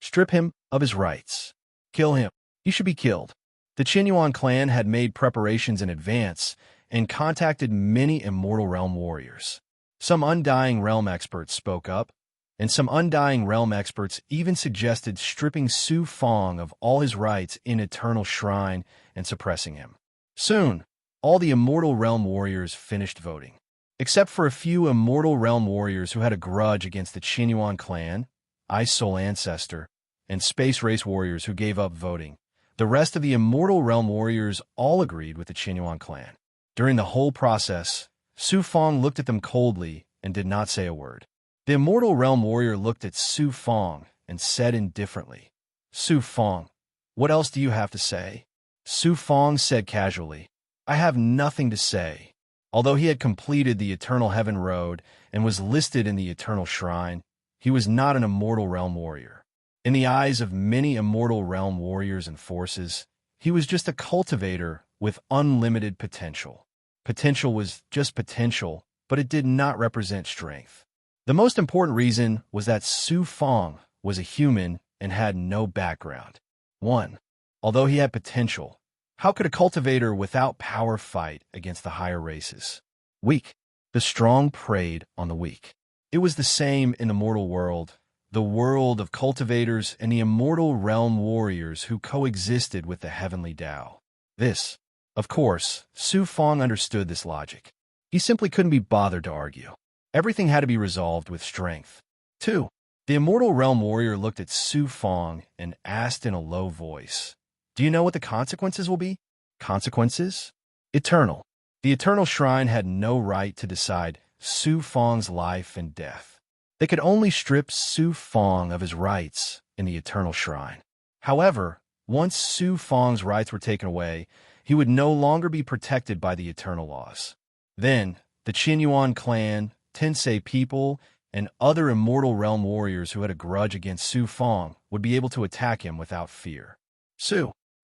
Strip him of his rights. Kill him. He should be killed. The Qinyuan clan had made preparations in advance and contacted many immortal realm warriors. Some undying realm experts spoke up, and some undying realm experts even suggested stripping Su Fong of all his rights in Eternal Shrine and suppressing him. Soon, all the immortal realm warriors finished voting. Except for a few immortal realm warriors who had a grudge against the Qinyuan clan, Ice Soul Ancestor, and Space Race warriors who gave up voting, the rest of the immortal realm warriors all agreed with the Qinyuan clan. During the whole process, Su Fong looked at them coldly and did not say a word. The immortal realm warrior looked at Su Fong and said indifferently, "Su Fong, what else do you have to say?" Su Fong said casually, "I have nothing to say." Although he had completed the Eternal Heaven Road and was listed in the Eternal Shrine, he was not an immortal realm warrior. In the eyes of many immortal realm warriors and forces, he was just a cultivator with unlimited potential. Potential was just potential, but it did not represent strength. The most important reason was that Su Fong was a human and had no background. 1. Although he had potential, how could a cultivator without power fight against the higher races? Weak. The strong preyed on the weak. It was the same in the mortal world, the world of cultivators and the immortal realm warriors who coexisted with the heavenly Tao. This, of course, Su Fong understood this logic. He simply couldn't be bothered to argue. Everything had to be resolved with strength. 2. The immortal realm warrior looked at Su Fong and asked in a low voice, "Do you know what the consequences will be?" Consequences? Eternal. The Eternal Shrine had no right to decide Su Fong's life and death. They could only strip Su Fong of his rights in the Eternal Shrine. However, once Su Fong's rights were taken away, he would no longer be protected by the eternal laws. Then, the Qinyuan clan, Tensei people, and other immortal realm warriors who had a grudge against Su Fong would be able to attack him without fear.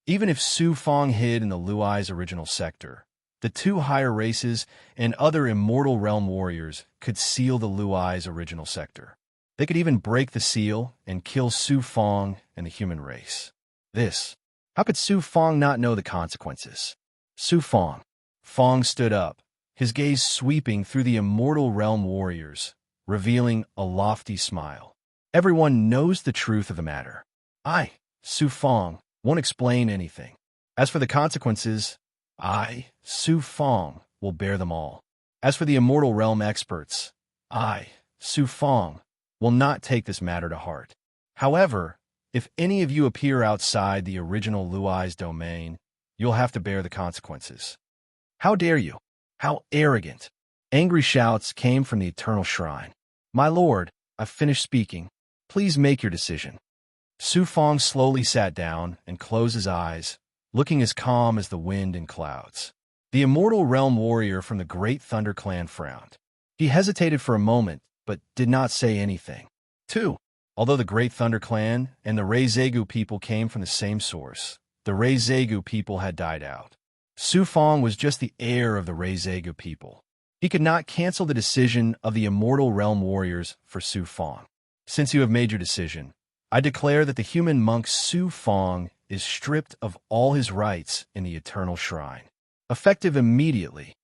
Even if Su Fong hid in the Luai's original sector, the two higher races and other immortal realm warriors could seal the Luai's original sector. They could even break the seal and kill Su Fong and the human race. How could Su Fong not know the consequences? Su Fong. Fong stood up, his gaze sweeping through the immortal realm warriors, revealing a lofty smile. Everyone knows the truth of the matter. I, Su Fong, won't explain anything. As for the consequences, I, Su Fong, will bear them all. As for the immortal realm experts, I, Su Fong, will not take this matter to heart. However, if any of you appear outside the original Luai's domain, you'll have to bear the consequences. How dare you? How arrogant! Angry shouts came from the Eternal Shrine. My lord, I've finished speaking. Please make your decision. Su Fong slowly sat down and closed his eyes, looking as calm as the wind and clouds. The immortal realm warrior from the Great Thunder Clan frowned. He hesitated for a moment, but did not say anything. 2. Although the Great Thunder Clan and the Reizegu people came from the same source, the Reizegu people had died out. Su Fong was just the heir of the Reizegu people. He could not cancel the decision of the immortal realm warriors for Su Fong. Since you have made your decision, I declare that the human monk Su Fong is stripped of all his rights in the Eternal Shrine. Effective immediately.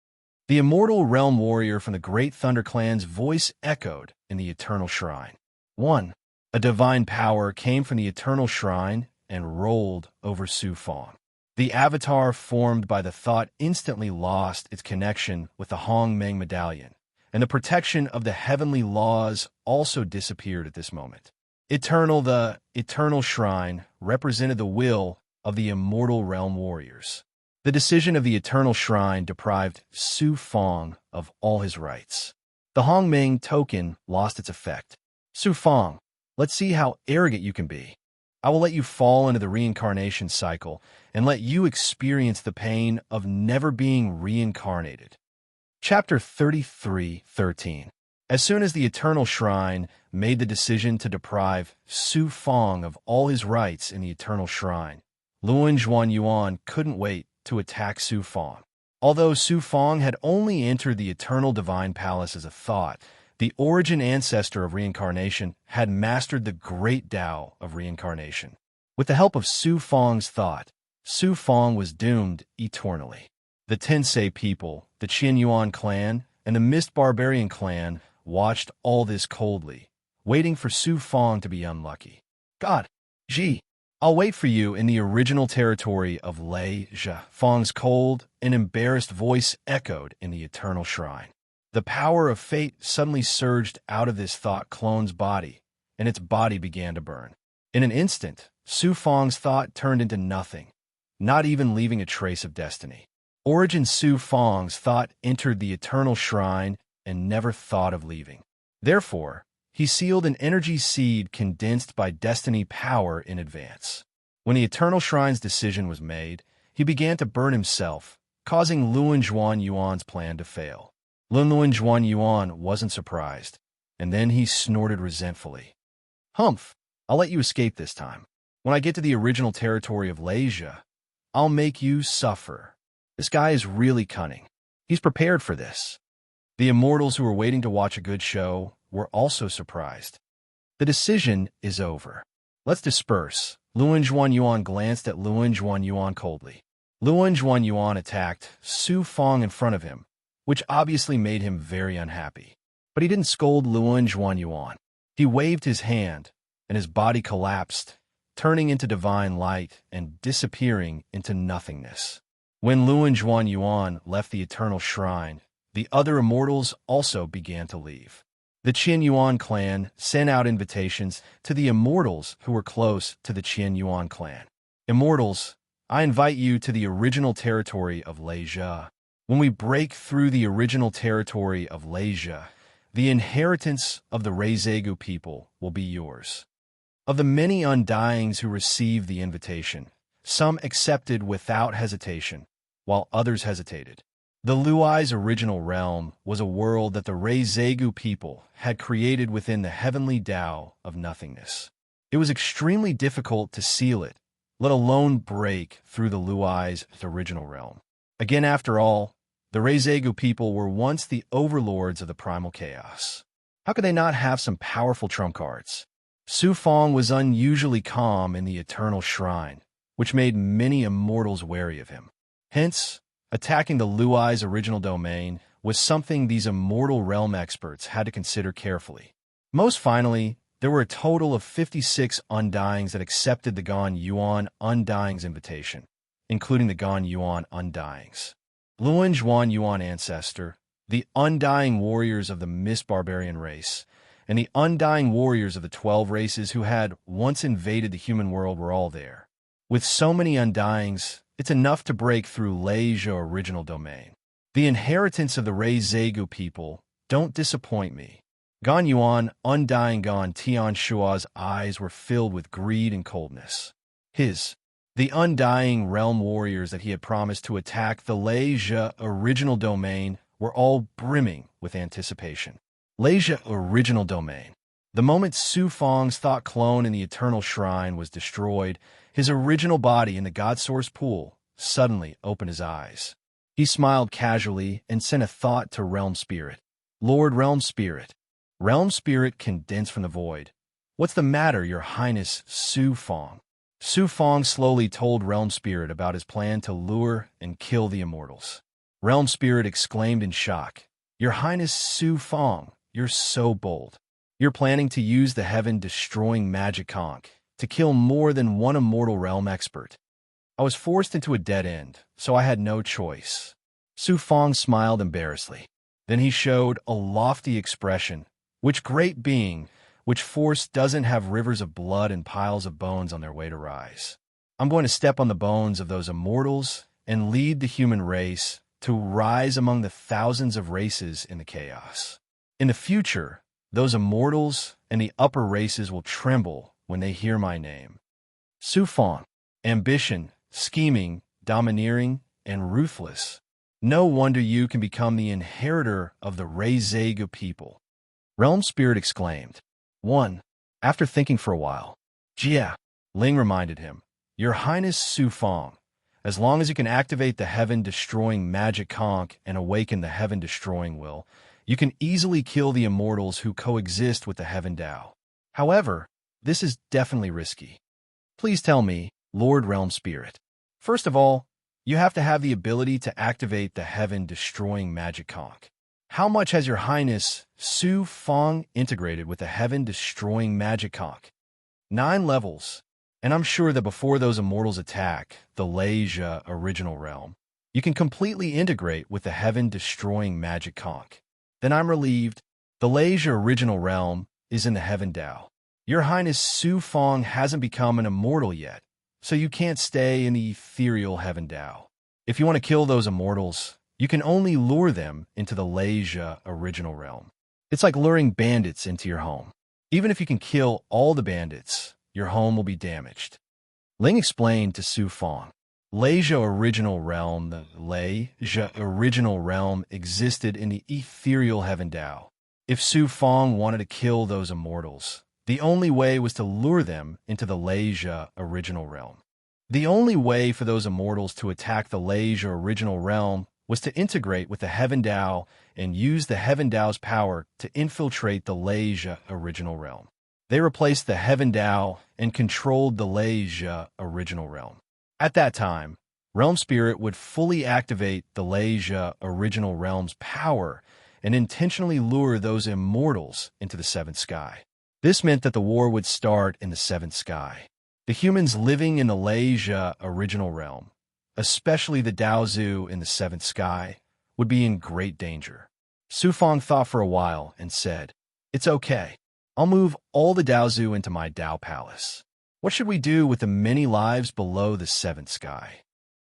The immortal realm warrior from the Great Thunder Clan's voice echoed in the Eternal Shrine. 1. A divine power came from the eternal shrine and rolled over Su Fong. The avatar formed by the thought instantly lost its connection with the Hong Meng medallion, and the protection of the heavenly laws also disappeared at this moment. The eternal shrine represented the will of the immortal realm warriors. The decision of the eternal shrine deprived Su Fong of all his rights. The Hong Meng token lost its effect. Su Fong, let's see how arrogant you can be. I will let you fall into the reincarnation cycle and let you experience the pain of never being reincarnated. Chapter 33:13. As soon as the Eternal Shrine made the decision to deprive Su Fong of all his rights in the Eternal Shrine, Luan Zhuan Yuan couldn't wait to attack Su Fong. Although Su Fong had only entered the Eternal Divine Palace as a thought, the origin ancestor of reincarnation had mastered the great Tao of reincarnation. With the help of Su Fong's thought, Su Fong was doomed eternally. The Tensei people, the Qin Yuan clan, and the Mist Barbarian clan watched all this coldly, waiting for Su Fong to be unlucky. God, Ji, I'll wait for you in the original territory of Lei Zhe. Fong's cold and embarrassed voice echoed in the Eternal Shrine. The power of fate suddenly surged out of this thought clone's body, and its body began to burn. In an instant, Su Fong's thought turned into nothing, not even leaving a trace of destiny. Origin Su Fong's thought entered the Eternal Shrine and never thought of leaving. Therefore, he sealed an energy seed condensed by destiny power in advance. When the Eternal Shrine's decision was made, he began to burn himself, causing Luan Zhuan Yuan's plan to fail. Luan Zhuan Yuan wasn't surprised, and then he snorted resentfully. Humph, I'll let you escape this time. When I get to the original territory of Lei Zhe, I'll make you suffer. This guy is really cunning. He's prepared for this. The immortals who were waiting to watch a good show were also surprised. The decision is over. Let's disperse. Luan Zhuan Yuan glanced at Luan Zhuan Yuan coldly. Luan Zhuan Yuan attacked Su Fong in front of him, which obviously made him very unhappy. But he didn't scold Luan Zhuan Yuan. He waved his hand, and his body collapsed, turning into divine light and disappearing into nothingness. When Luan Zhuan Yuan left the Eternal Shrine, the other immortals also began to leave. The Qin Yuan clan sent out invitations to the immortals who were close to the Qin Yuan clan. Immortals, I invite you to the original territory of Lei Zhe. When we break through the original territory of Lei Zhe, the inheritance of the Reizeigu people will be yours. Of the many undyings who received the invitation, some accepted without hesitation, while others hesitated. The Luai's original realm was a world that the Reizeigu people had created within the heavenly Tao of nothingness. It was extremely difficult to seal it, let alone break through the Luai's original realm. Again, after all, the Reizeigu people were once the overlords of the primal chaos. How could they not have some powerful trump cards? Su Fong was unusually calm in the Eternal Shrine, which made many immortals wary of him. Hence, attacking the Luai's original domain was something these immortal realm experts had to consider carefully. Most finally, there were a total of 56 undyings that accepted the Gan Yuan Undyings invitation, including the Gan Yuan Undyings. Luan Zhuan Yuan ancestor, the undying warriors of the Mist Barbarian race, and the undying warriors of the 12 races who had once invaded the human world were all there. With so many undyings, it's enough to break through Lei Zhe original domain. The inheritance of the Reizeigu people don't disappoint me. Gan Yuan, undying Gan Tian Shua's eyes were filled with greed and coldness. The undying realm warriors that he had promised to attack the Lei Zhe original domain were all brimming with anticipation. Lei Zhe original domain. The moment Su Fong's thought clone in the Eternal Shrine was destroyed, his original body in the God Source pool suddenly opened his eyes. He smiled casually and sent a thought to Realm Spirit. Lord Realm Spirit. Realm Spirit condensed from the void. What's the matter, Your Highness Su Fong? Su Fong slowly told Realm Spirit about his plan to lure and kill the immortals. Realm Spirit exclaimed in shock, Your Highness Su Fong, you're so bold. You're planning to use the heaven-destroying magic conch to kill more than one immortal realm expert. I was forced into a dead end, so I had no choice. Su Fong smiled embarrassedly. Then he showed a lofty expression. Which great being, which force doesn't have rivers of blood and piles of bones on their way to rise? I'm going to step on the bones of those immortals and lead the human race to rise among the thousands of races in the chaos. In the future, those immortals and the upper races will tremble when they hear my name. Su Fong. Ambition, scheming, domineering, and ruthless. No wonder you can become the inheritor of the Reizeigu people. Realm Spirit exclaimed. 1. After thinking for a while. Jia, Ling reminded him. Your Highness Su Fong, as long as you can activate the heaven-destroying magic conch and awaken the heaven-destroying will, you can easily kill the immortals who coexist with the Heaven Dao. However, this is definitely risky. Please tell me, Lord Realm Spirit. First of all, you have to have the ability to activate the heaven-destroying magic conch. How much has Your Highness Su Fong integrated with the heaven-destroying magic conch? 9 levels, and I'm sure that before those immortals attack the Leisha original realm, you can completely integrate with the heaven-destroying magic conch. Then I'm relieved. The Leisha original realm is in the Heaven Dao. Your Highness Su Fong hasn't become an immortal yet, so you can't stay in the ethereal Heaven Dao. If you want to kill those immortals, you can only lure them into the Leisha original realm. It's like luring bandits into your home. Even if you can kill all the bandits, your home will be damaged. Ling explained to Su Fong. Leisha original realm, the Leisha original realm existed in the ethereal Heaven Dao. If Su Fong wanted to kill those immortals, the only way was to lure them into the Leisha original realm. The only way for those immortals to attack the Leisha original realm was to integrate with the Heaven Dao and use the Heaven Dao's power to infiltrate the Leisha original realm. They replaced the Heaven Dao and controlled the Leisha original realm. At that time, Realm Spirit would fully activate the Leisha original realm's power and intentionally lure those immortals into the seventh sky. This meant that the war would start in the seventh sky. The humans living in the Leisha original realm, especially the Daozu in the seventh sky, would be in great danger. Su Fong thought for a while and said, "It's okay. I'll move all the Daozu into my Dao Palace. What should we do with the many lives below the seventh sky?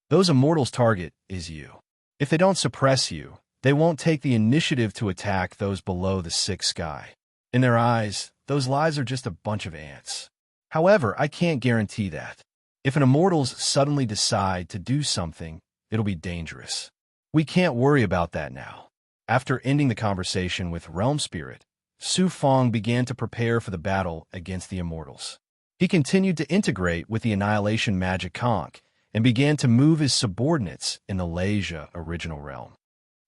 Those immortals' target is you. If they don't suppress you, they won't take the initiative to attack those below the sixth sky. In their eyes, those lives are just a bunch of ants. However, I can't guarantee that. If an immortals suddenly decide to do something, it'll be dangerous. We can't worry about that now." After ending the conversation with Realm Spirit, Su Fong began to prepare for the battle against the immortals. He continued to integrate with the Annihilation Magic Conch and began to move his subordinates in the Leisha original realm.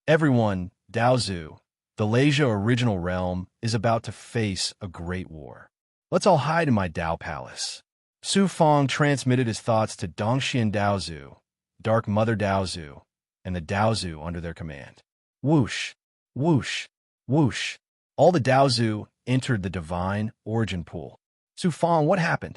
Everyone, Daozu, the Leisha original realm is about to face a great war. Let's all hide in my Dao Palace. Su Fong transmitted his thoughts to Dongxian Daozu, Dark Mother Daozu, and the Daozu under their command. Whoosh, whoosh, whoosh. All the Daozu entered the divine origin pool. Su Fong, what happened?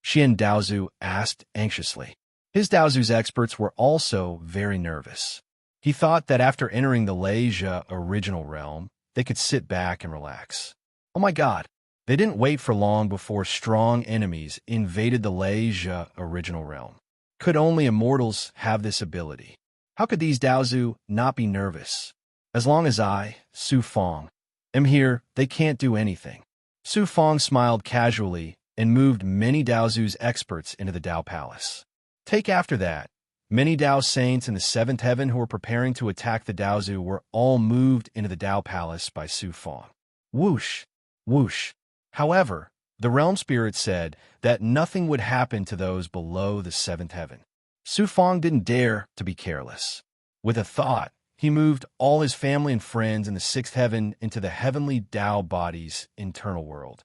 Xian Daozu asked anxiously. His Daozu's experts were also very nervous. He thought that after entering the Leisha original realm, they could sit back and relax. Oh my God! They didn't wait for long before strong enemies invaded the Leisha original realm. Could only immortals have this ability? How could these Daozu not be nervous? As long as I, Su Fong, am here, they can't do anything. Su Fong smiled casually and moved many Daozu's experts into the Dao Palace. Take after that. Many Dao saints in the seventh heaven who were preparing to attack the Daozu were all moved into the Dao Palace by Su Fong. Whoosh, whoosh. However, the Realm Spirit said that nothing would happen to those below the seventh heaven. Su Fong didn't dare to be careless. With a thought, he moved all his family and friends in the sixth heaven into the heavenly Dao body's internal world.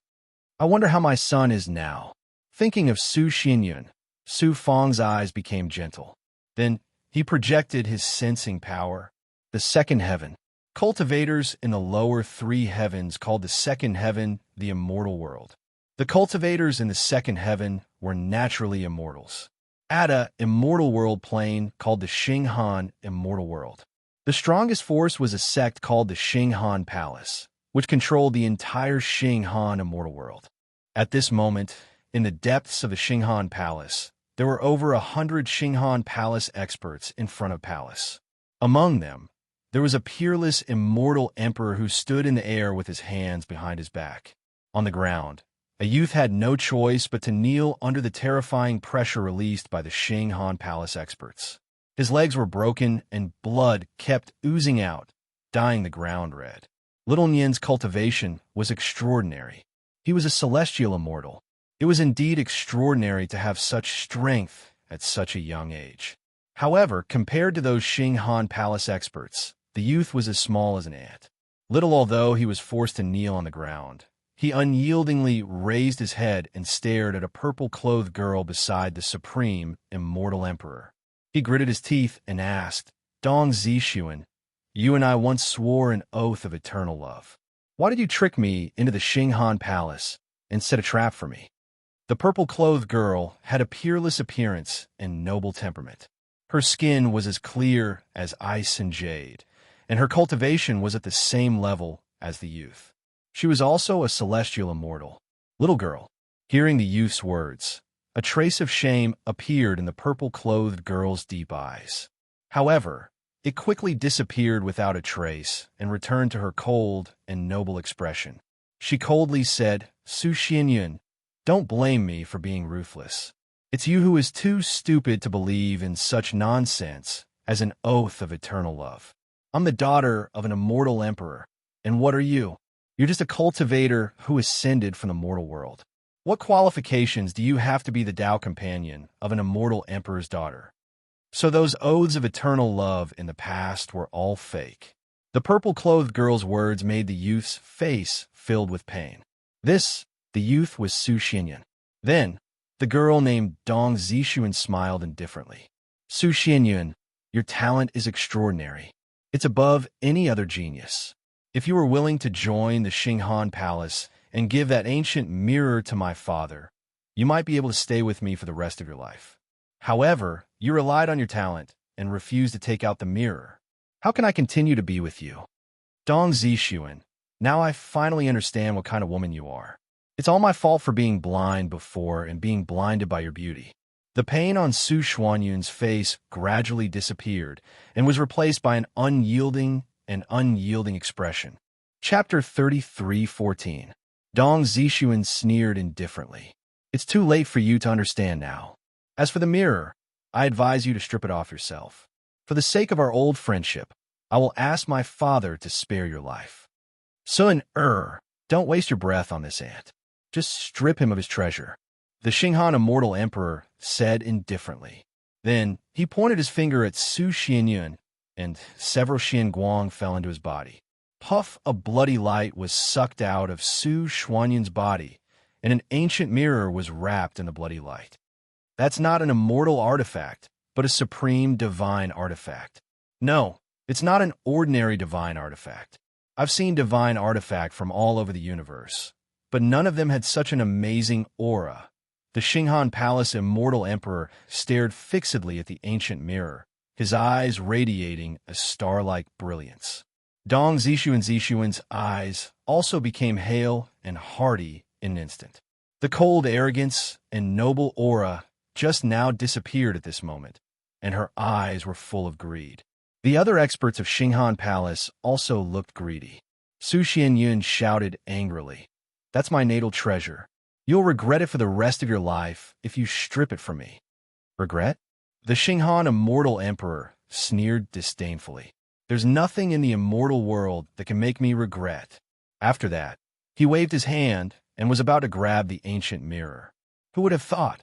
I wonder how my son is now. Thinking of Su Xinyun, Su Fong's eyes became gentle. Then he projected his sensing power. The second heaven. Cultivators in the lower three heavens called the second heaven the immortal world. The cultivators in the second heaven were naturally immortals. At a immortal world plane called the Xinghan immortal world. The strongest force was a sect called the Xinghan Palace, which controlled the entire Xinghan immortal world. At this moment, in the depths of the Xinghan Palace, there were over 100 Xinghan Palace experts in front of Palace. Among them, there was a peerless immortal emperor who stood in the air with his hands behind his back. On the ground, a youth had no choice but to kneel under the terrifying pressure released by the Xinghan Palace experts. His legs were broken and blood kept oozing out, dyeing the ground red. Little Nian's cultivation was extraordinary. He was a celestial immortal. It was indeed extraordinary to have such strength at such a young age. However, compared to those Xinghan Palace experts, the youth was as small as an ant. Little although he was forced to kneel on the ground, he unyieldingly raised his head and stared at a purple-clothed girl beside the supreme, immortal emperor. He gritted his teeth and asked, "Dong Zixuan, you and I once swore an oath of eternal love. Why did you trick me into the Xinghan Palace and set a trap for me?" The purple-clothed girl had a peerless appearance and noble temperament. Her skin was as clear as ice and jade, and her cultivation was at the same level as the youth. She was also a celestial immortal. Little girl, hearing the youth's words, a trace of shame appeared in the purple-clothed girl's deep eyes. However, it quickly disappeared without a trace and returned to her cold and noble expression. She coldly said, "Su Xianyun, don't blame me for being ruthless. It's you who is too stupid to believe in such nonsense as an oath of eternal love. I'm the daughter of an immortal emperor, and what are you? You're just a cultivator who ascended from the mortal world. What qualifications do you have to be the Tao companion of an immortal emperor's daughter?" So those oaths of eternal love in the past were all fake. The purple-clothed girl's words made the youth's face filled with pain. The youth was Su Xianyun. Then, the girl named Dong Zixuan smiled indifferently. "Su Xianyun, your talent is extraordinary. It's above any other genius. If you were willing to join the Xinghan Palace and give that ancient mirror to my father, you might be able to stay with me for the rest of your life. However, you relied on your talent and refused to take out the mirror. How can I continue to be with you? Dong Zixuan, now I finally understand what kind of woman you are. It's all my fault for being blind before and being blinded by your beauty." The pain on Su Xuanyun's face gradually disappeared and was replaced by an unyielding expression. Chapter 33:14. Dong Zixuan sneered indifferently. "It's too late for you to understand now. As for the mirror, I advise you to strip it off yourself. For the sake of our old friendship, I will ask my father to spare your life. Sun don't waste your breath on this ant. Just strip him of his treasure," the Xinghan immortal emperor said indifferently. Then he pointed his finger at Su Xianyun, and several Xianguang fell into his body. Puff of bloody light was sucked out of Su Xuanyun's body, and an ancient mirror was wrapped in the bloody light. That's not an immortal artifact, but a supreme divine artifact. No, it's not an ordinary divine artifact. I've seen divine artifact from all over the universe, but none of them had such an amazing aura. The Xinghan Palace immortal emperor stared fixedly at the ancient mirror, his eyes radiating a star-like brilliance. Dong Zixuan's eyes also became hale and hearty in an instant. The cold arrogance and noble aura just now disappeared at this moment, and her eyes were full of greed. The other experts of Xinghan Palace also looked greedy. Su Xianyun shouted angrily, "That's my natal treasure. You'll regret it for the rest of your life if you strip it from me." "Regret?" The Xinghan immortal emperor sneered disdainfully. "There's nothing in the immortal world that can make me regret." After that, he waved his hand and was about to grab the ancient mirror. Who would have thought?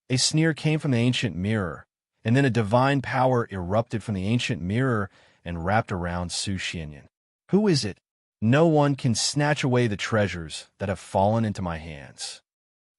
A sneer came from the ancient mirror, and then a divine power erupted from the ancient mirror and wrapped around Su Xianyun. "Who is it? No one can snatch away the treasures that have fallen into my hands."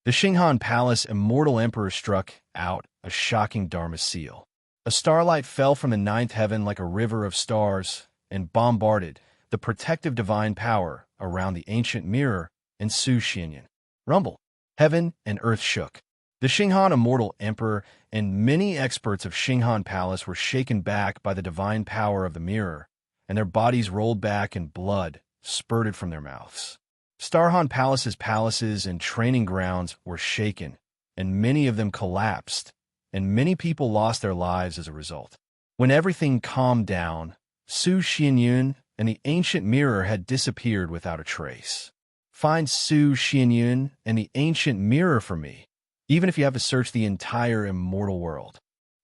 The Xinghan Palace immortal emperor struck out a shocking Dharma seal. A starlight fell from the ninth heaven like a river of stars, and bombarded the protective divine power around the ancient mirror and Su Xianyan. Rumble. Heaven and earth shook. The Xinghan immortal emperor and many experts of Xinghan Palace were shaken back by the divine power of the mirror, and their bodies rolled back and blood spurted from their mouths. Starhan Palace's palaces and training grounds were shaken, and many of them collapsed, and many people lost their lives as a result. When everything calmed down, Su Xianyun and the ancient mirror had disappeared without a trace. Find Su Xianyun and the ancient mirror for me, even if you have to search the entire immortal world.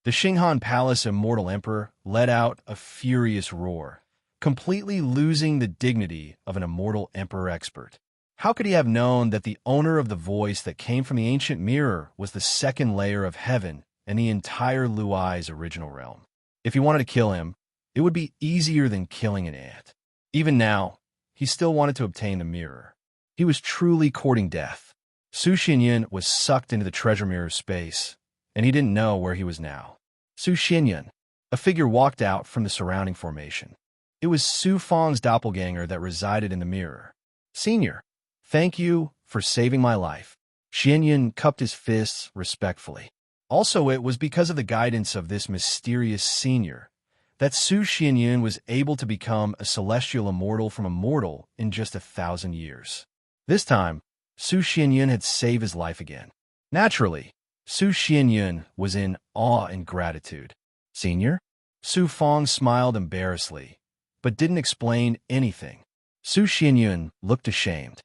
The Xinghan Palace immortal emperor let out a furious roar, completely losing the dignity of an immortal emperor expert. How could he have known that the owner of the voice that came from the ancient mirror was the second layer of heaven and the entire Luai's original realm? If he wanted to kill him, it would be easier than killing an ant. Even now, he still wanted to obtain the mirror. He was truly courting death. Su Xianyan was sucked into the treasure mirror's space, and he didn't know where he was now. Su Xianyan. A figure walked out from the surrounding formation. It was Su Fang's doppelganger that resided in the mirror. Senior, thank you for saving my life. Xianyan cupped his fists respectfully. Also, it was because of the guidance of this mysterious senior that Su Xianyan was able to become a celestial immortal from a mortal in just 1,000 years. This time, Su Xianyan had saved his life again. Naturally, Su Xianyan was in awe and gratitude. Senior? Su Fang smiled embarrassedly, but didn't explain anything. Su Xianyan looked ashamed.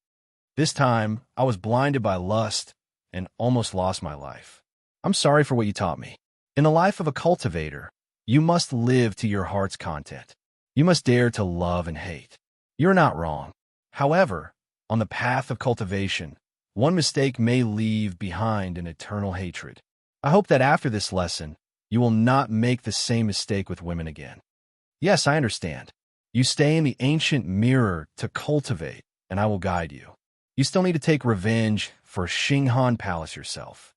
This time, I was blinded by lust and almost lost my life. I'm sorry for what you taught me. In the life of a cultivator, you must live to your heart's content. You must dare to love and hate. You're not wrong. However, on the path of cultivation, one mistake may leave behind an eternal hatred. I hope that after this lesson, you will not make the same mistake with women again. Yes, I understand. You stay in the ancient mirror to cultivate, and I will guide you. You still need to take revenge for Xinghan Palace yourself.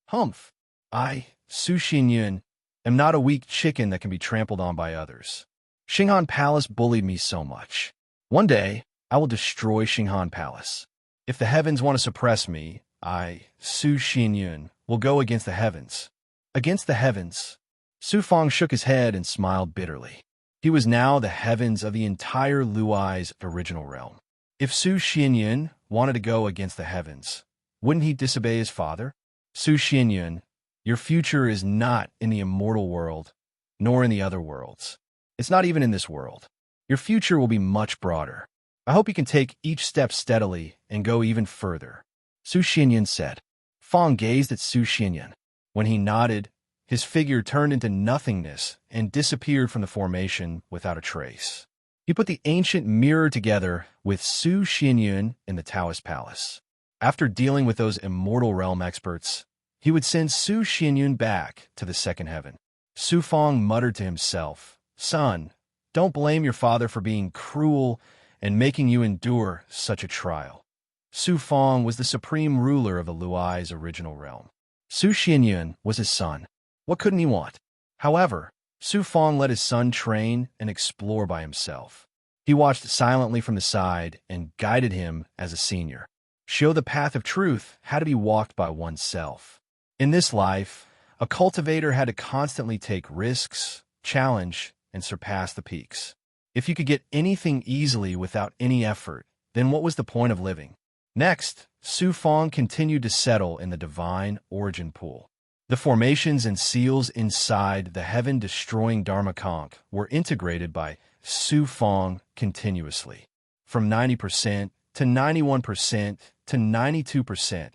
Humph. I, Su Xianyun, am not a weak chicken that can be trampled on by others. Xinghan Palace bullied me so much. One day, I will destroy Xinghan Palace. If the heavens want to suppress me, I, Su Xianyun, will go against the heavens. Against the heavens. Su Fang shook his head and smiled bitterly. He was now the heavens of the entire Luai's original realm. If Su Xianyun wanted to go against the heavens, wouldn't he disobey his father? Su Xianyun, your future is not in the immortal world, nor in the other worlds. It's not even in this world. Your future will be much broader. I hope you can take each step steadily and go even further. Su Xianyun said. Fang gazed at Su Xianyun. When he nodded, his figure turned into nothingness and disappeared from the formation without a trace. He put the ancient mirror together with Su Xianyun in the Taoist palace. After dealing with those immortal realm experts, he would send Su Xianyun back to the second heaven. Su Fang muttered to himself, Son, don't blame your father for being cruel and making you endure such a trial. Su Fang was the supreme ruler of the Luai's original realm. Su Xianyun was his son. What couldn't he want? However, Su Fang let his son train and explore by himself. He watched silently from the side and guided him as a senior. Show the path of truth had to be walked by oneself. In this life, a cultivator had to constantly take risks, challenge, and surpass the peaks. If you could get anything easily without any effort, then what was the point of living? Next, Su Fang continued to settle in the divine origin pool. The formations and seals inside the heaven-destroying Dharma Conch were integrated by Su Fang continuously, from 90% to 91% to 92%.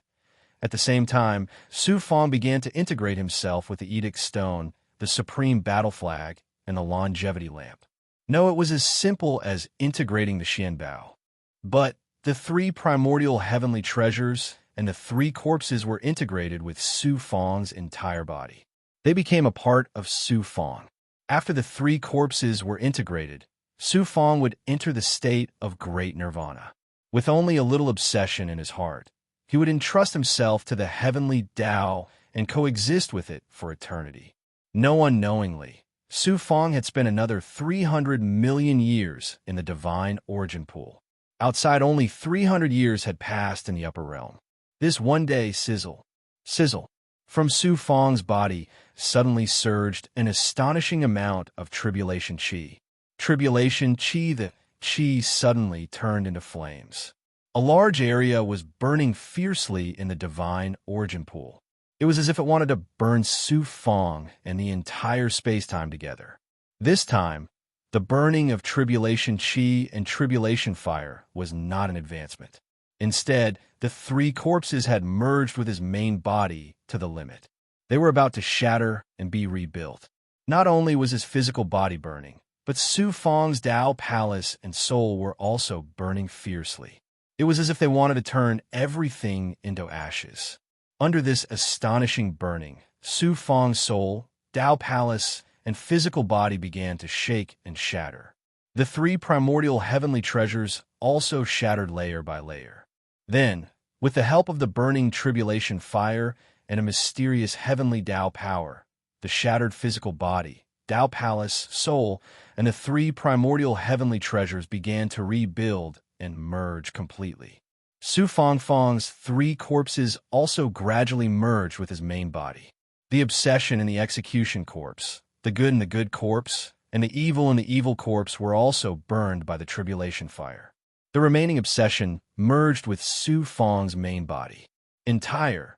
At the same time, Su Fang began to integrate himself with the Edict Stone, the Supreme Battle Flag, and the Longevity Lamp. No, it was as simple as integrating the Xianbao. But the three primordial heavenly treasures and the three corpses were integrated with Su Fang's entire body. They became a part of Su Fang. After the three corpses were integrated, Su Fang would enter the state of great nirvana. With only a little obsession in his heart, he would entrust himself to the heavenly Tao and coexist with it for eternity. No unknowingly, Su Fong had spent another 300 million years in the divine origin pool. Outside, only 300 years had passed in the upper realm. This one day sizzle, from Su Fong's body suddenly surged an astonishing amount of tribulation chi. Tribulation chi, the chi suddenly turned into flames. A large area was burning fiercely in the divine origin pool. It was as if it wanted to burn Su Fong and the entire space-time together. This time, the burning of tribulation chi and tribulation fire was not an advancement. Instead, the three corpses had merged with his main body to the limit. They were about to shatter and be rebuilt. Not only was his physical body burning, but Su Fong's Tao palace and soul were also burning fiercely. It was as if they wanted to turn everything into ashes. Under this astonishing burning, Su Fong's soul, Tao palace, and physical body began to shake and shatter. The three primordial heavenly treasures also shattered layer by layer. Then, with the help of the burning tribulation fire and a mysterious heavenly Tao power, the shattered physical body, Tao palace, soul, and the three primordial heavenly treasures began to rebuild and merge completely. Su Fong's three corpses also gradually merged with his main body. The obsession and the execution corpse, the good and the good corpse, and the evil corpse were also burned by the tribulation fire. The remaining obsession merged with Su Fong's main body. Entire.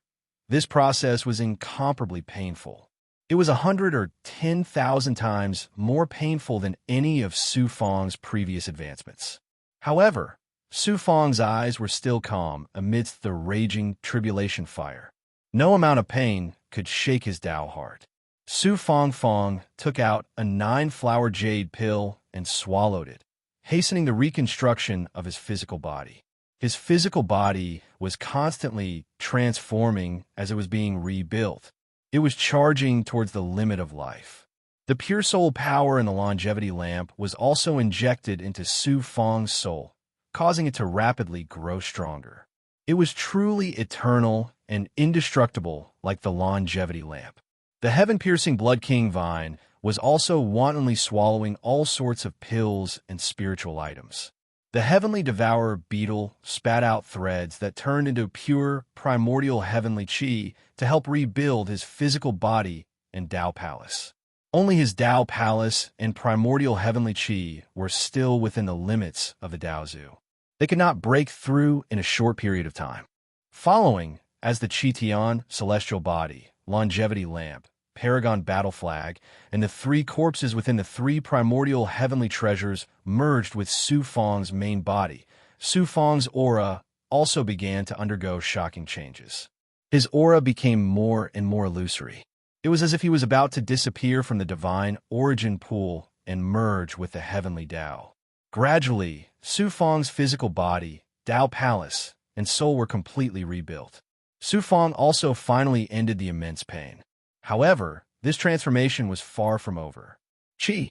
This process was incomparably painful. It was 100 or 10,000 times more painful than any of Su Fong's previous advancements. However, Su Fong's eyes were still calm amidst the raging tribulation fire. No amount of pain could shake his Tao heart. Su Fong took out a 9-flower jade pill and swallowed it, hastening the reconstruction of his physical body. His physical body was constantly transforming as it was being rebuilt. It was charging towards the limit of life. The pure soul power in the longevity lamp was also injected into Su Fong's soul, causing it to rapidly grow stronger. It was truly eternal and indestructible like the longevity lamp. The heaven-piercing Blood King vine was also wantonly swallowing all sorts of pills and spiritual items. The heavenly devourer beetle spat out threads that turned into pure, primordial heavenly chi to help rebuild his physical body and Tao palace. Only his Tao palace and primordial heavenly chi were still within the limits of the Tao Zoo. They could not break through in a short period of time. Following, as the Chi Tian, celestial body, longevity lamp, paragon battle flag, and the three corpses within the three primordial heavenly treasures merged with Su Fong's main body, Su Fong's aura also began to undergo shocking changes. His aura became more and more illusory. It was as if he was about to disappear from the divine origin pool and merge with the heavenly Tao. Gradually, Su Fong's physical body, Tao palace, and soul were completely rebuilt. Su Fong also finally ended the immense pain. However, this transformation was far from over. Chi,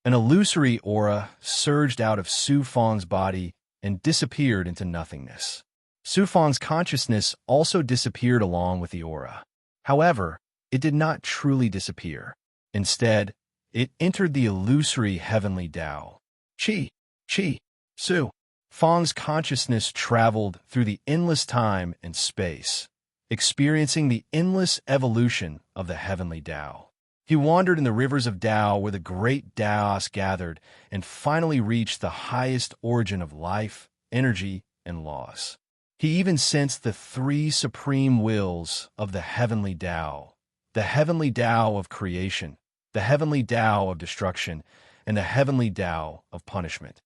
an illusory aura surged out of Su Fong's body and disappeared into nothingness. Su Fong's consciousness also disappeared along with the aura. However, it did not truly disappear. Instead, it entered the illusory heavenly Tao. Su Fong's consciousness traveled through the endless time and space, experiencing the endless evolution of the heavenly Tao. He wandered in the rivers of Tao where the great Taos gathered and finally reached the highest origin of life, energy, and laws. He even sensed the three supreme wills of the heavenly Tao, the heavenly Tao of creation, the heavenly Tao of destruction, and the heavenly Tao of punishment.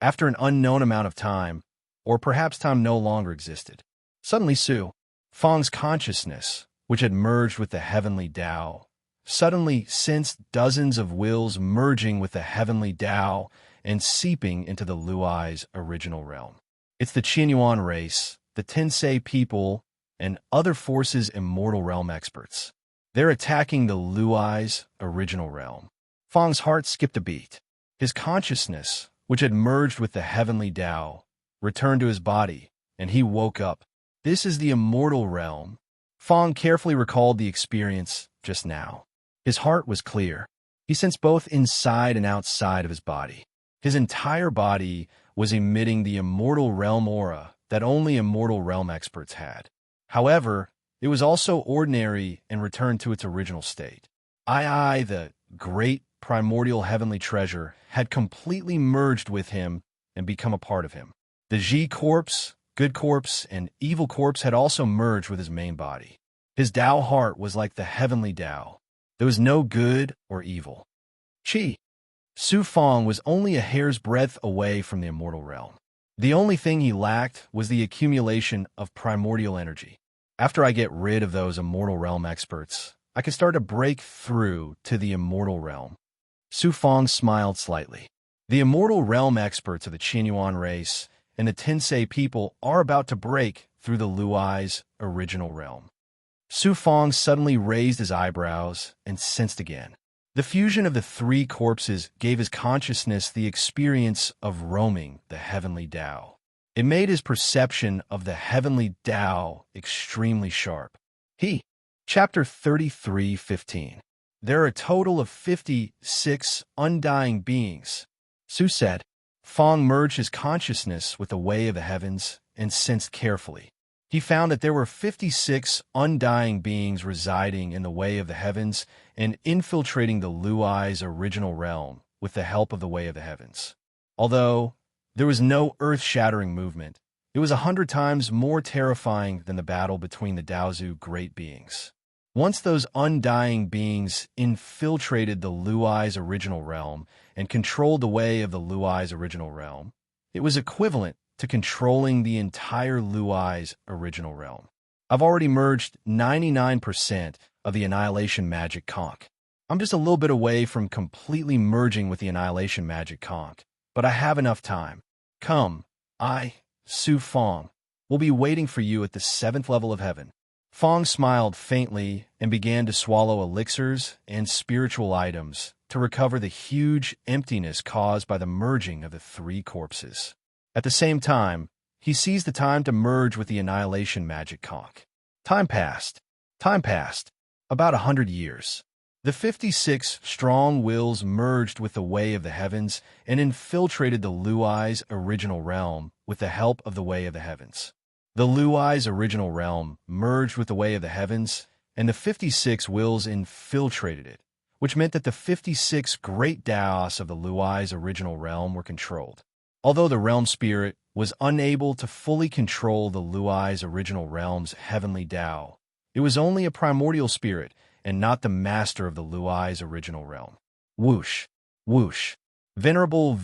After an unknown amount of time, or perhaps time no longer existed, suddenly Su Fong's consciousness, which had merged with the heavenly Tao, suddenly sensed dozens of wills merging with the heavenly Tao and seeping into the Luai's original realm. It's the Qianyuan race, the Tensei people, and other forces immortal realm experts. They're attacking the Luai's original realm. Fong's heart skipped a beat. His consciousness, which had merged with the heavenly Tao, returned to his body, and he woke up. This is the immortal realm. Fong carefully recalled the experience just now. His heart was clear. He sensed both inside and outside of his body. His entire body was emitting the immortal realm aura that only immortal realm experts had. However, it was also ordinary and returned to its original state. The great primordial heavenly treasure, had completely merged with him and become a part of him. The Ji corpse, good corpse, and evil corpse had also merged with his main body. His Tao heart was like the heavenly Tao. There was no good or evil. Su Fong was only a hair's breadth away from the immortal realm. The only thing he lacked was the accumulation of primordial energy. After I get rid of those immortal realm experts, I can start to break through to the immortal realm. Su Fong smiled slightly. The immortal realm experts of the Qinyuan race and the Tensei people are about to break through the Luai's original realm. Su Fong suddenly raised his eyebrows and sensed again. The fusion of the three corpses gave his consciousness the experience of roaming the heavenly Tao. It made his perception of the heavenly Tao extremely sharp. Chapter 33:15. There are a total of 56 undying beings. Su said. Fong merged his consciousness with the way of the heavens and sensed carefully. He found that there were 56 undying beings residing in the way of the heavens and infiltrating the Luai's original realm with the help of the way of the heavens. Although there was no earth-shattering movement, it was 100 times more terrifying than the battle between the Daozu great beings. Once those undying beings infiltrated the Luai's original realm and controlled the way of the Luai's original realm, it was equivalent to controlling the entire Luai's original realm. I've already merged 99% of the Annihilation Magic Conch. I'm just a little bit away from completely merging with the Annihilation Magic Conch, but I have enough time. Come, Su Fong, will be waiting for you at the 7th level of heaven. Fong smiled faintly and began to swallow elixirs and spiritual items to recover the huge emptiness caused by the merging of the three corpses. At the same time, he seized the time to merge with the Annihilation Magic Conch. Time passed. About 100 years. The 56 strong wills merged with the way of the heavens and infiltrated the Luai's original realm with the help of the way of the heavens. The Luai's original realm merged with the way of the heavens, and the 56 wills infiltrated it, which meant that the 56 great Daos of the Luai's original realm were controlled. Although the realm spirit was unable to fully control the Luai's original realm's heavenly Tao, it was only a primordial spirit and not the master of the Luai's original realm. Whoosh, whoosh. Venerable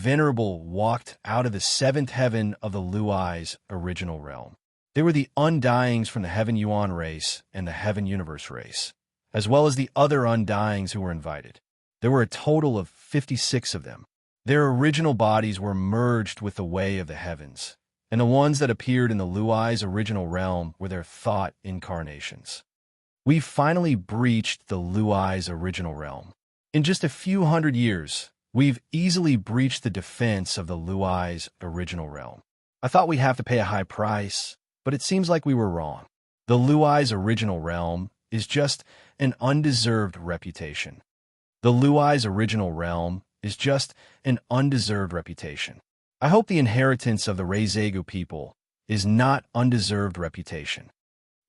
walked out of the 7th heaven of the Luai's original realm. They were the undyings from the Heaven Yuan race and the Heaven Universe race, as well as the other undyings who were invited. There were a total of 56 of them. Their original bodies were merged with the way of the heavens, and the ones that appeared in the Luai's original realm were their thought incarnations. We've finally breached the Luai's original realm. In just a few hundred years, we've easily breached the defense of the Luai's original realm. I thought we'd have to pay a high price, but it seems like we were wrong. The Luai's original realm is just an undeserved reputation. The Luai's original realm is just an undeserved reputation. I hope the inheritance of the Reizegu people is not undeserved reputation.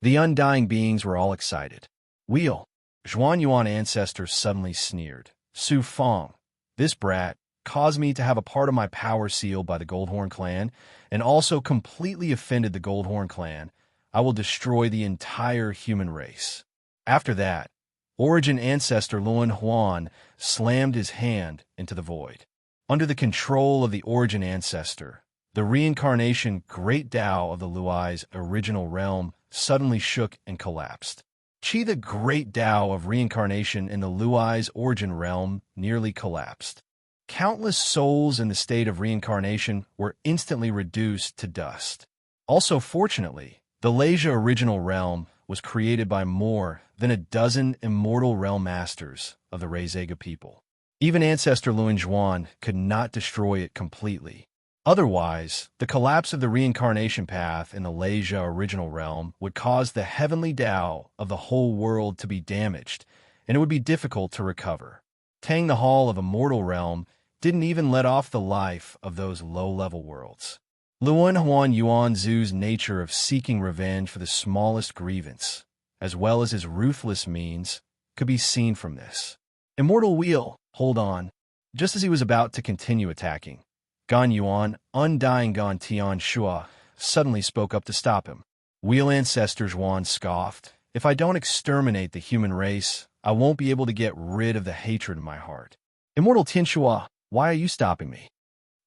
The undying beings were all excited. Zhuan Yuan ancestors suddenly sneered. Su Fong, this brat, caused me to have a part of my power sealed by the Goldhorn clan, and also completely offended the Goldhorn clan. I will destroy the entire human race. After that, Origin ancestor Luan Huan slammed his hand into the void. Under the control of the Origin ancestor, the reincarnation Great Tao of the Luai's original realm suddenly shook and collapsed. The Great Tao of reincarnation in the Luai's origin realm nearly collapsed. Countless souls in the state of reincarnation were instantly reduced to dust. Also, fortunately, the Leisha original realm was created by more than a dozen immortal realm masters of the Reizega people. Even Ancestor Luan Zhuan could not destroy it completely. Otherwise, the collapse of the reincarnation path in the Leisha original realm would cause the heavenly Tao of the whole world to be damaged, and it would be difficult to recover. Tang the Hall of Immortal Realm didn't even let off the life of those low-level worlds. Luan Huan Yuan Zhu's nature of seeking revenge for the smallest grievance, as well as his ruthless means, could be seen from this. Immortal Wheel, hold on. Just as he was about to continue attacking, Gan Yuan, undying Gan Tian Shua, suddenly spoke up to stop him. Wheel Ancestor Zhuan scoffed, "If I don't exterminate the human race, I won't be able to get rid of the hatred in my heart." Immortal Tianshua, why are you stopping me?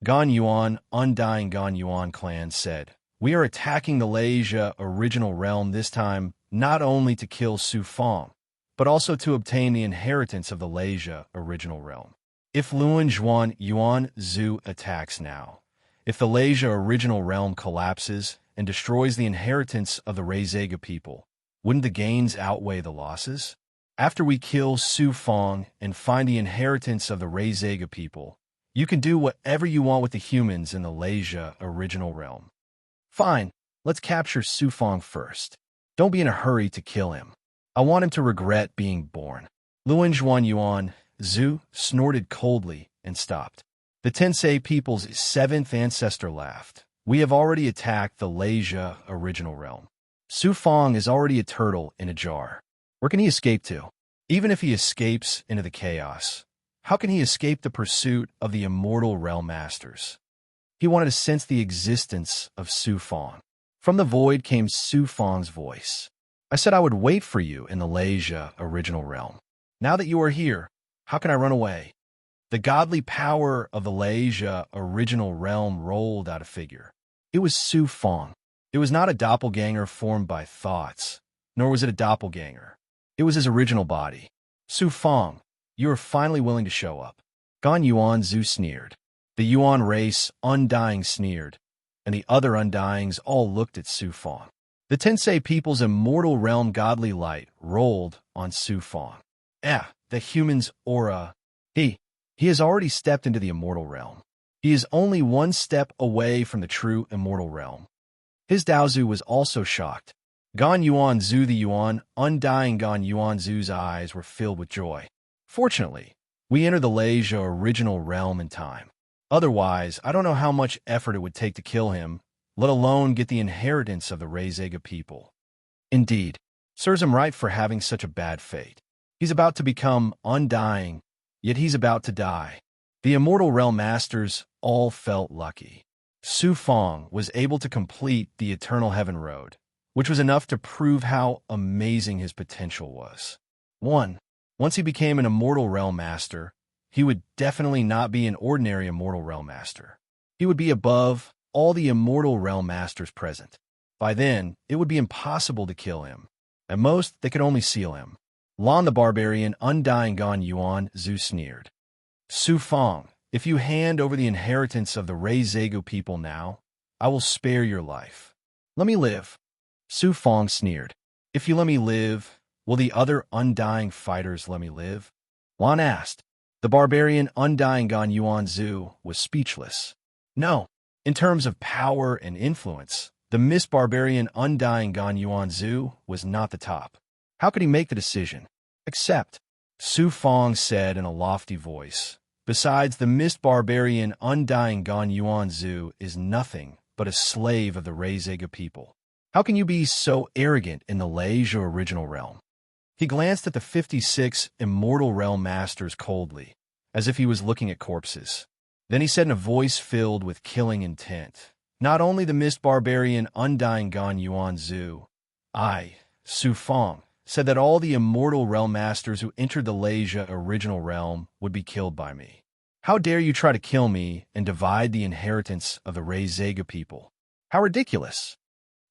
Gan Yuan, undying Gan Yuan clan said, "We are attacking the Leisha original realm this time not only to kill Su Fong, but also to obtain the inheritance of the Leisha original realm. If Luan Zhuan Yuan Zhu attacks now, if the Leisha original realm collapses and destroys the inheritance of the Reizega people, wouldn't the gains outweigh the losses? After we kill Su Fong and find the inheritance of the Reizega people, you can do whatever you want with the humans in the Leisha original realm." "Fine, let's capture Su Fong first. Don't be in a hurry to kill him. I want him to regret being born." Luan Zhuan Yuan Zhu snorted coldly and stopped. The Tensei people's seventh ancestor laughed. "We have already attacked the Leisha original realm. Su Fong is already a turtle in a jar. Where can he escape to? Even if he escapes into the chaos, how can he escape the pursuit of the immortal realm masters?" He wanted to sense the existence of Su Fong. From the void came Su Fong's voice. "I said I would wait for you in the Leisha original realm. Now that you are here, how can I run away?" The godly power of the Leisha original realm rolled out a figure. It was Su Fong. It was not a doppelganger formed by thoughts, nor was it a doppelganger. It was his original body. "Su Fong, you are finally willing to show up." Gan Yuan Zhu sneered. The Yuan race, undying, sneered, and the other undyings all looked at Su Fong. The Tensei people's immortal realm godly light rolled on Su Fong. The human's aura. He has already stepped into the immortal realm. He is only one step away from the true immortal realm. His Daozu was also shocked. Gan Yuan Zhu the Yuan, undying Gan Yuan Zhu's eyes were filled with joy. "Fortunately, we entered the Leisha original realm in time. Otherwise, I don't know how much effort it would take to kill him, let alone get the inheritance of the Reizega people." Indeed, serves him right for having such a bad fate. He's about to become undying, yet he's about to die. The immortal realm masters all felt lucky. Su Fong was able to complete the Eternal Heaven Road, which was enough to prove how amazing his potential was. Once he became an immortal realm master, he would definitely not be an ordinary immortal realm master. He would be above all the immortal realm masters present. By then, it would be impossible to kill him. At most, they could only seal him. Lan the Barbarian, undying Gan Yuan Zhu sneered. "Su Fong, if you hand over the inheritance of the Reizegu people now, I will spare your life. Let me live." Su Fong sneered. "If you let me live, will the other undying fighters let me live?" Lan asked. The Barbarian, undying Gan Yuan Zhu, was speechless. No. In terms of power and influence, the Miss Barbarian, undying Gan Yuan Zhu was not the top. How could he make the decision? Except, Su Fong said in a lofty voice, "Besides, the Mist Barbarian, undying Gan Yuan Zhu is nothing but a slave of the Reizega people. How can you be so arrogant in the Leisha original realm?" He glanced at the 56 immortal realm masters coldly, as if he was looking at corpses. Then he said in a voice filled with killing intent, "Not only the Mist Barbarian, undying Gan Yuan Zhu, I, Su Fong, said that all the immortal realm masters who entered the Leisha original realm would be killed by me. How dare you try to kill me and divide the inheritance of the Reizega people? How ridiculous!"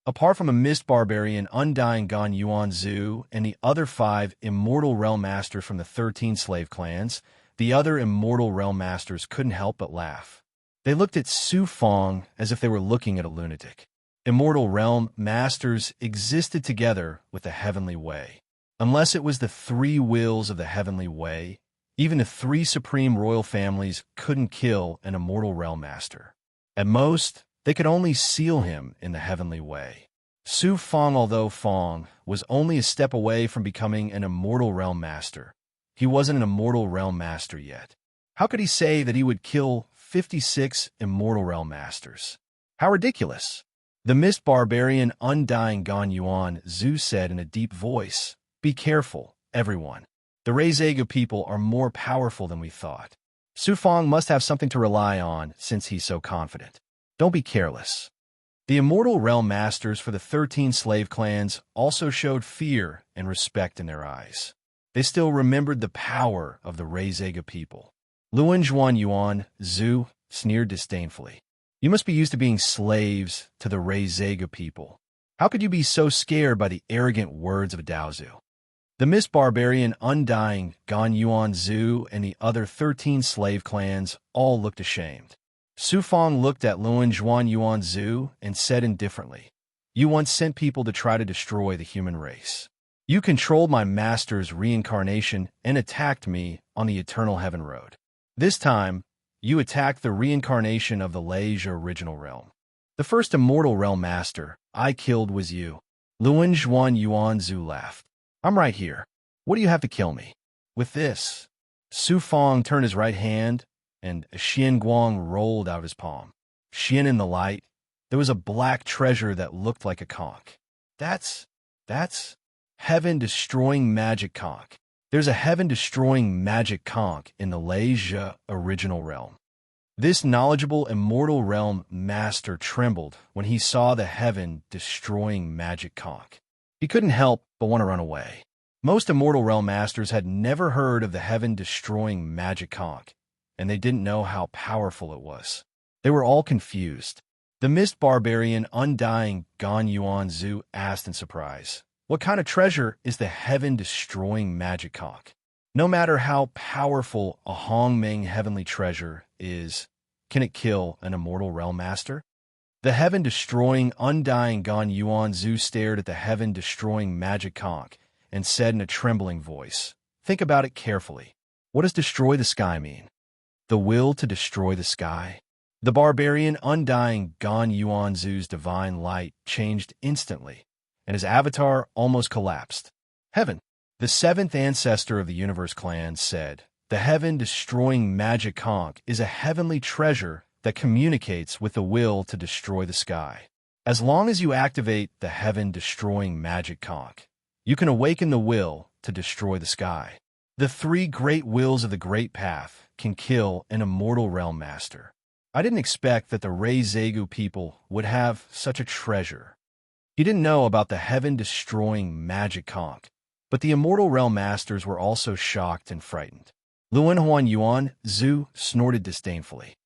Apart from a Mist Barbarian, undying Gan Yuan Zhu, and the other 5 immortal realm masters from the 13 slave clans, the other immortal realm masters couldn't help but laugh. They looked at Su Fong as if they were looking at a lunatic. Immortal realm masters existed together with the heavenly way. Unless it was the 3 wills of the heavenly way, even the 3 supreme royal families couldn't kill an immortal realm master. At most, they could only seal him in the heavenly way. Su Fong, although Fong, was only a step away from becoming an immortal realm master, He wasn't an immortal realm master yet. How could he say that he would kill 56 immortal realm masters? How ridiculous! The mist barbarian undying Gan Yuan Zhu said in a deep voice, "Be careful, everyone. The Reizega people are more powerful than we thought. Su Fang must have something to rely on since he's so confident. Don't be careless." The immortal realm masters for the 13 slave clans also showed fear and respect in their eyes. They still remembered the power of the Reizega people. Luan Zhuan Yuan Zhu sneered disdainfully. "You must be used to being slaves to the Reizega people. How could you be so scared by the arrogant words of a Daozu?" The mist barbarian undying Gan Yuan Zhu and the other 13 slave clans all looked ashamed. Su Fang looked at Luan Zhuan Yuan Zhu and said indifferently, "You once sent people to try to destroy the human race. You controlled my master's reincarnation and attacked me on the Eternal Heaven Road. This time, you attacked the reincarnation of the Leizhe original realm. The first immortal realm master I killed was you." Luan Zhuan Yuan Zhu laughed. "I'm right here. What do you have to kill me?" With this, Su Fang turned his right hand, and a Xian Guang rolled out of his palm. Xian in the light, there was a black treasure that looked like a conch. That's heaven-destroying magic conch. There's a heaven-destroying magic conch in the Leizhe original realm. This knowledgeable immortal realm master trembled when he saw the heaven-destroying magic conch. He couldn't help but want to run away. Most immortal realm masters had never heard of the heaven-destroying magic conch, and they didn't know how powerful it was. They were all confused. The mist barbarian undying Gan Yuan Zhu asked in surprise, "What kind of treasure is the heaven-destroying magic conch? No matter how powerful a Hongmeng heavenly treasure is, can it kill an immortal realm master?" The heaven-destroying undying Gan Yuan Zhu stared at the heaven-destroying magic conch and said in a trembling voice, "Think about it carefully. What does destroy the sky mean? The will to destroy the sky?" The barbarian undying Gan Yuan Zhu's divine light changed instantly, and his avatar almost collapsed. "Heaven." The seventh ancestor of the Universe clan said, "The heaven-destroying magic conch is a heavenly treasure that communicates with the will to destroy the sky. As long as you activate the heaven-destroying magic conch, you can awaken the will to destroy the sky. The 3 great wills of the Great Path can kill an immortal realm master. I didn't expect that the Reizegu people would have such a treasure." He didn't know about the heaven-destroying magic conch, but the immortal realm masters were also shocked and frightened. Luan Huan Yuan Zhu snorted disdainfully.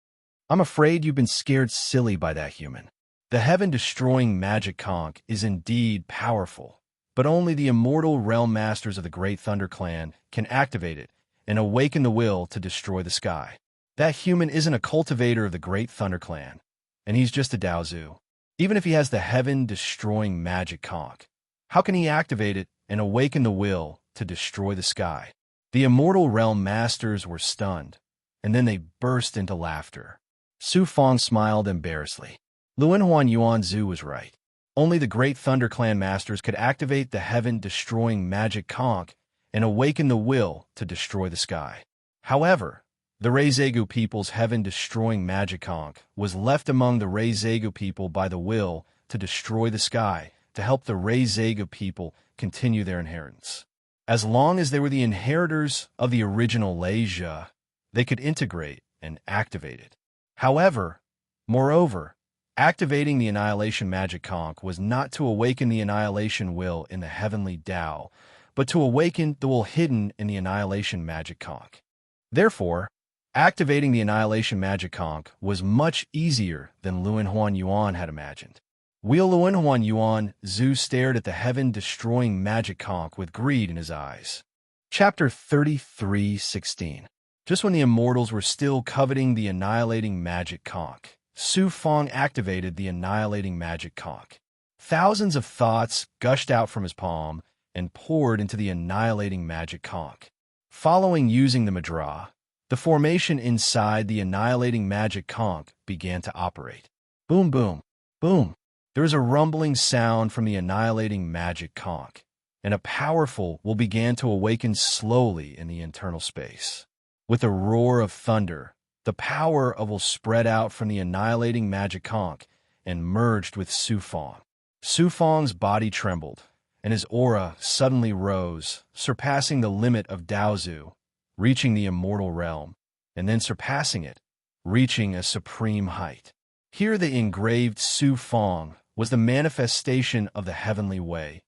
"I'm afraid you've been scared silly by that human. The heaven-destroying magic conch is indeed powerful, but only the immortal realm masters of the Great Thunder Clan can activate it and awaken the will to destroy the sky. That human isn't a cultivator of the Great Thunder Clan, and he's just a Daozu. Even if he has the heaven-destroying magic conch, how can he activate it and awaken the will to destroy the sky?" The immortal realm masters were stunned, and then they burst into laughter. Su Fang smiled embarrassedly. Luan Huan Yuan Zhu was right. Only the Great Thunder Clan masters could activate the heaven-destroying magic conch and awaken the will to destroy the sky. However, the Reizegu people's heaven-destroying magic conch was left among the Reizegu people by the will to destroy the sky to help the Reizegu people continue their inheritance. As long as they were the inheritors of the original Leizhe, they could integrate and activate it. However, moreover, activating the Annihilation Magic Conch was not to awaken the Annihilation Will in the Heavenly Tao, but to awaken the will hidden in the Annihilation Magic Conch. Therefore, activating the Annihilation Magic Conch was much easier than Luan Huan Yuan had imagined. Luan Huan Yuan Zhu stared at the heaven-destroying magic conch with greed in his eyes. Chapter 33:16. Just when the immortals were still coveting the annihilating magic conch, Su Fang activated the annihilating magic conch. Thousands of thoughts gushed out from his palm and poured into the annihilating magic conch. Following using the Madra, the formation inside the annihilating magic conch began to operate. Boom, boom, boom. There was a rumbling sound from the annihilating magic conch, and a powerful will begin to awaken slowly in the internal space. With a roar of thunder, the power of will spread out from the annihilating magic conch and merged with Su Fong. Su Fong's body trembled, and his aura suddenly rose, surpassing the limit of Daozu, reaching the immortal realm, and then surpassing it, reaching a supreme height. Here the engraved Su Fong was the manifestation of the heavenly way,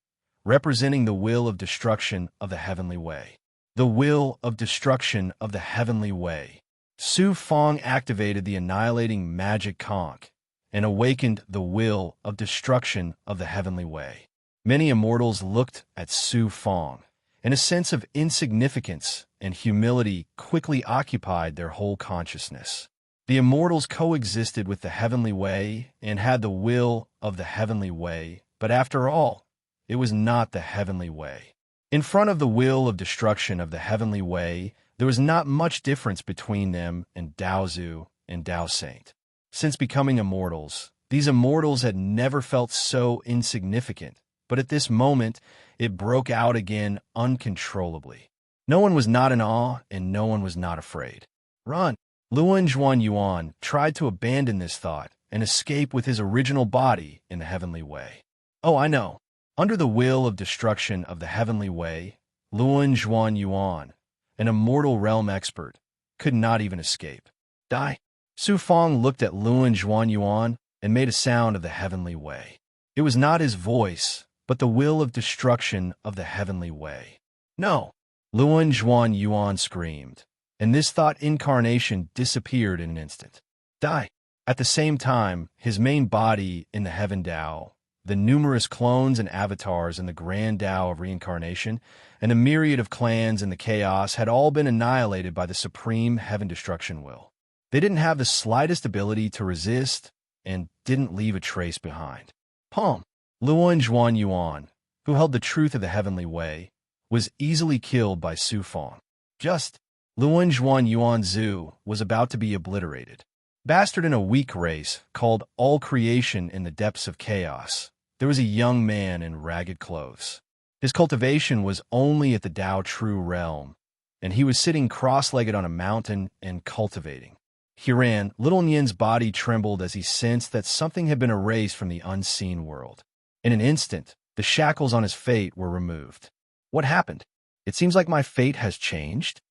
representing the will of destruction of the heavenly way. The will of destruction of the heavenly way. Su Fong activated the annihilating magic conch and awakened the will of destruction of the heavenly way. Many immortals looked at Su Fong, and a sense of insignificance and humility quickly occupied their whole consciousness. The immortals coexisted with the heavenly way and had the will of the heavenly way, but after all, it was not the heavenly way. In front of the will of destruction of the heavenly way, there was not much difference between them and Daozu and Dao Saint. Since becoming immortals, these immortals had never felt so insignificant, but at this moment, it broke out again uncontrollably. No one was not in awe, and no one was not afraid. Run! Luan Zhuan Yuan tried to abandon this thought and escape with his original body in the heavenly way. Oh, I know. Under the will of destruction of the heavenly way, Luan Zhuan Yuan, an immortal realm expert, could not even escape. Die. Su Fong looked at Luan Zhuan Yuan and made a sound of the heavenly way. It was not his voice, but the will of destruction of the heavenly way. No! Luan Zhuan Yuan screamed, and this thought incarnation disappeared in an instant. Die. At the same time, his main body in the Heaven Dao, the numerous clones and avatars in the Grand Dao of Reincarnation, and a myriad of clans in the chaos had all been annihilated by the supreme heaven destruction will. They didn't have the slightest ability to resist and didn't leave a trace behind. Palm. Luan Zhuan Yuan, who held the truth of the heavenly way, was easily killed by Su Fong. Just Luan Zhuan Yuan Zhu was about to be obliterated. Bastard in a weak race called all creation in the depths of chaos, there was a young man in ragged clothes. His cultivation was only at the Dao True realm, and he was sitting cross-legged on a mountain and cultivating. Herein, little Nian's body trembled as he sensed that something had been erased from the unseen world. In an instant, the shackles on his fate were removed. What happened? It seems like my fate has changed.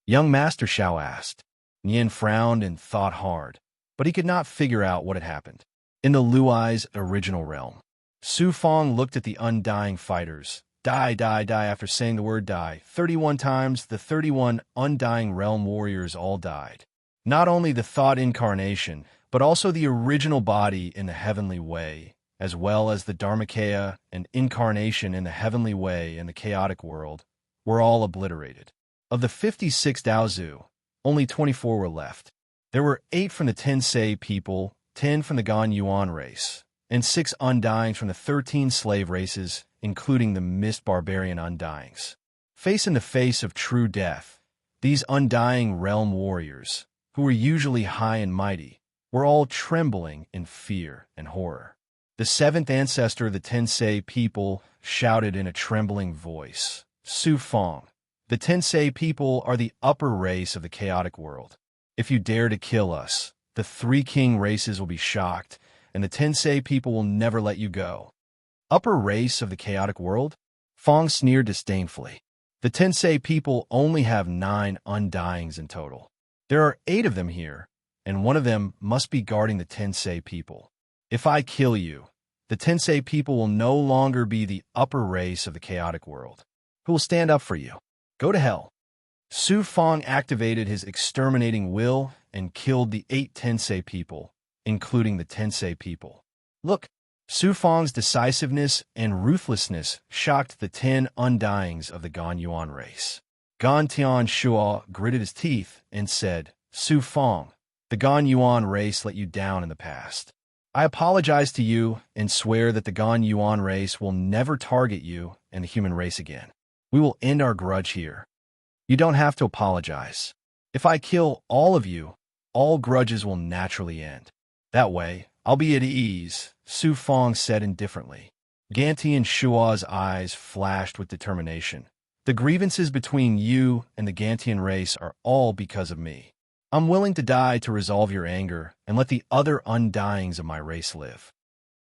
Young Master Xiao asked. Nian frowned and thought hard, but he could not figure out what had happened. In the Luai's original realm, Su Fong looked at the undying fighters. Die, die, die after saying the word die. 31 times, the 31 undying realm warriors all died. Not only the thought incarnation, but also the original body in the heavenly way, as well as the Dharmakaya and incarnation in the heavenly way and the chaotic world, were all obliterated. Of the 56 Daozu, only 24 were left. There were 8 from the Tensei people, 10 from the Gan Yuan race, and 6 undyings from the 13 slave races, including the Mist Barbarian Undyings. Face in the face of true death, these undying realm warriors, who were usually high and mighty, were all trembling in fear and horror. The 7th ancestor of the Tensei people shouted in a trembling voice, Su Fong, the Tensei people are the upper race of the chaotic world. If you dare to kill us, the 3 king races will be shocked, and the Tensei people will never let you go. Upper race of the chaotic world? Fong sneered disdainfully. The Tensei people only have 9 undyings in total. There are 8 of them here, and one of them must be guarding the Tensei people. If I kill you, the Tensei people will no longer be the upper race of the chaotic world. Who will stand up for you? Go to hell. Su Fong activated his exterminating will and killed the 8 Tensei people, including the Tensei people. Look, Su Fong's decisiveness and ruthlessness shocked the 10 undyings of the Gan Yuan race. Gan Tian Shuo gritted his teeth and said, Su Fong, the Gan Yuan race let you down in the past. I apologize to you and swear that the Gan Yuan race will never target you and the human race again. We will end our grudge here. You don't have to apologize. If I kill all of you, all grudges will naturally end. That way, I'll be at ease, Su Fong said indifferently. Gantian Shua's eyes flashed with determination. The grievances between you and the Gantian race are all because of me. I'm willing to die to resolve your anger and let the other undyings of my race live.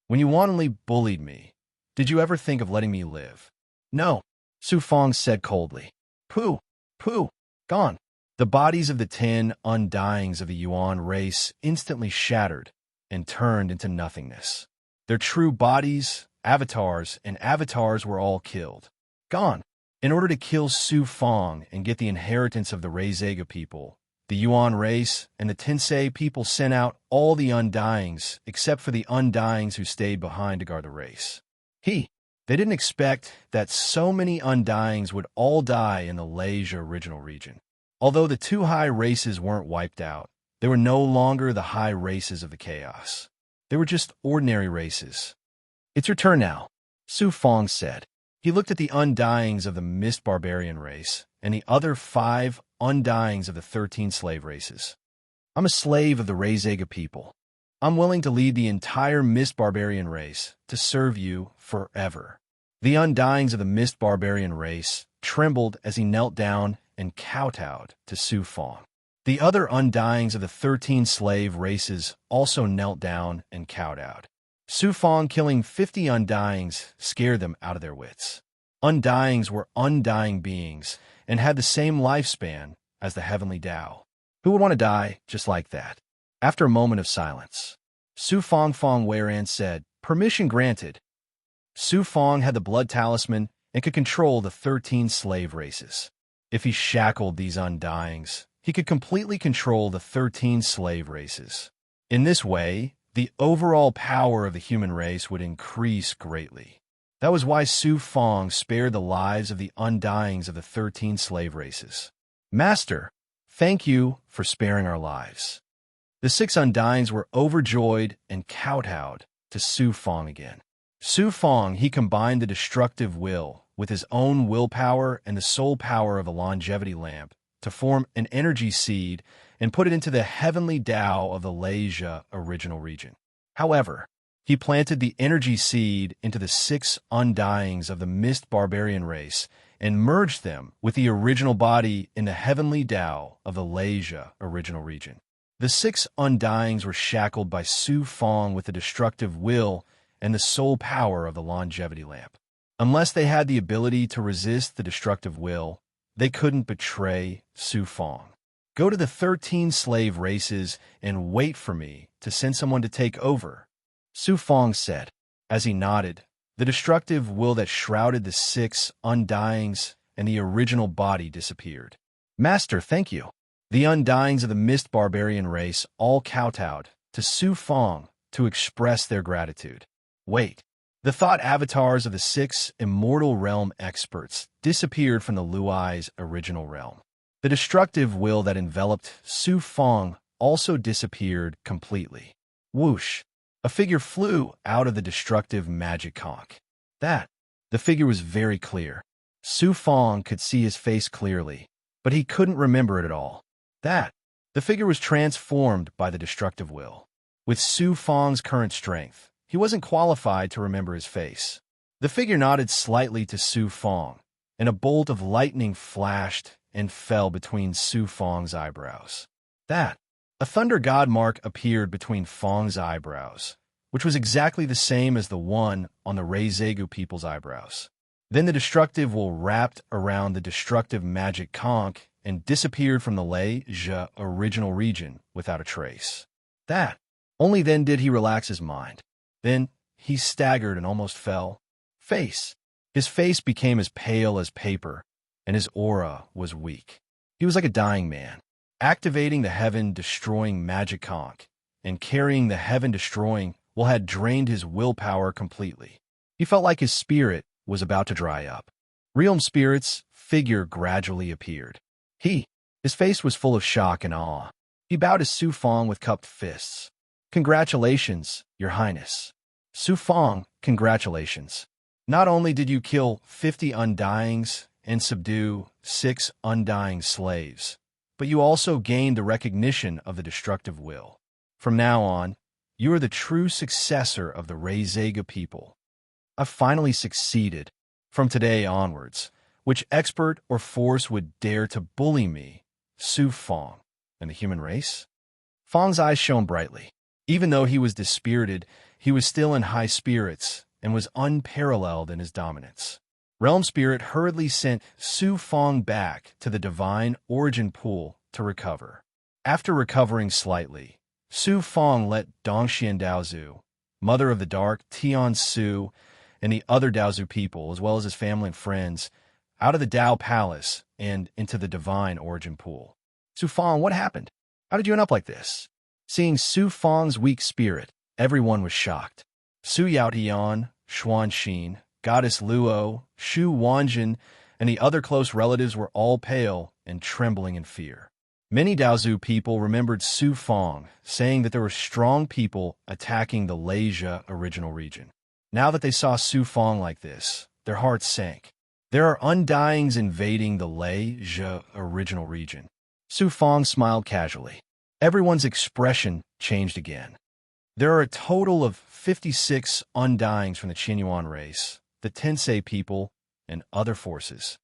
When you wantonly bullied me, did you ever think of letting me live? No, Su Fong said coldly. Pooh, pooh, gone. The bodies of the 10 undyings of the Yuan race instantly shattered and turned into nothingness. Their true bodies, avatars, and avatars were all killed. Gone. In order to kill Su Fong and get the inheritance of the Reizega people, the Yuan race and the Tensei people sent out all the undyings except for the undyings who stayed behind to guard the race. They didn't expect that so many undyings would all die in the Leisure original region. Although the 2 high races weren't wiped out, they were no longer the high races of the chaos. They were just ordinary races. It's your turn now, Su Fong said. He looked at the undyings of the Mist Barbarian race and the other 5 undyings of the 13 slave races. I'm a slave of the Reizega people. I'm willing to lead the entire Mist Barbarian race to serve you forever. The undyings of the Mist Barbarian race trembled as he knelt down and kowtowed to Su Fong. The other undyings of the 13 slave races also knelt down and kowtowed. Su Fong killing 50 undyings scared them out of their wits. Undyings were undying beings and had the same lifespan as the heavenly Tao. Who would want to die just like that? After a moment of silence, Su Fong Weiran said, "Permission granted." Su Fong had the blood talisman and could control the 13 slave races. If he shackled these undyings, he could completely control the 13 slave races. In this way, the overall power of the human race would increase greatly. That was why Su Fong spared the lives of the undyings of the 13 slave races. Master, thank you for sparing our lives. The 6 undyings were overjoyed and kowtowed to Su Fong again. Su Fong, he combined the destructive will with his own willpower and the soul power of the longevity lamp to form an energy seed and put it into the heavenly Tao of the Leisure original region. However, he planted the energy seed into the 6 undyings of the Mist Barbarian race and merged them with the original body in the heavenly Tao of the Leisure original region. The 6 undyings were shackled by Su Fong with the destructive will and the soul power of the longevity lamp. Unless they had the ability to resist the destructive will, they couldn't betray Su Fong. Go to the 13 slave races and wait for me to send someone to take over, Su Fong said. As he nodded, the destructive will that shrouded the 6 undyings and the original body disappeared. Master, thank you. The undyings of the Mist Barbarian race all kowtowed to Su Fong to express their gratitude. Wait. The thought avatars of the 6 immortal realm experts disappeared from the Luai's original realm. The destructive will that enveloped Su Fong also disappeared completely. Whoosh! A figure flew out of the destructive magic conch. The figure was very clear. Su Fong could see his face clearly, but he couldn't remember it at all. The figure was transformed by the destructive will. With Su Fong's current strength, he wasn't qualified to remember his face. The figure nodded slightly to Su Fong, and a bolt of lightning flashed and fell between Su Fong's eyebrows. A thunder god mark appeared between Fong's eyebrows, which was exactly the same as the one on the Reizegu people's eyebrows. Then the destructive will wrapped around the destructive magic conch and disappeared from the Leisure original region without a trace. Only then did he relax his mind. Then he staggered and almost fell. His face became as pale as paper, and his aura was weak. He was like a dying man, activating the heaven-destroying magic conch, and carrying the heaven-destroying will had drained his willpower completely. He felt like his spirit was about to dry up. Realm Spirit's figure gradually appeared. His face was full of shock and awe. He bowed to Su Fong with cupped fists. Congratulations, Your Highness. Su Fong, congratulations. Not only did you kill 50 undyings and subdue 6 undying slaves, but you also gained the recognition of the destructive will. From now on, you are the true successor of the Reizega people. I've finally succeeded. From today onwards, which expert or force would dare to bully me, Su Fong, and the human race? Fong's eyes shone brightly. Even though he was dispirited, he was still in high spirits and was unparalleled in his dominance. Realm Spirit hurriedly sent Su Fong back to the divine origin pool to recover. After recovering slightly, Su Fong let Dongxian Daozu, mother of the dark, Tian Su, and the other Daozu people, as well as his family and friends, out of the Dao Palace and into the divine origin pool. Su Fong, what happened? How did you end up like this? Seeing Su Fong's weak spirit, everyone was shocked. Su Yaotian, Xuan Xin, Goddess Luo, Shu Wanjin, and the other close relatives were all pale and trembling in fear. Many Daozu people remembered Su Fong, saying that there were strong people attacking the Leisha original region. Now that they saw Su Fong like this, their hearts sank. There are undyings invading the Leisha original region. Su Fong smiled casually. Everyone's expression changed again. There are a total of 56 undyings from the Qinyuan race, the Tensei people, and other forces.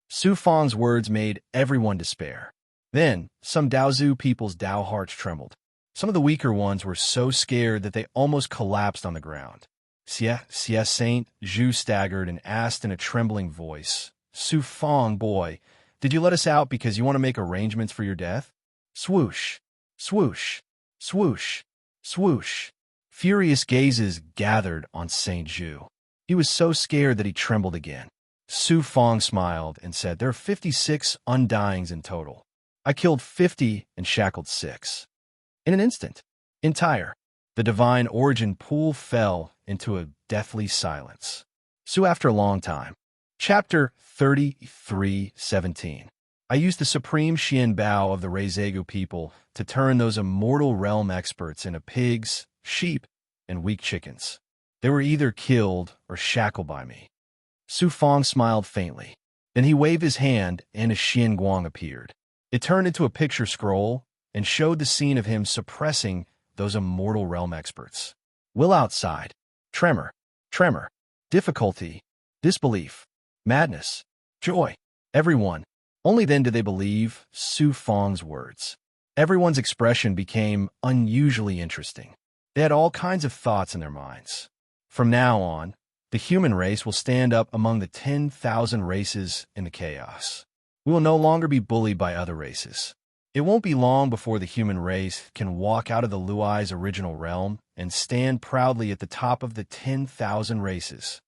Su Fong's words made everyone despair. Then, some Daozu people's Dao hearts trembled. Some of the weaker ones were so scared that they almost collapsed on the ground. Xie Saint Zhu staggered and asked in a trembling voice, Su Fong, boy, did you let us out because you want to make arrangements for your death? Swoosh, swoosh, swoosh, swoosh. Furious gazes gathered on Saint Zhu. He was so scared that he trembled again. Su Fong smiled and said, there are 56 undyings in total. I killed 50 and shackled 6. In an instant, entire, the divine origin pool fell into a deathly silence. Su after a long time. Chapter 33:17. I used the supreme Xian Bao of the Reizegu people to turn those immortal realm experts into pigs, sheep, and weak chickens. They were either killed or shackled by me. Su Fong smiled faintly. Then he waved his hand and a Xian Guang appeared. It turned into a picture scroll and showed the scene of him suppressing those immortal realm experts. Will outside. Tremor. Tremor. Difficulty. Disbelief. Madness. Joy. Everyone. Only then did they believe Su Fong's words. Everyone's expression became unusually interesting. They had all kinds of thoughts in their minds. From now on, the human race will stand up among the 10,000 races in the chaos. We will no longer be bullied by other races. It won't be long before the human race can walk out of the Luai's original realm and stand proudly at the top of the 10,000 races.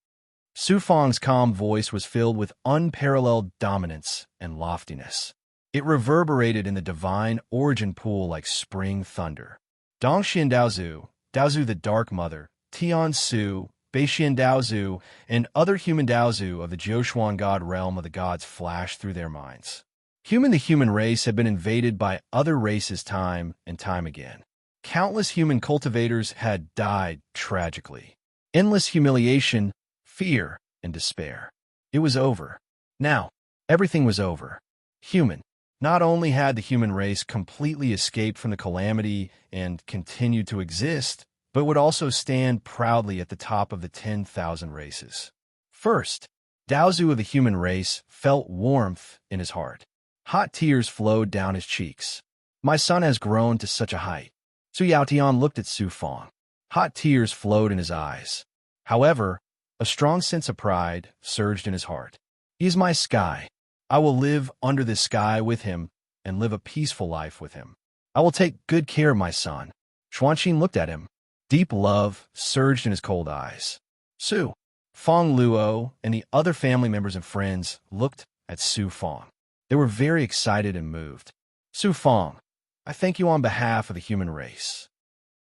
Su Fong's calm voice was filled with unparalleled dominance and loftiness. It reverberated in the divine origin pool like spring thunder. Dongxian Daozu, Daozu the Dark Mother, Tian Su, Beixian Daozu, and other human Daozu of the Jiuxuan god realm of the gods flashed through their minds. The human race had been invaded by other races time and time again. Countless human cultivators had died tragically. Endless humiliation, fear, and despair. It was over. Now, everything was over. Not only had the human race completely escaped from the calamity and continued to exist, but would also stand proudly at the top of the 10,000 races. First, Daozu of the human race felt warmth in his heart. Hot tears flowed down his cheeks. My son has grown to such a height. Su Yaotian looked at Su Fong. Hot tears flowed in his eyes. However, a strong sense of pride surged in his heart. He is my sky. I will live under this sky with him and live a peaceful life with him. I will take good care of my son. Xuanqin looked at him. Deep love surged in his cold eyes. Su, Fong Luo, and the other family members and friends looked at Su Fong. They were very excited and moved. Su Fong, I thank you on behalf of the human race.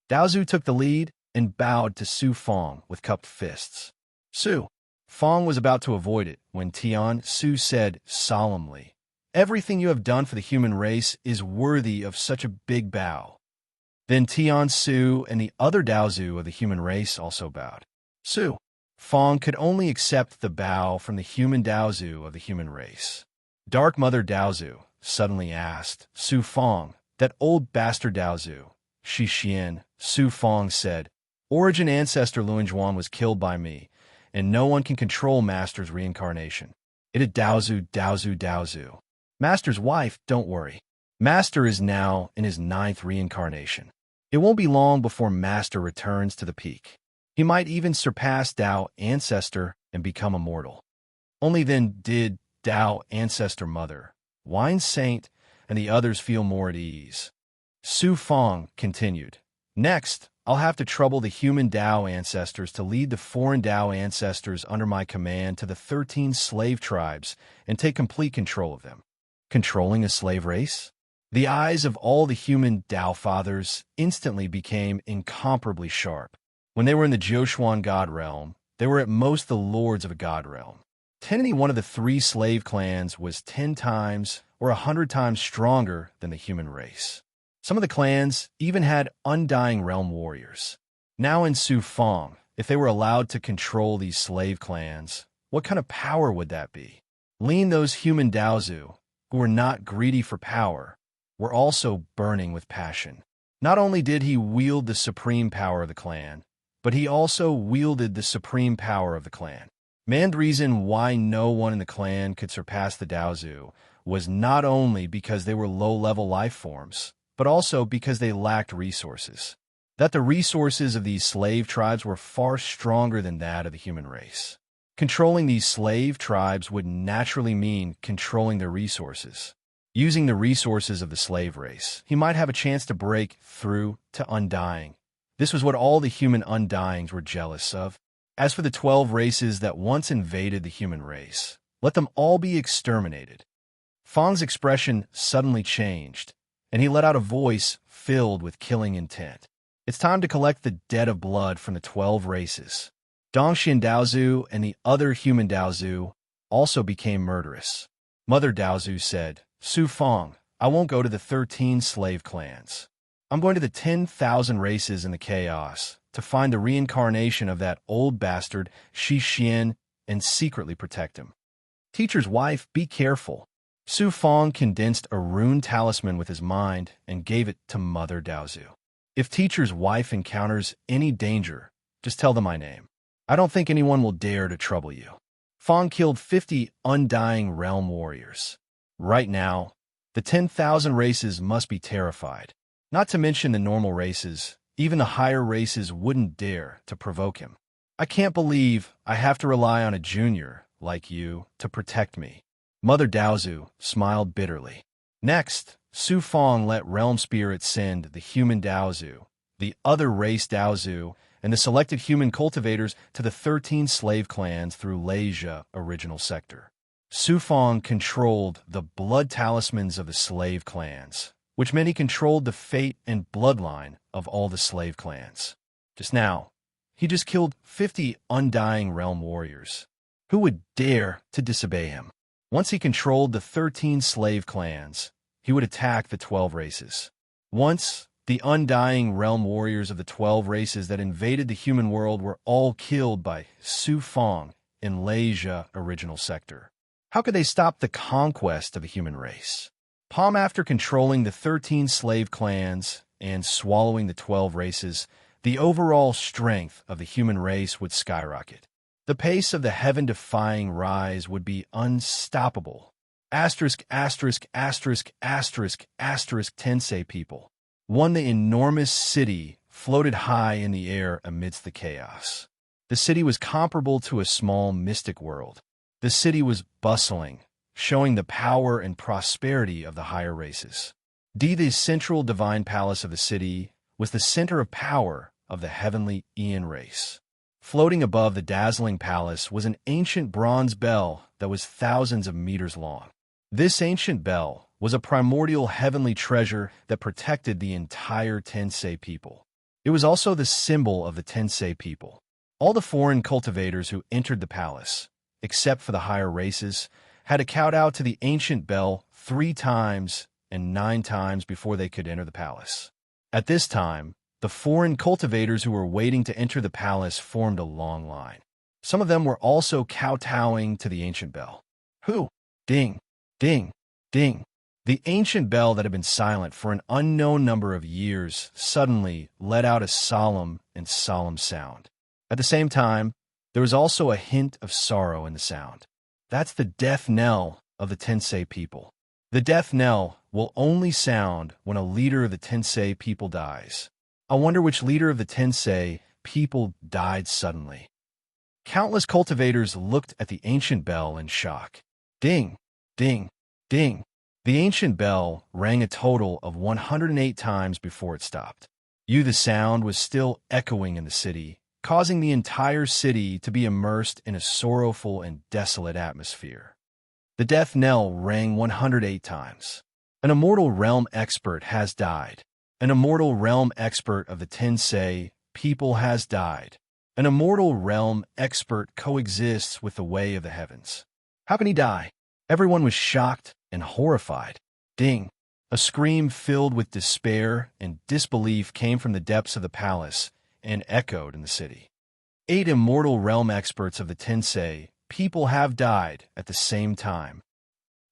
Daozu took the lead and bowed to Su Fong with cupped fists. Su Fong was about to avoid it when Tian Su said solemnly, everything you have done for the human race is worthy of such a big bow. Then Tian Su and the other Daozu of the human race also bowed. Su Fong could only accept the bow from the human Daozu of the human race. Dark Mother Daozu suddenly asked Su Fong, that old bastard Daozu. Shi Xian, Su Fong said, Origin ancestor Luanjuan was killed by me, and no one can control Master's reincarnation. It is Daozu, Daozu, Daozu. Master's wife, don't worry. Master is now in his 9th reincarnation. It won't be long before Master returns to the peak. He might even surpass Dao Ancestor and become immortal. Only then did Dao Ancestor Mother, Wine Saint, and the others feel more at ease. Su Fong continued. Next, I'll have to trouble the human Dao ancestors to lead the foreign Dao ancestors under my command to the 13 slave tribes and take complete control of them. Controlling a slave race? The eyes of all the human Dao fathers instantly became incomparably sharp. When they were in the Joshuan God realm, they were at most the lords of a God realm. Any one of the 3 slave clans was 10 times or 100 times stronger than the human race. Some of the clans even had undying realm warriors. Now in Su Fong, if they were allowed to control these slave clans, what kind of power would that be? Lean those human Daozu, who were not greedy for power, were also burning with passion. Not only did he wield the supreme power of the clan, but he also wielded the supreme power of the clan. The reason why no one in the clan could surpass the Daozu was not only because they were low-level life forms, but also because they lacked resources. That the resources of these slave tribes were far stronger than that of the human race. Controlling these slave tribes would naturally mean controlling their resources. Using the resources of the slave race, he might have a chance to break through to Undying. This was what all the human Undyings were jealous of. As for the 12 races that once invaded the human race, let them all be exterminated. Fong's expression suddenly changed, and he let out a voice filled with killing intent. It's time to collect the debt of blood from the 12 races. Dongxian Daozu and the other human Daozu also became murderous. Mother Daozu said, Su Fong, I won't go to the 13 slave clans. I'm going to the 10,000 races in the chaos to find the reincarnation of that old bastard Shi Xian and secretly protect him. Teacher's wife, be careful. Su Fong condensed a rune talisman with his mind and gave it to Mother Daozu. If Teacher's wife encounters any danger, just tell them my name. I don't think anyone will dare to trouble you. Fong killed 50 undying realm warriors. Right now, the 10,000 races must be terrified. Not to mention the normal races, even the higher races wouldn't dare to provoke him. I can't believe I have to rely on a junior like you to protect me. Mother Daozu smiled bitterly. Next, Su Fong let realm spirits send the human Daozu, the other race Daozu, and the selected human cultivators to the 13 slave clans through Leisha original sector. Su Fong controlled the blood talismans of the slave clans, which meant he controlled the fate and bloodline of all the slave clans. Just now, he just killed 50 undying realm warriors. Who would dare to disobey him? Once he controlled the 13 slave clans, he would attack the 12 races. Once, the undying realm warriors of the 12 races that invaded the human world were all killed by Su Fong in Leisha original sector. How could they stop the conquest of the human race? Palm after controlling the 13 slave clans and swallowing the 12 races, the overall strength of the human race would skyrocket. The pace of the heaven-defying rise would be unstoppable. Asterisk, asterisk, asterisk, asterisk, asterisk, Tensei people. One, the enormous city floated high in the air amidst the chaos. The city was comparable to a small mystic world. The city was bustling, showing the power and prosperity of the higher races. The central divine palace of the city was the center of power of the heavenly Ian race. Floating above the dazzling palace was an ancient bronze bell that was thousands of meters long. This ancient bell was a primordial heavenly treasure that protected the entire Tensei people. It was also the symbol of the Tensei people. All the foreign cultivators who entered the palace, except for the higher races, had to kowtow to the ancient bell 3 times and 9 times before they could enter the palace. At this time, the foreign cultivators who were waiting to enter the palace formed a long line. Some of them were also kowtowing to the ancient bell. Who? Ding, ding, ding. The ancient bell that had been silent for an unknown number of years suddenly let out a solemn and solemn sound. At the same time, there was also a hint of sorrow in the sound. That's the death knell of the Tensei people. The death knell will only sound when a leader of the Tensei people dies. I wonder which leader of the Tensei people died suddenly. Countless cultivators looked at the ancient bell in shock. Ding, ding, ding. The ancient bell rang a total of 108 times before it stopped. The sound was still echoing in the city, causing the entire city to be immersed in a sorrowful and desolate atmosphere. The death knell rang 108 times. An immortal realm expert has died. An immortal realm expert of the Tensei people has died. An immortal realm expert coexists with the way of the heavens. How can he die? Everyone was shocked and horrified. Ding! A scream filled with despair and disbelief came from the depths of the palace and echoed in the city. 8 immortal realm experts of the Tensei people have died at the same time.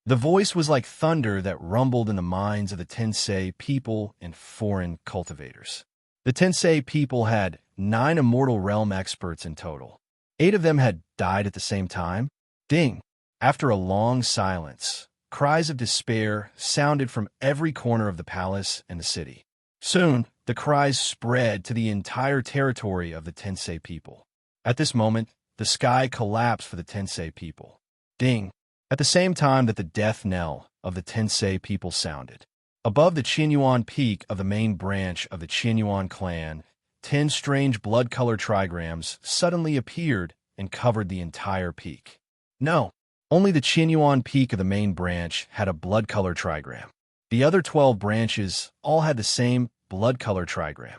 The voice was like thunder that rumbled in the minds of the Tensei people and foreign cultivators. The Tensei people had 9 immortal realm experts in total. 8 of them had died at the same time. Ding! After a long silence, cries of despair sounded from every corner of the palace and the city. Soon, the cries spread to the entire territory of the Tensei people. At this moment, the sky collapsed for the Tensei people. Ding! At the same time that the death knell of the Tensei people sounded. Above the Qinyuan peak of the main branch of the Qinyuan clan, 10 strange blood-colored trigrams suddenly appeared and covered the entire peak. No, only the Qinyuan peak of the main branch had a blood-colored trigram. The other 12 branches all had the same blood-colored trigram.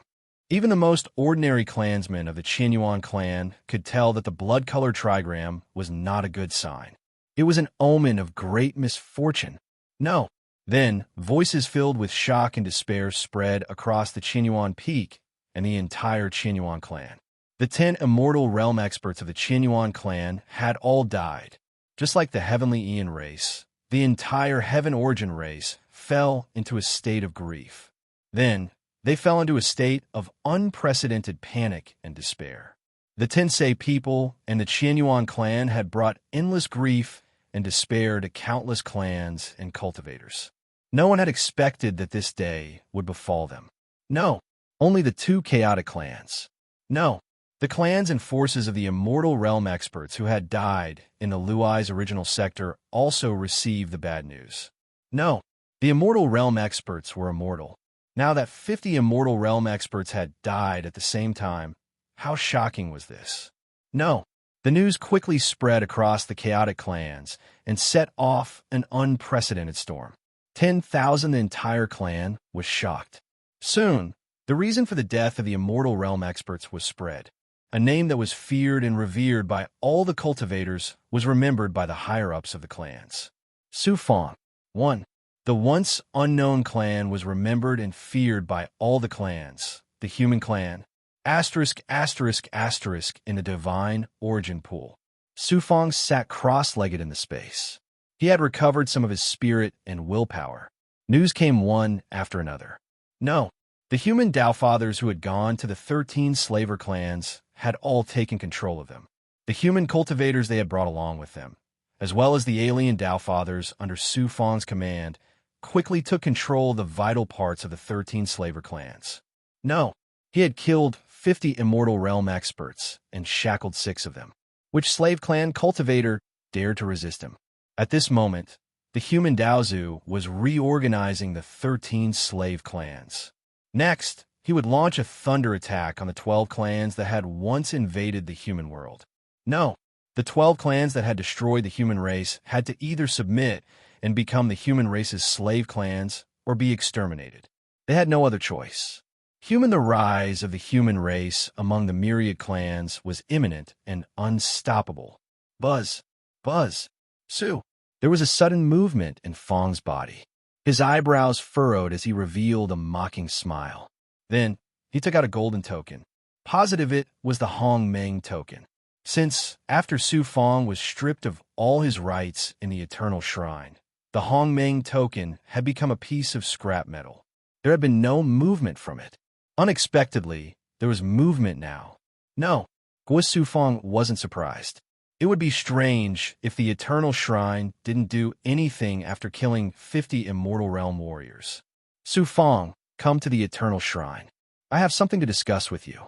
Even the most ordinary clansman of the Qinyuan clan could tell that the blood-colored trigram was not a good sign. It was an omen of great misfortune. No. Then, voices filled with shock and despair spread across the Qinyuan peak and the entire Qinyuan clan. The 10 immortal realm experts of the Qinyuan clan had all died. Just like the heavenly Ian race, the entire heaven origin race fell into a state of grief. Then, they fell into a state of unprecedented panic and despair. The Tensei people and the Qinyuan clan had brought endless grief and despair to countless clans and cultivators. No one had expected that this day would befall them. No, only the 2 chaotic clans. No, the clans and forces of the immortal realm experts who had died in the Luai's original sector also received the bad news. No, the immortal realm experts were immortal. Now that 50 immortal realm experts had died at the same time, how shocking was this? No, the news quickly spread across the chaotic clans and set off an unprecedented storm. 10,000 the entire clan was shocked. Soon, the reason for the death of the immortal realm experts was spread. A name that was feared and revered by all the cultivators was remembered by the higher-ups of the clans. Sufang. 1. The once unknown clan was remembered and feared by all the clans. The human clan. Asterisk, asterisk, asterisk in the divine origin pool. Sufang sat cross-legged in the space. He had recovered some of his spirit and willpower. News came one after another. No, the human Dao Fathers who had gone to the 13 slaver clans had all taken control of them. The human cultivators they had brought along with them, as well as the alien Dao Fathers under Sufang's command, quickly took control of the vital parts of the 13 slaver clans. No, he had killed 50 immortal realm experts and shackled 6 of them. Which slave clan cultivator dared to resist him? At this moment, the human Daozu was reorganizing the 13 slave clans. Next, he would launch a thunder attack on the 12 clans that had once invaded the human world. No, the 12 clans that had destroyed the human race had to either submit and become the human race's slave clans or be exterminated. They had no other choice. The rise of the human race among the myriad clans was imminent and unstoppable. Buzz, buzz, Su. There was a sudden movement in Fang's body. His eyebrows furrowed as he revealed a mocking smile. Then, he took out a golden token. Positive it was the Hong Meng token. Since, after Su Fang was stripped of all his rights in the Eternal Shrine, the Hong Meng token had become a piece of scrap metal. There had been no movement from it. Unexpectedly, there was movement now. No, Guo Sufang wasn't surprised. It would be strange if the Eternal Shrine didn't do anything after killing 50 Immortal Realm warriors. Sufang, come to the Eternal Shrine. I have something to discuss with you.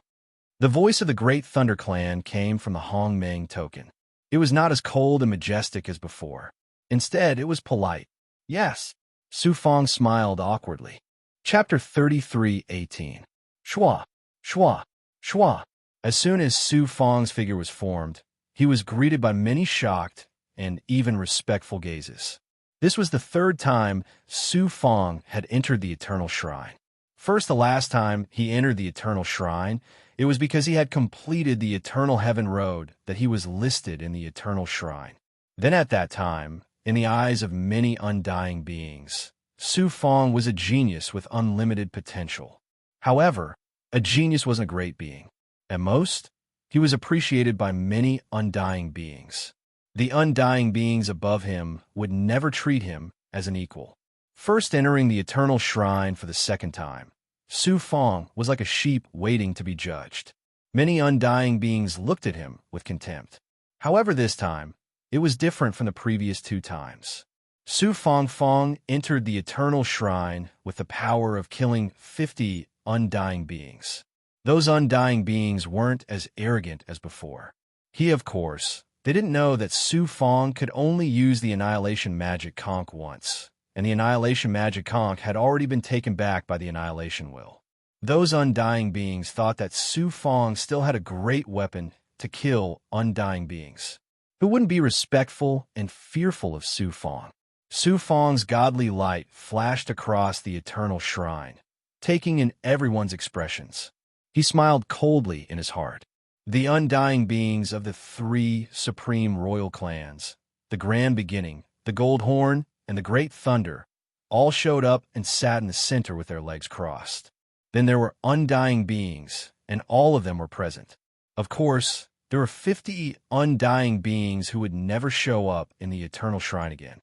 The voice of the Great Thunder Clan came from the Hongmeng token. It was not as cold and majestic as before. Instead, it was polite. Yes. Sufang smiled awkwardly. Chapter 33:18. Shua, shua, shua. As soon as Sufang's figure was formed, he was greeted by many shocked and even respectful gazes. This was the third time Sufang had entered the Eternal Shrine. First, the last time he entered the Eternal Shrine, it was because he had completed the Eternal Heaven Road that he was listed in the Eternal Shrine. Then at that time, in the eyes of many undying beings, Sufang was a genius with unlimited potential. However, a genius wasn't a great being. At most, he was appreciated by many undying beings. The undying beings above him would never treat him as an equal. First entering the Eternal Shrine for the second time, Sufang was like a sheep waiting to be judged. Many undying beings looked at him with contempt. However, this time, it was different from the previous two times. Sufang entered the Eternal Shrine with the power of killing 50 undying beings. Those undying beings weren't as arrogant as before. Of course, they didn't know that Sufang could only use the Annihilation Magic Conch once, and the Annihilation Magic Conch had already been taken back by the Annihilation Will. Those undying beings thought that Sufang still had a great weapon to kill undying beings. Who wouldn't be respectful and fearful of Sufang? Sufang's godly light flashed across the Eternal Shrine, taking in everyone's expressions. He smiled coldly in his heart. The undying beings of the three supreme royal clans, the Grand Beginning, the Gold Horn, and the Great Thunder, all showed up and sat in the center with their legs crossed. Then there were undying beings, and all of them were present. Of course, there were 50 undying beings who would never show up in the Eternal Shrine again.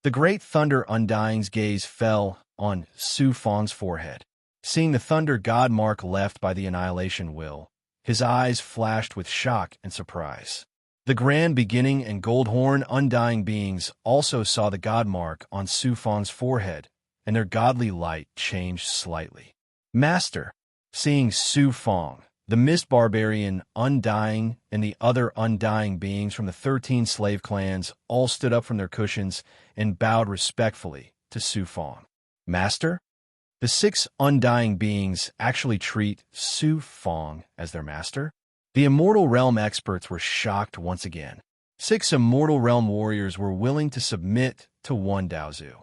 The Great Thunder Undying's gaze fell on Sufang's forehead. Seeing the Thunder God mark left by the Annihilation Will, his eyes flashed with shock and surprise. The Grand Beginning and Gold Horn Undying beings also saw the God mark on Sufang's forehead, and their godly light changed slightly. Master, seeing Sufang, the Mist Barbarian Undying and the other undying beings from the 13 slave clans all stood up from their cushions and bowed respectfully to Sufang. Master? The 6 undying beings actually treat Sufang as their master? The Immortal Realm experts were shocked once again. 6 Immortal Realm warriors were willing to submit to one Daozu.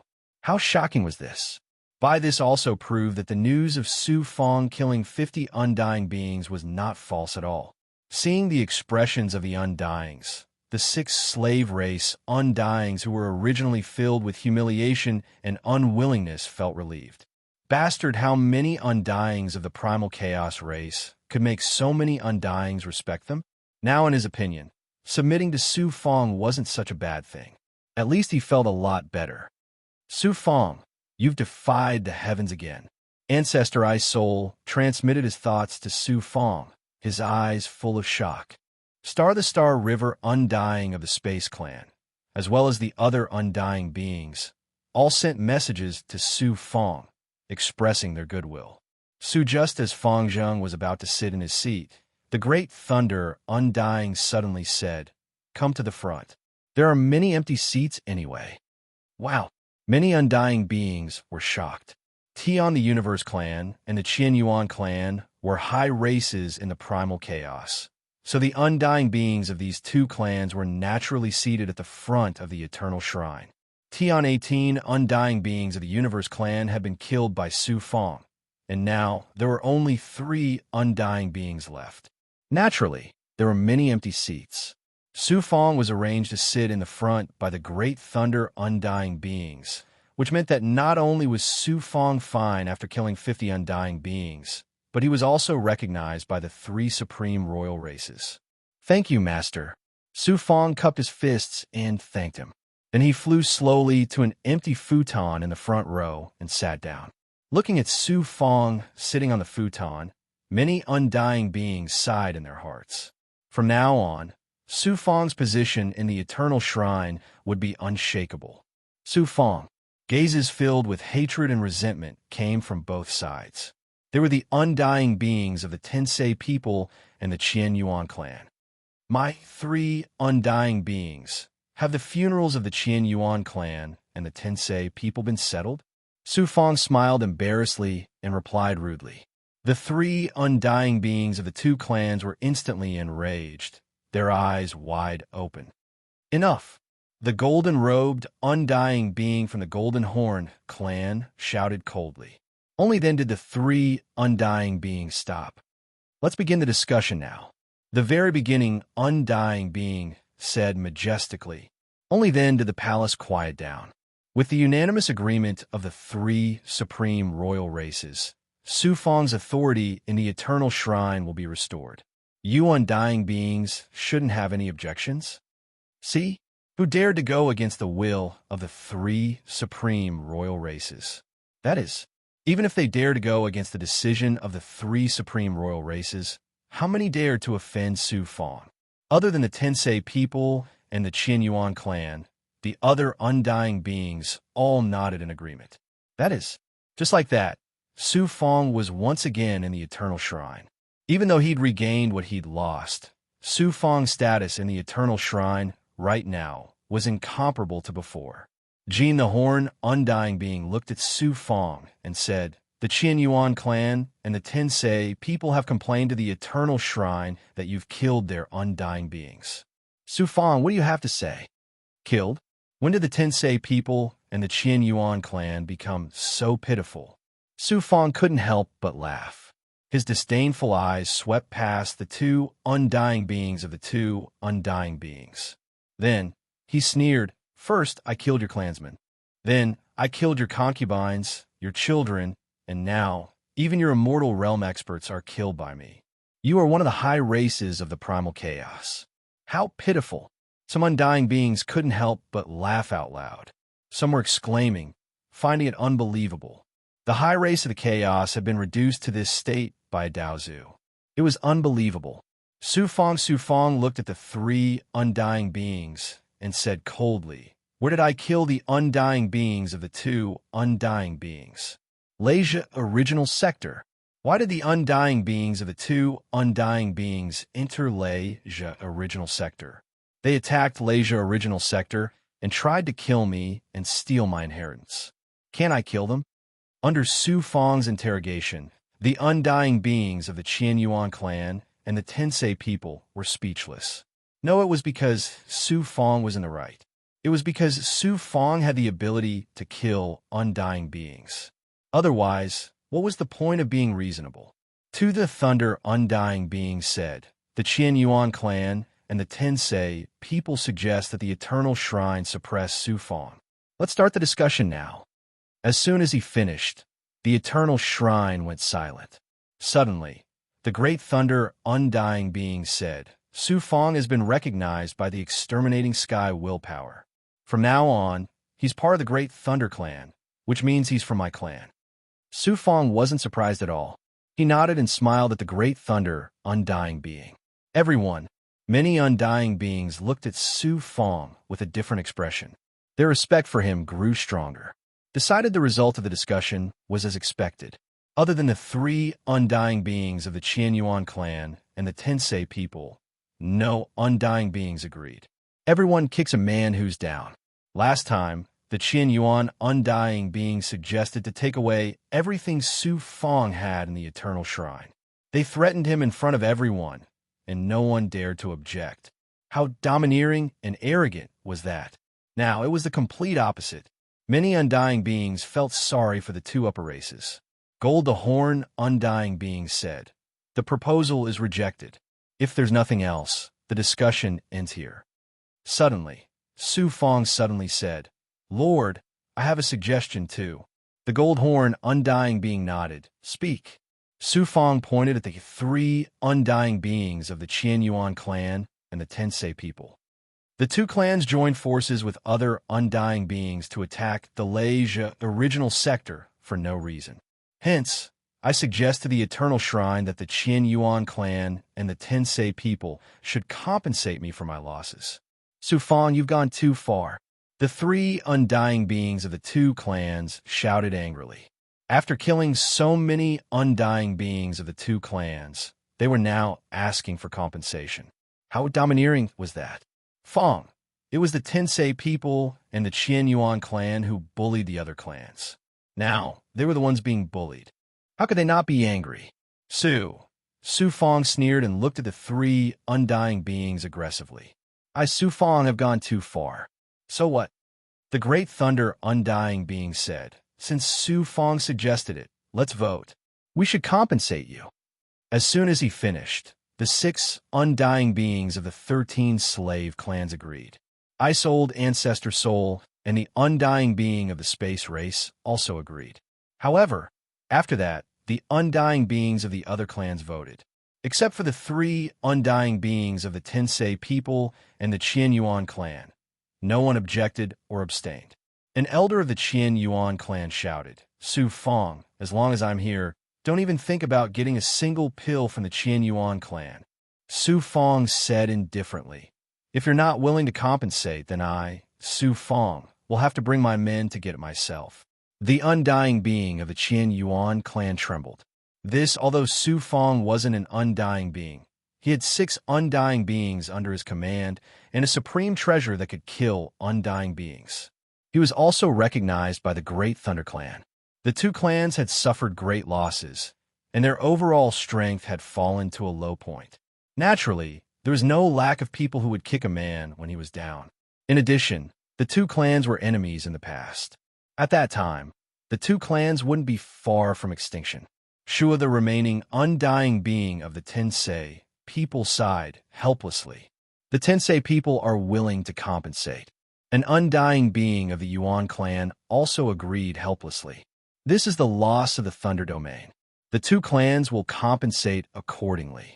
How shocking was this? By this also proved that the news of Sufang killing 50 undying beings was not false at all. Seeing the expressions of the undyings, the 6 slave race undyings who were originally filled with humiliation and unwillingness felt relieved. Bastard, how many undyings of the primal chaos race could make so many undyings respect them? Now, in his opinion, submitting to Sufang wasn't such a bad thing. At least he felt a lot better. Sufang, you've defied the heavens again. Ancestor Ice Soul transmitted his thoughts to Sufang, his eyes full of shock. Star the Star River Undying of the Space Clan, as well as the other undying beings, all sent messages to Sufang, expressing their goodwill. Just as Fang Zheng was about to sit in his seat, the Great Thunder Undying suddenly said, "Come to the front. There are many empty seats anyway." Wow! Many undying beings were shocked. Tian the Universe Clan and the Qian Yuan Clan were high races in the primal chaos, so the undying beings of these two clans were naturally seated at the front of the Eternal Shrine. Tian 18 undying beings of the Universe Clan had been killed by Sufang, and now there were only 3 undying beings left. Naturally, there were many empty seats. Sufang was arranged to sit in the front by the Great Thunder Undying beings, which meant that not only was Sufang fine after killing 50 undying beings, but he was also recognized by the 3 supreme royal races. "Thank you, Master." Sufang cupped his fists and thanked him. Then he flew slowly to an empty futon in the front row and sat down. Looking at Sufang sitting on the futon, many undying beings sighed in their hearts. From now on, Su Fang's position in the eternal shrine would be unshakable. Su Fang, gazes filled with hatred and resentment, came from both sides. They were the undying beings of the Tensei people and the Qian Yuan clan. My three undying beings. Have the funerals of the Qian Yuan clan and the Tensei people been settled? Su Fang smiled embarrassedly and replied rudely. The three undying beings of the two clans were instantly enraged, their eyes wide open. Enough! The golden-robed, undying being from the Golden Horn clan shouted coldly. Only then did the three undying beings stop. Let's begin the discussion now. The very beginning undying being said majestically. Only then did the palace quiet down. With the unanimous agreement of the three supreme royal races, Su Fang's authority in the eternal shrine will be restored. You undying beings shouldn't have any objections. See? Who dared to go against the will of the three supreme royal races? That is, even if they dared to go against the decision of the three supreme royal races, how many dared to offend Su Fang? Other than the Tensei people and the Qian Yuan clan, the other undying beings all nodded in agreement. That is, just like that, Su Fang was once again in the eternal shrine. Even though he'd regained what he'd lost, Su Fang's status in the eternal shrine right now was incomparable to before. Jean the Horn, undying being, looked at Su Fang and said, The Qian Yuan clan and the Tensei people have complained to the eternal shrine that you've killed their undying beings. Su Fang, what do you have to say? Killed? When did the Tensei people and the Qian Yuan clan become so pitiful? Su Fang couldn't help but laugh. His disdainful eyes swept past the two undying beings of the two undying beings. Then, he sneered, First, I killed your clansmen. Then, I killed your concubines, your children, and now, even your immortal realm experts are killed by me. You are one of the high races of the primal chaos. How pitiful! Some undying beings couldn't help but laugh out loud. Some were exclaiming, finding it unbelievable. The high race of the chaos had been reduced to this state by Daozu. It was unbelievable. Su Fang looked at the three undying beings and said coldly, Where did I kill the undying beings of the two undying beings? Leisure Original Sector. Why did the undying beings of the two undying beings enter Leisure Original Sector? They attacked Leisure Original Sector and tried to kill me and steal my inheritance. Can I kill them? Under Su Fang's interrogation, the undying beings of the Qian Yuan clan and the Tensei people were speechless. No, it was because Su Fang was in the right. It was because Su Fang had the ability to kill undying beings. Otherwise, what was the point of being reasonable? To the thunder undying being said, The Qian Yuan clan and the Tensei people suggest that the eternal shrine suppress Su Fang. Let's start the discussion now. As soon as he finished, the eternal shrine went silent. Suddenly, the great thunder undying being said, Su Fang has been recognized by the exterminating sky willpower. From now on, he's part of the great thunder clan, which means he's from my clan. Su Fang wasn't surprised at all. He nodded and smiled at the great thunder undying being. Everyone, many undying beings looked at Su Fang with a different expression. Their respect for him grew stronger. Decided the result of the discussion was as expected. Other than the three undying beings of the Qian Yuan clan and the Tensei people, no undying beings agreed. Everyone kicks a man who's down. Last time, the Qian Yuan undying being suggested to take away everything Su Fang had in the eternal shrine. They threatened him in front of everyone, and no one dared to object. How domineering and arrogant was that? Now, it was the complete opposite. Many undying beings felt sorry for the two upper races. Gold the Horn undying being said, The proposal is rejected. If there's nothing else, the discussion ends here. Suddenly, Su Fang suddenly said, Lord, I have a suggestion too. The Gold Horn undying being nodded. Speak. Su Fang pointed at the three undying beings of the Qian Yuan clan and the Tensei people. The two clans joined forces with other undying beings to attack the Leisure Original Sector for no reason. Hence, I suggest to the Eternal Shrine that the Qian Yuan clan and the Tensei people should compensate me for my losses. Su Fang, you've gone too far. The three undying beings of the two clans shouted angrily. After killing so many undying beings of the two clans, they were now asking for compensation. How domineering was that? Fang, it was the Tensei people and the Qian Yuan clan who bullied the other clans. Now, they were the ones being bullied. How could they not be angry? Su Fang sneered and looked at the three undying beings aggressively. I, Su Fang, have gone too far. So what? The Great Thunder undying being said. Since Su Fang suggested it, let's vote. We should compensate you. As soon as he finished, the 6 undying beings of the 13 slave clans agreed. Ice Old Ancestor Soul and the undying being of the space race also agreed. However, after that, the undying beings of the other clans voted. Except for the 3 undying beings of the Tensei people and the Qian Yuan clan. No one objected or abstained. An elder of the Qian Yuan clan shouted, Su Fang, as long as I'm here, don't even think about getting a single pill from the Qian Yuan clan. Su Fang said indifferently, if you're not willing to compensate, then I, Su Fang, will have to bring my men to get it myself. The undying being of the Qian Yuan clan trembled. This, although Su Fang wasn't an undying being. He had 6 undying beings under his command and a supreme treasure that could kill undying beings. He was also recognized by the Great Thunder Clan. The two clans had suffered great losses, and their overall strength had fallen to a low point. Naturally, there was no lack of people who would kick a man when he was down. In addition, the two clans were enemies in the past. At that time, the two clans wouldn't be far from extinction. Shua, the remaining undying being of the Tensei people, sighed helplessly. The Tensei people are willing to compensate. An undying being of the Yuan clan also agreed helplessly. This is the loss of the Thunder Domain. The two clans will compensate accordingly.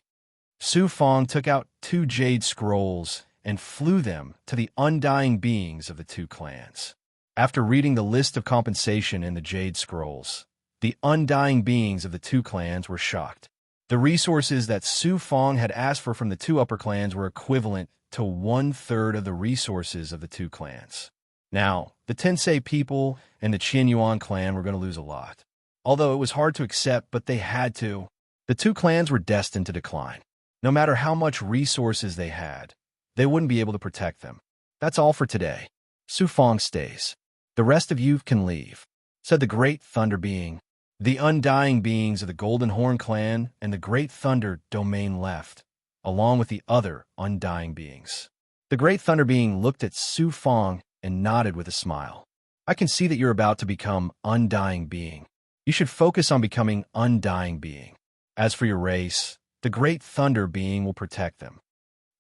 Su Fang took out 2 jade scrolls and flew them to the undying beings of the two clans. After reading the list of compensation in the jade scrolls, the undying beings of the two clans were shocked. The resources that Su Fang had asked for from the 2 upper clans were equivalent to 1/3 of the resources of the 2 clans. Now, the Tensei people and the Qian Yuan clan were going to lose a lot. Although it was hard to accept, but they had to. The 2 clans were destined to decline. No matter how much resources they had, they wouldn't be able to protect them. That's all for today. Su Fang stays. The rest of you can leave, said the Great Thunder Being. The undying beings of the Golden Horn clan and the Great Thunder Domain left, along with the other undying beings. The Great Thunder Being looked at Su Fang and nodded with a smile. I can see that you're about to become Undying Being. You should focus on becoming Undying Being. As for your race, the Great Thunder Being will protect them.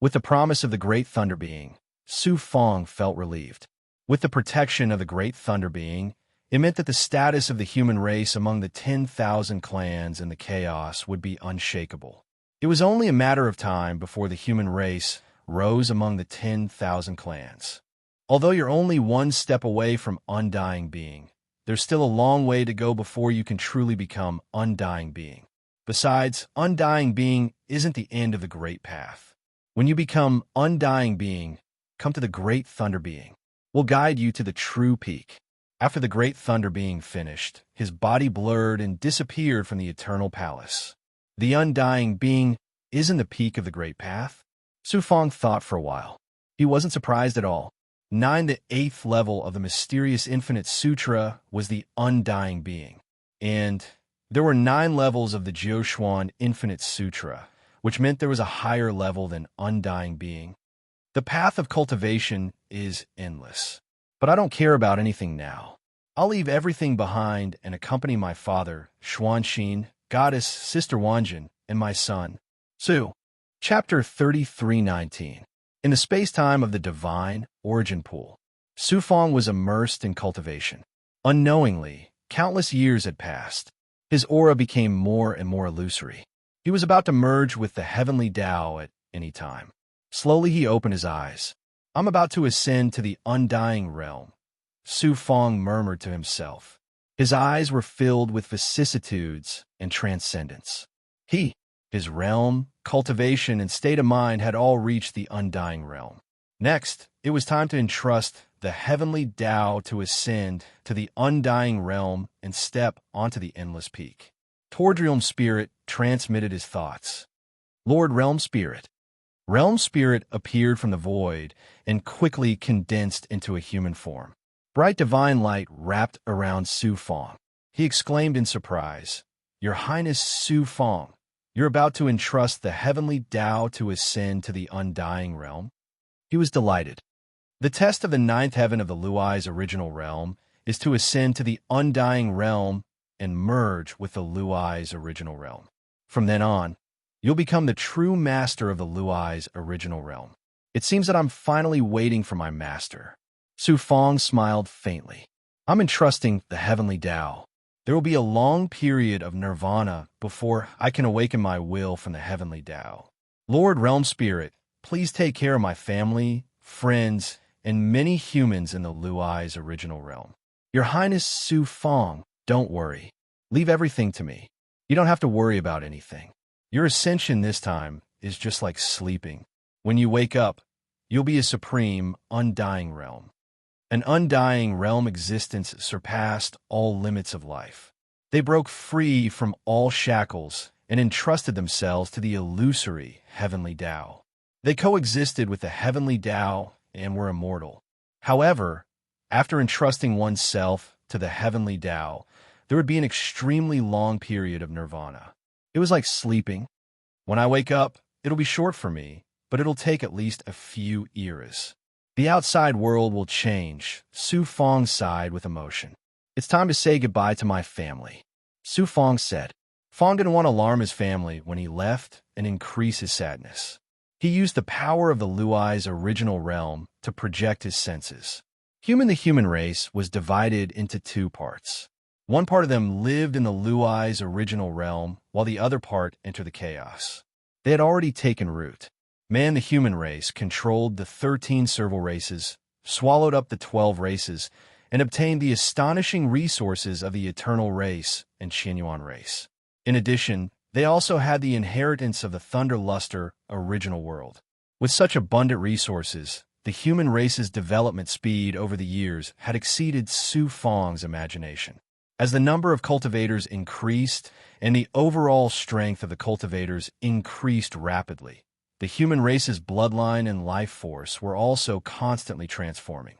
With the promise of the Great Thunder Being, Su Fang felt relieved. With the protection of the Great Thunder Being, it meant that the status of the human race among the 10,000 clans in the chaos would be unshakable. It was only a matter of time before the human race rose among the 10,000 clans. Although you're only one step away from Undying Being, there's still a long way to go before you can truly become Undying Being. Besides, Undying Being isn't the end of the Great Path. When you become Undying Being, come to the Great Thunder Being. We'll guide you to the true peak. After the Great Thunder Being finished, his body blurred and disappeared from the Eternal Palace. The Undying Being isn't the peak of the Great Path? Su Fang thought for a while. He wasn't surprised at all. 9, the 8th level of the mysterious Infinite Sutra, was the Undying Being. And there were 9 levels of the Jiuquan Infinite Sutra, which meant there was a higher level than Undying Being. The path of cultivation is endless. But I don't care about anything now. I'll leave everything behind and accompany my father, Xuanxin, goddess Sister Wanjin, and my son, Su. Chapter 33:19. In the space-time of the divine origin pool, Su Fang was immersed in cultivation. Unknowingly, countless years had passed. His aura became more and more illusory. He was about to merge with the heavenly Tao at any time. Slowly he opened his eyes. I'm about to ascend to the undying realm, Su Fang murmured to himself. His eyes were filled with vicissitudes and transcendence. His realm, cultivation, and state of mind had all reached the undying realm. Next, it was time to entrust the heavenly Tao to ascend to the undying realm and step onto the endless peak. Tordriel's spirit transmitted his thoughts. Lord Realm Spirit. Realm Spirit appeared from the void and quickly condensed into a human form. Bright divine light wrapped around Su Fong. He exclaimed in surprise, "Your Highness Su Fong, you're about to entrust the heavenly Tao to ascend to the undying realm?" He was delighted. The test of the ninth heaven of the Luai's original realm is to ascend to the undying realm and merge with the Luai's original realm. From then on, you'll become the true master of the Luai's original realm. It seems that I'm finally waiting for my master. Su Fong smiled faintly. I'm entrusting the heavenly Tao. There will be a long period of nirvana before I can awaken my will from the heavenly Tao. Lord Realm Spirit, please take care of my family, friends, and many humans in the Luai's original realm. Your Highness Su Fong, don't worry. Leave everything to me. You don't have to worry about anything. Your ascension this time is just like sleeping. When you wake up, you'll be a supreme, undying realm. An undying realm existence surpassed all limits of life. They broke free from all shackles and entrusted themselves to the illusory heavenly Tao. They coexisted with the heavenly Tao and were immortal. However, after entrusting oneself to the heavenly Tao, there would be an extremely long period of nirvana. It was like sleeping. When I wake up, it'll be short for me, but it'll take at least a few eras. The outside world will change, Su Fong sighed with emotion. It's time to say goodbye to my family. Su Fong said. Fong didn't want to alarm his family when he left and increase his sadness. He used the power of the Luai's original realm to project his senses. The human race was divided into two parts. One part of them lived in the Luai's original realm, while the other part entered the chaos. They had already taken root. Man, the human race, controlled the 13 serval races, swallowed up the 12 races, and obtained the astonishing resources of the eternal race and Qianyuan race. In addition, they also had the inheritance of the Thunderluster original world. With such abundant resources, the human race's development speed over the years had exceeded Su Fong's imagination. As the number of cultivators increased and the overall strength of the cultivators increased rapidly, the human race's bloodline and life force were also constantly transforming.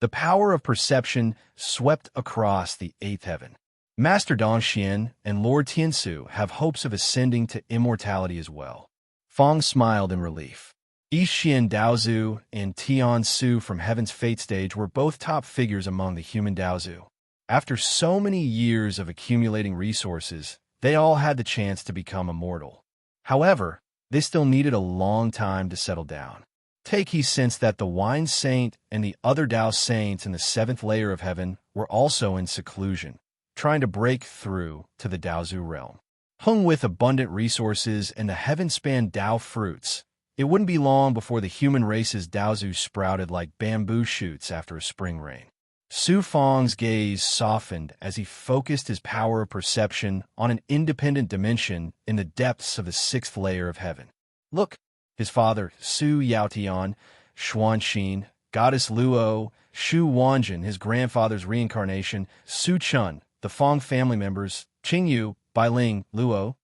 The power of perception swept across the eighth heaven. Master Dongxian and Lord Tiansu have hopes of ascending to immortality as well. Fong smiled in relief. Yixian Daozu and Tian Su from Heaven's Fate stage were both top figures among the human Daozu. After so many years of accumulating resources, they all had the chance to become immortal. However, they still needed a long time to settle down. He sensed that the Wine Saint and the other Dao Saints in the seventh layer of heaven were also in seclusion, trying to break through to the Daozu realm. Hung with abundant resources and the heaven-span Dao fruits, it wouldn't be long before the human race's Daozu sprouted like bamboo shoots after a spring rain. Su Fong's gaze softened as he focused his power of perception on an independent dimension in the depths of the sixth layer of heaven. Look, his father, Su Yaotian, Xuanxin, Goddess Luo, Shu Wanjin, his grandfather's reincarnation, Su Chun, the Fong family members, Qingyu, Bailing, Luo.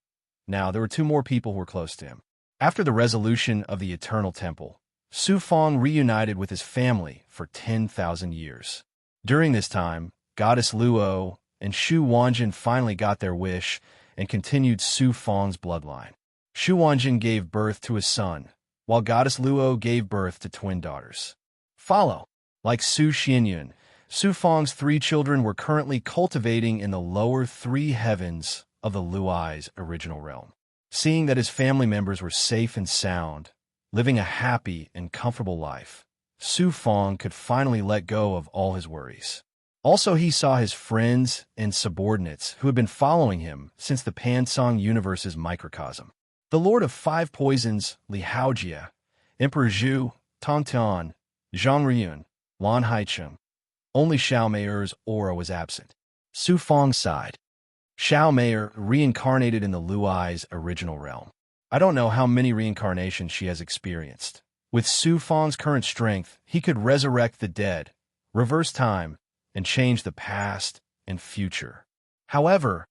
Now, there were two more people who were close to him. After the resolution of the Eternal Temple, Su Fong reunited with his family for 10,000 years. During this time, Goddess Luo and Shu Wanjin finally got their wish and continued Su Fong's bloodline. Shu Wanjin gave birth to a son, while Goddess Luo gave birth to twin daughters. Like Su Xianyun, Su Fong's three children were currently cultivating in the lower three heavens of the Luai's original realm. Seeing that his family members were safe and sound, living a happy and comfortable life, Su Fong could finally let go of all his worries. Also, he saw his friends and subordinates who had been following him since the Pansong universe's microcosm. The Lord of Five Poisons, Li Haojia, Emperor Zhu, Tong Tian, Zhang Riyun, Lan Haicheng. Only Xiao Meier's aura was absent. Su Fong sighed. Xiao Mei reincarnated in the Luai's original realm. I don't know how many reincarnations she has experienced. With Su Fong's current strength, he could resurrect the dead, reverse time, and change the past and future. However,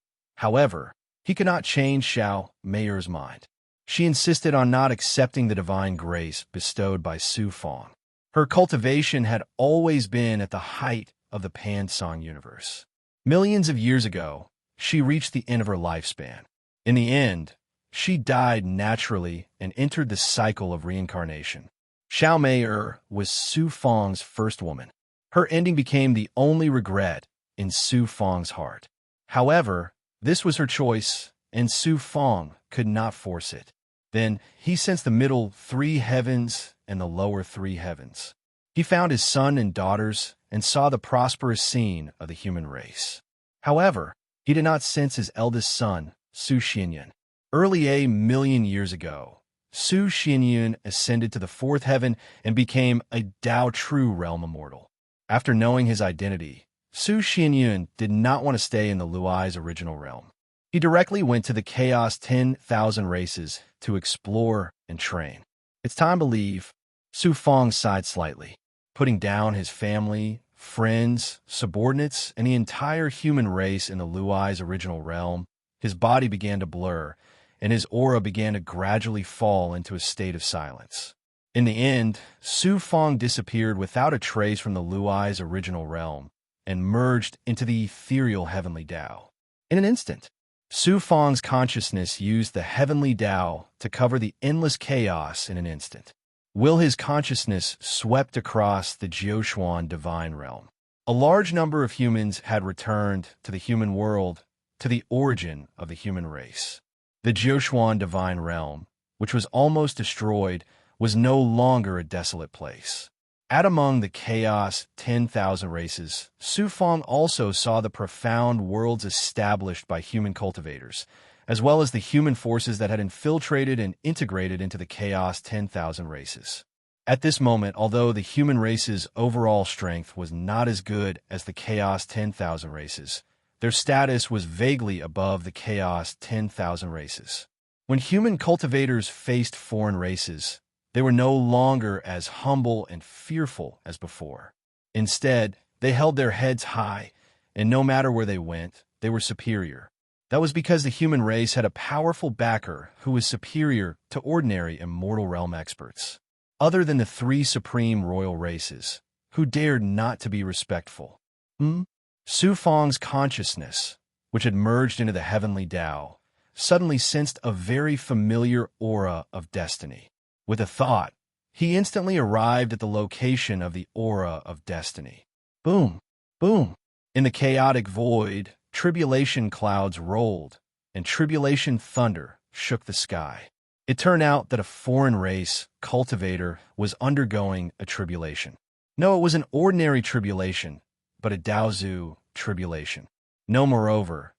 he could not change Xiao Mei's mind. She insisted on not accepting the divine grace bestowed by Su Fong. Her cultivation had always been at the height of the Pansong universe. Millions of years ago, she reached the end of her lifespan. In the end, she died naturally and entered the cycle of reincarnation. Xiao Mei was Su Fong's first woman. Her ending became the only regret in Su Fong's heart. However, this was her choice, and Su Fong could not force it. Then he sensed the middle three heavens and the lower three heavens. He found his son and daughters and saw the prosperous scene of the human race. However, he did not sense his eldest son, Su Xianyun. Early a million years ago, Su Xianyun ascended to the fourth heaven and became a Dao True Realm immortal. After knowing his identity, Su Xianyun did not want to stay in the Luai's original realm. He directly went to the Chaos 10,000 races to explore and train. It's time to leave. Su Fong sighed slightly, putting down his family, friends, subordinates, and the entire human race in the Luai's original realm. His body began to blur, and his aura began to gradually fall into a state of silence. In the end, Su Fong disappeared without a trace from the Luai's original realm and merged into the ethereal heavenly Tao. In an instant, Su Fong's consciousness used the heavenly Tao to cover the endless chaos in an instant. Will his consciousness swept across the Jiuquan divine realm. A large number of humans had returned to the human world, to the origin of the human race. The Jiuquan divine realm, which was almost destroyed, was no longer a desolate place. At among the Chaos 10,000 races, Su Fong also saw the profound worlds established by human cultivators, as well as the human forces that had infiltrated and integrated into the Chaos 10,000 races. At this moment, although the human race's overall strength was not as good as the Chaos 10,000 races, their status was vaguely above the Chaos 10,000 races. When human cultivators faced foreign races, they were no longer as humble and fearful as before. Instead, they held their heads high, and no matter where they went, they were superior. That was because the human race had a powerful backer who was superior to ordinary immortal realm experts. Other than the three supreme royal races, who dared not to be respectful. Su Fong's consciousness, which had merged into the heavenly Tao, suddenly sensed a very familiar aura of destiny. With a thought, he instantly arrived at the location of the aura of destiny. Boom! Boom! In the chaotic void, tribulation clouds rolled, and tribulation thunder shook the sky. It turned out that a foreign race cultivator was undergoing a tribulation. No, it was an ordinary tribulation, but a Daozu tribulation. No, moreover,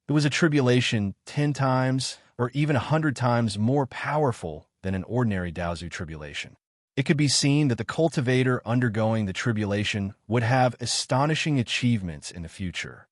it was a tribulation 10 times or even 100 times more powerful than an ordinary Daozu tribulation. It could be seen that the cultivator undergoing the tribulation would have astonishing achievements in the future.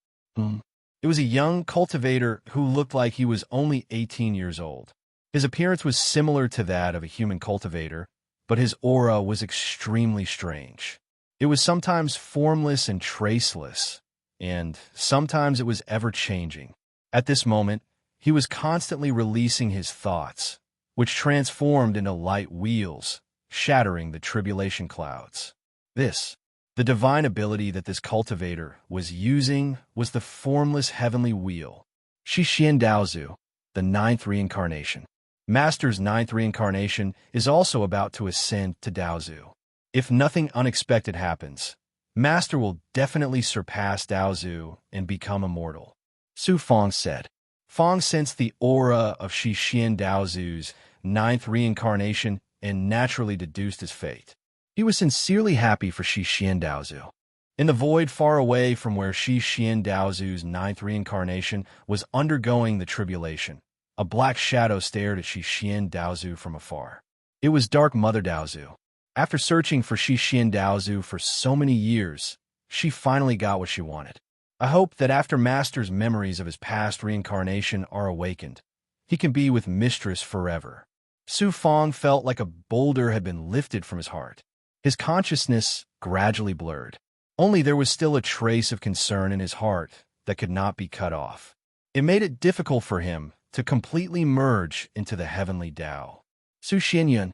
It was a young cultivator who looked like he was only 18 years old. His appearance was similar to that of a human cultivator, but his aura was extremely strange. It was sometimes formless and traceless, and sometimes it was ever-changing. At this moment, he was constantly releasing his thoughts, which transformed into light wheels, shattering the tribulation clouds. The divine ability that this cultivator was using was the formless heavenly wheel. Shixian Daozu, the ninth reincarnation. Master's ninth reincarnation is also about to ascend to Daozu. If nothing unexpected happens, Master will definitely surpass Daozu and become immortal. Su Fong said. Fong sensed the aura of Shixian Daozu's ninth reincarnation and naturally deduced his fate. He was sincerely happy for Shixian Daozu. In the void far away from where Shixian Daozu's ninth reincarnation was undergoing the tribulation, a black shadow stared at Shixian Daozu from afar. It was Dark Mother Daozu. After searching for Shixian Daozu for so many years, she finally got what she wanted. I hope that after Master's memories of his past reincarnation are awakened, he can be with Mistress forever. Su Fong felt like a boulder had been lifted from his heart. His consciousness gradually blurred. Only there was still a trace of concern in his heart that could not be cut off. It made it difficult for him to completely merge into the heavenly Tao. Su Xianyun.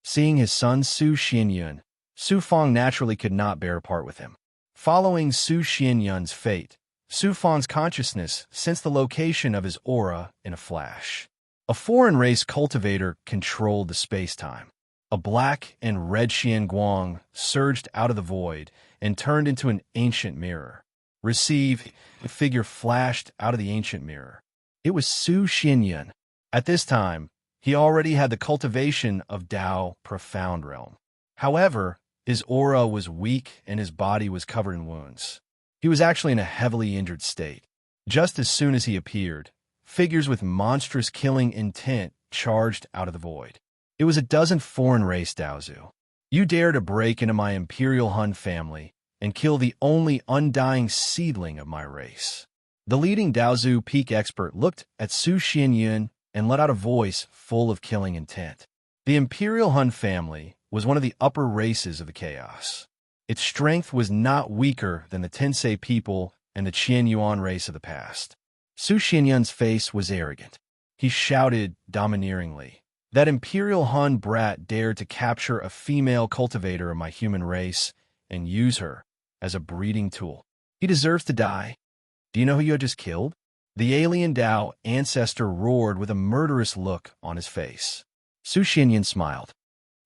Seeing his son Su Xianyun, Su Fong naturally could not bear a part with him. Following Su Xianyun's fate, Su Fong's consciousness sensed the location of his aura in a flash. A foreign race cultivator controlled the space-time. A black and red Xian Guang surged out of the void and turned into an ancient mirror. Receive, a figure flashed out of the ancient mirror. It was Su Xianyun. At this time, he already had the cultivation of Tao Profound Realm. However, his aura was weak and his body was covered in wounds. He was actually in a heavily injured state. Just as soon as he appeared, figures with monstrous killing intent charged out of the void. It was a dozen foreign race Daozu. You dare to break into my Imperial Hun family and kill the only undying seedling of my race. The leading Daozu peak expert looked at Su Xianyun and let out a voice full of killing intent. The Imperial Hun family was one of the upper races of the chaos. Its strength was not weaker than the Tensei people and the Qian Yuan race of the past. Su Xianyun's face was arrogant. He shouted domineeringly, "That Imperial Hun brat dared to capture a female cultivator of my human race and use her as a breeding tool. He deserves to die. Do you know who you had just killed?" The alien Tao ancestor roared with a murderous look on his face. Su Xianyun smiled.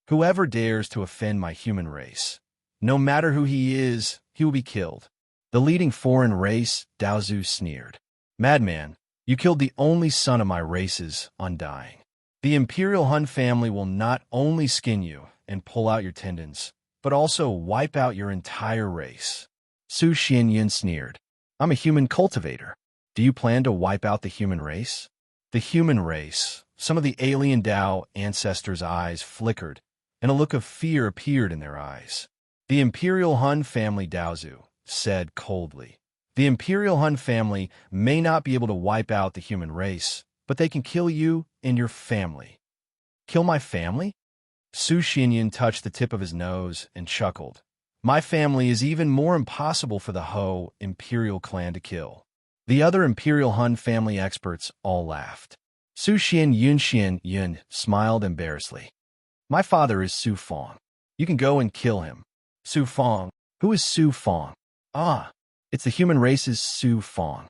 "Whoever dares to offend my human race, no matter who he is, he will be killed." The leading foreign race, Daozu, sneered. "Madman, you killed the only son of my race's undying. The Imperial Hun family will not only skin you and pull out your tendons, but also wipe out your entire race." Su Xianyun sneered. "I'm a human cultivator. Do you plan to wipe out the human race?" The human race. Some of the alien Tao ancestors' eyes flickered, and a look of fear appeared in their eyes. The Imperial Hun family Daozu said coldly, "The Imperial Hun family may not be able to wipe out the human race, but they can kill you and your family." "Kill my family?" Su Xianyun touched the tip of his nose and chuckled. "My family is even more impossible for the Ho Imperial clan to kill." The other Imperial Hun family experts all laughed. Su Xianyun smiled embarrassedly. "My father is Su Fong. You can go and kill him." "Su Fong? Who is Su Fong?" "Ah, it's the human race's Su Fong."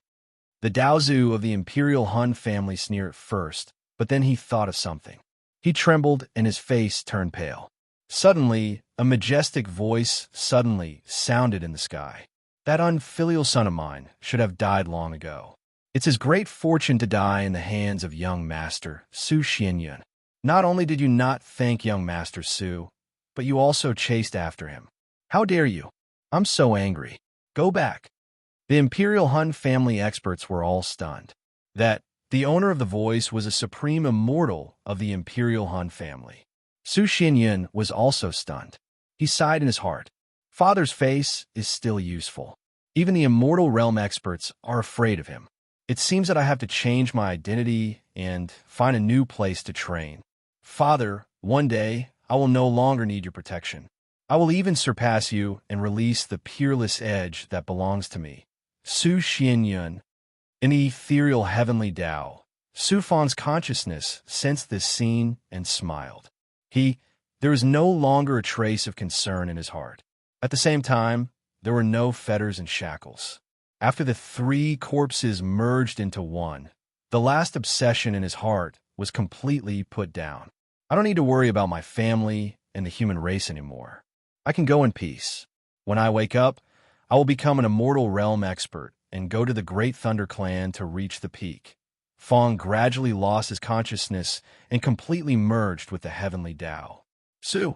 The Daozu of the Imperial Hun family sneered at first, but then he thought of something. He trembled and his face turned pale. Suddenly, a majestic voice suddenly sounded in the sky. "That unfilial son of mine should have died long ago. It's his great fortune to die in the hands of young Master Su Xianyun. Not only did you not thank young Master Su, but you also chased after him. How dare you? I'm so angry. Go back." The Imperial Hun family experts were all stunned. That the owner of the voice was a supreme immortal of the Imperial Hun family. Su Xianyun was also stunned. He sighed in his heart. Father's face is still useful. Even the immortal realm experts are afraid of him. It seems that I have to change my identity and find a new place to train. Father, one day I will no longer need your protection. I will even surpass you and release the peerless edge that belongs to me. Su Xianyun. In the ethereal heavenly Tao, Su Fong's consciousness sensed this scene and smiled. There was no longer a trace of concern in his heart. At the same time, there were no fetters and shackles. After the three corpses merged into one, the last obsession in his heart was completely put down. I don't need to worry about my family and the human race anymore. I can go in peace. When I wake up, I will become an immortal realm expert and go to the Great Thunder Clan to reach the peak. Fong gradually lost his consciousness and completely merged with the heavenly Tao. Su.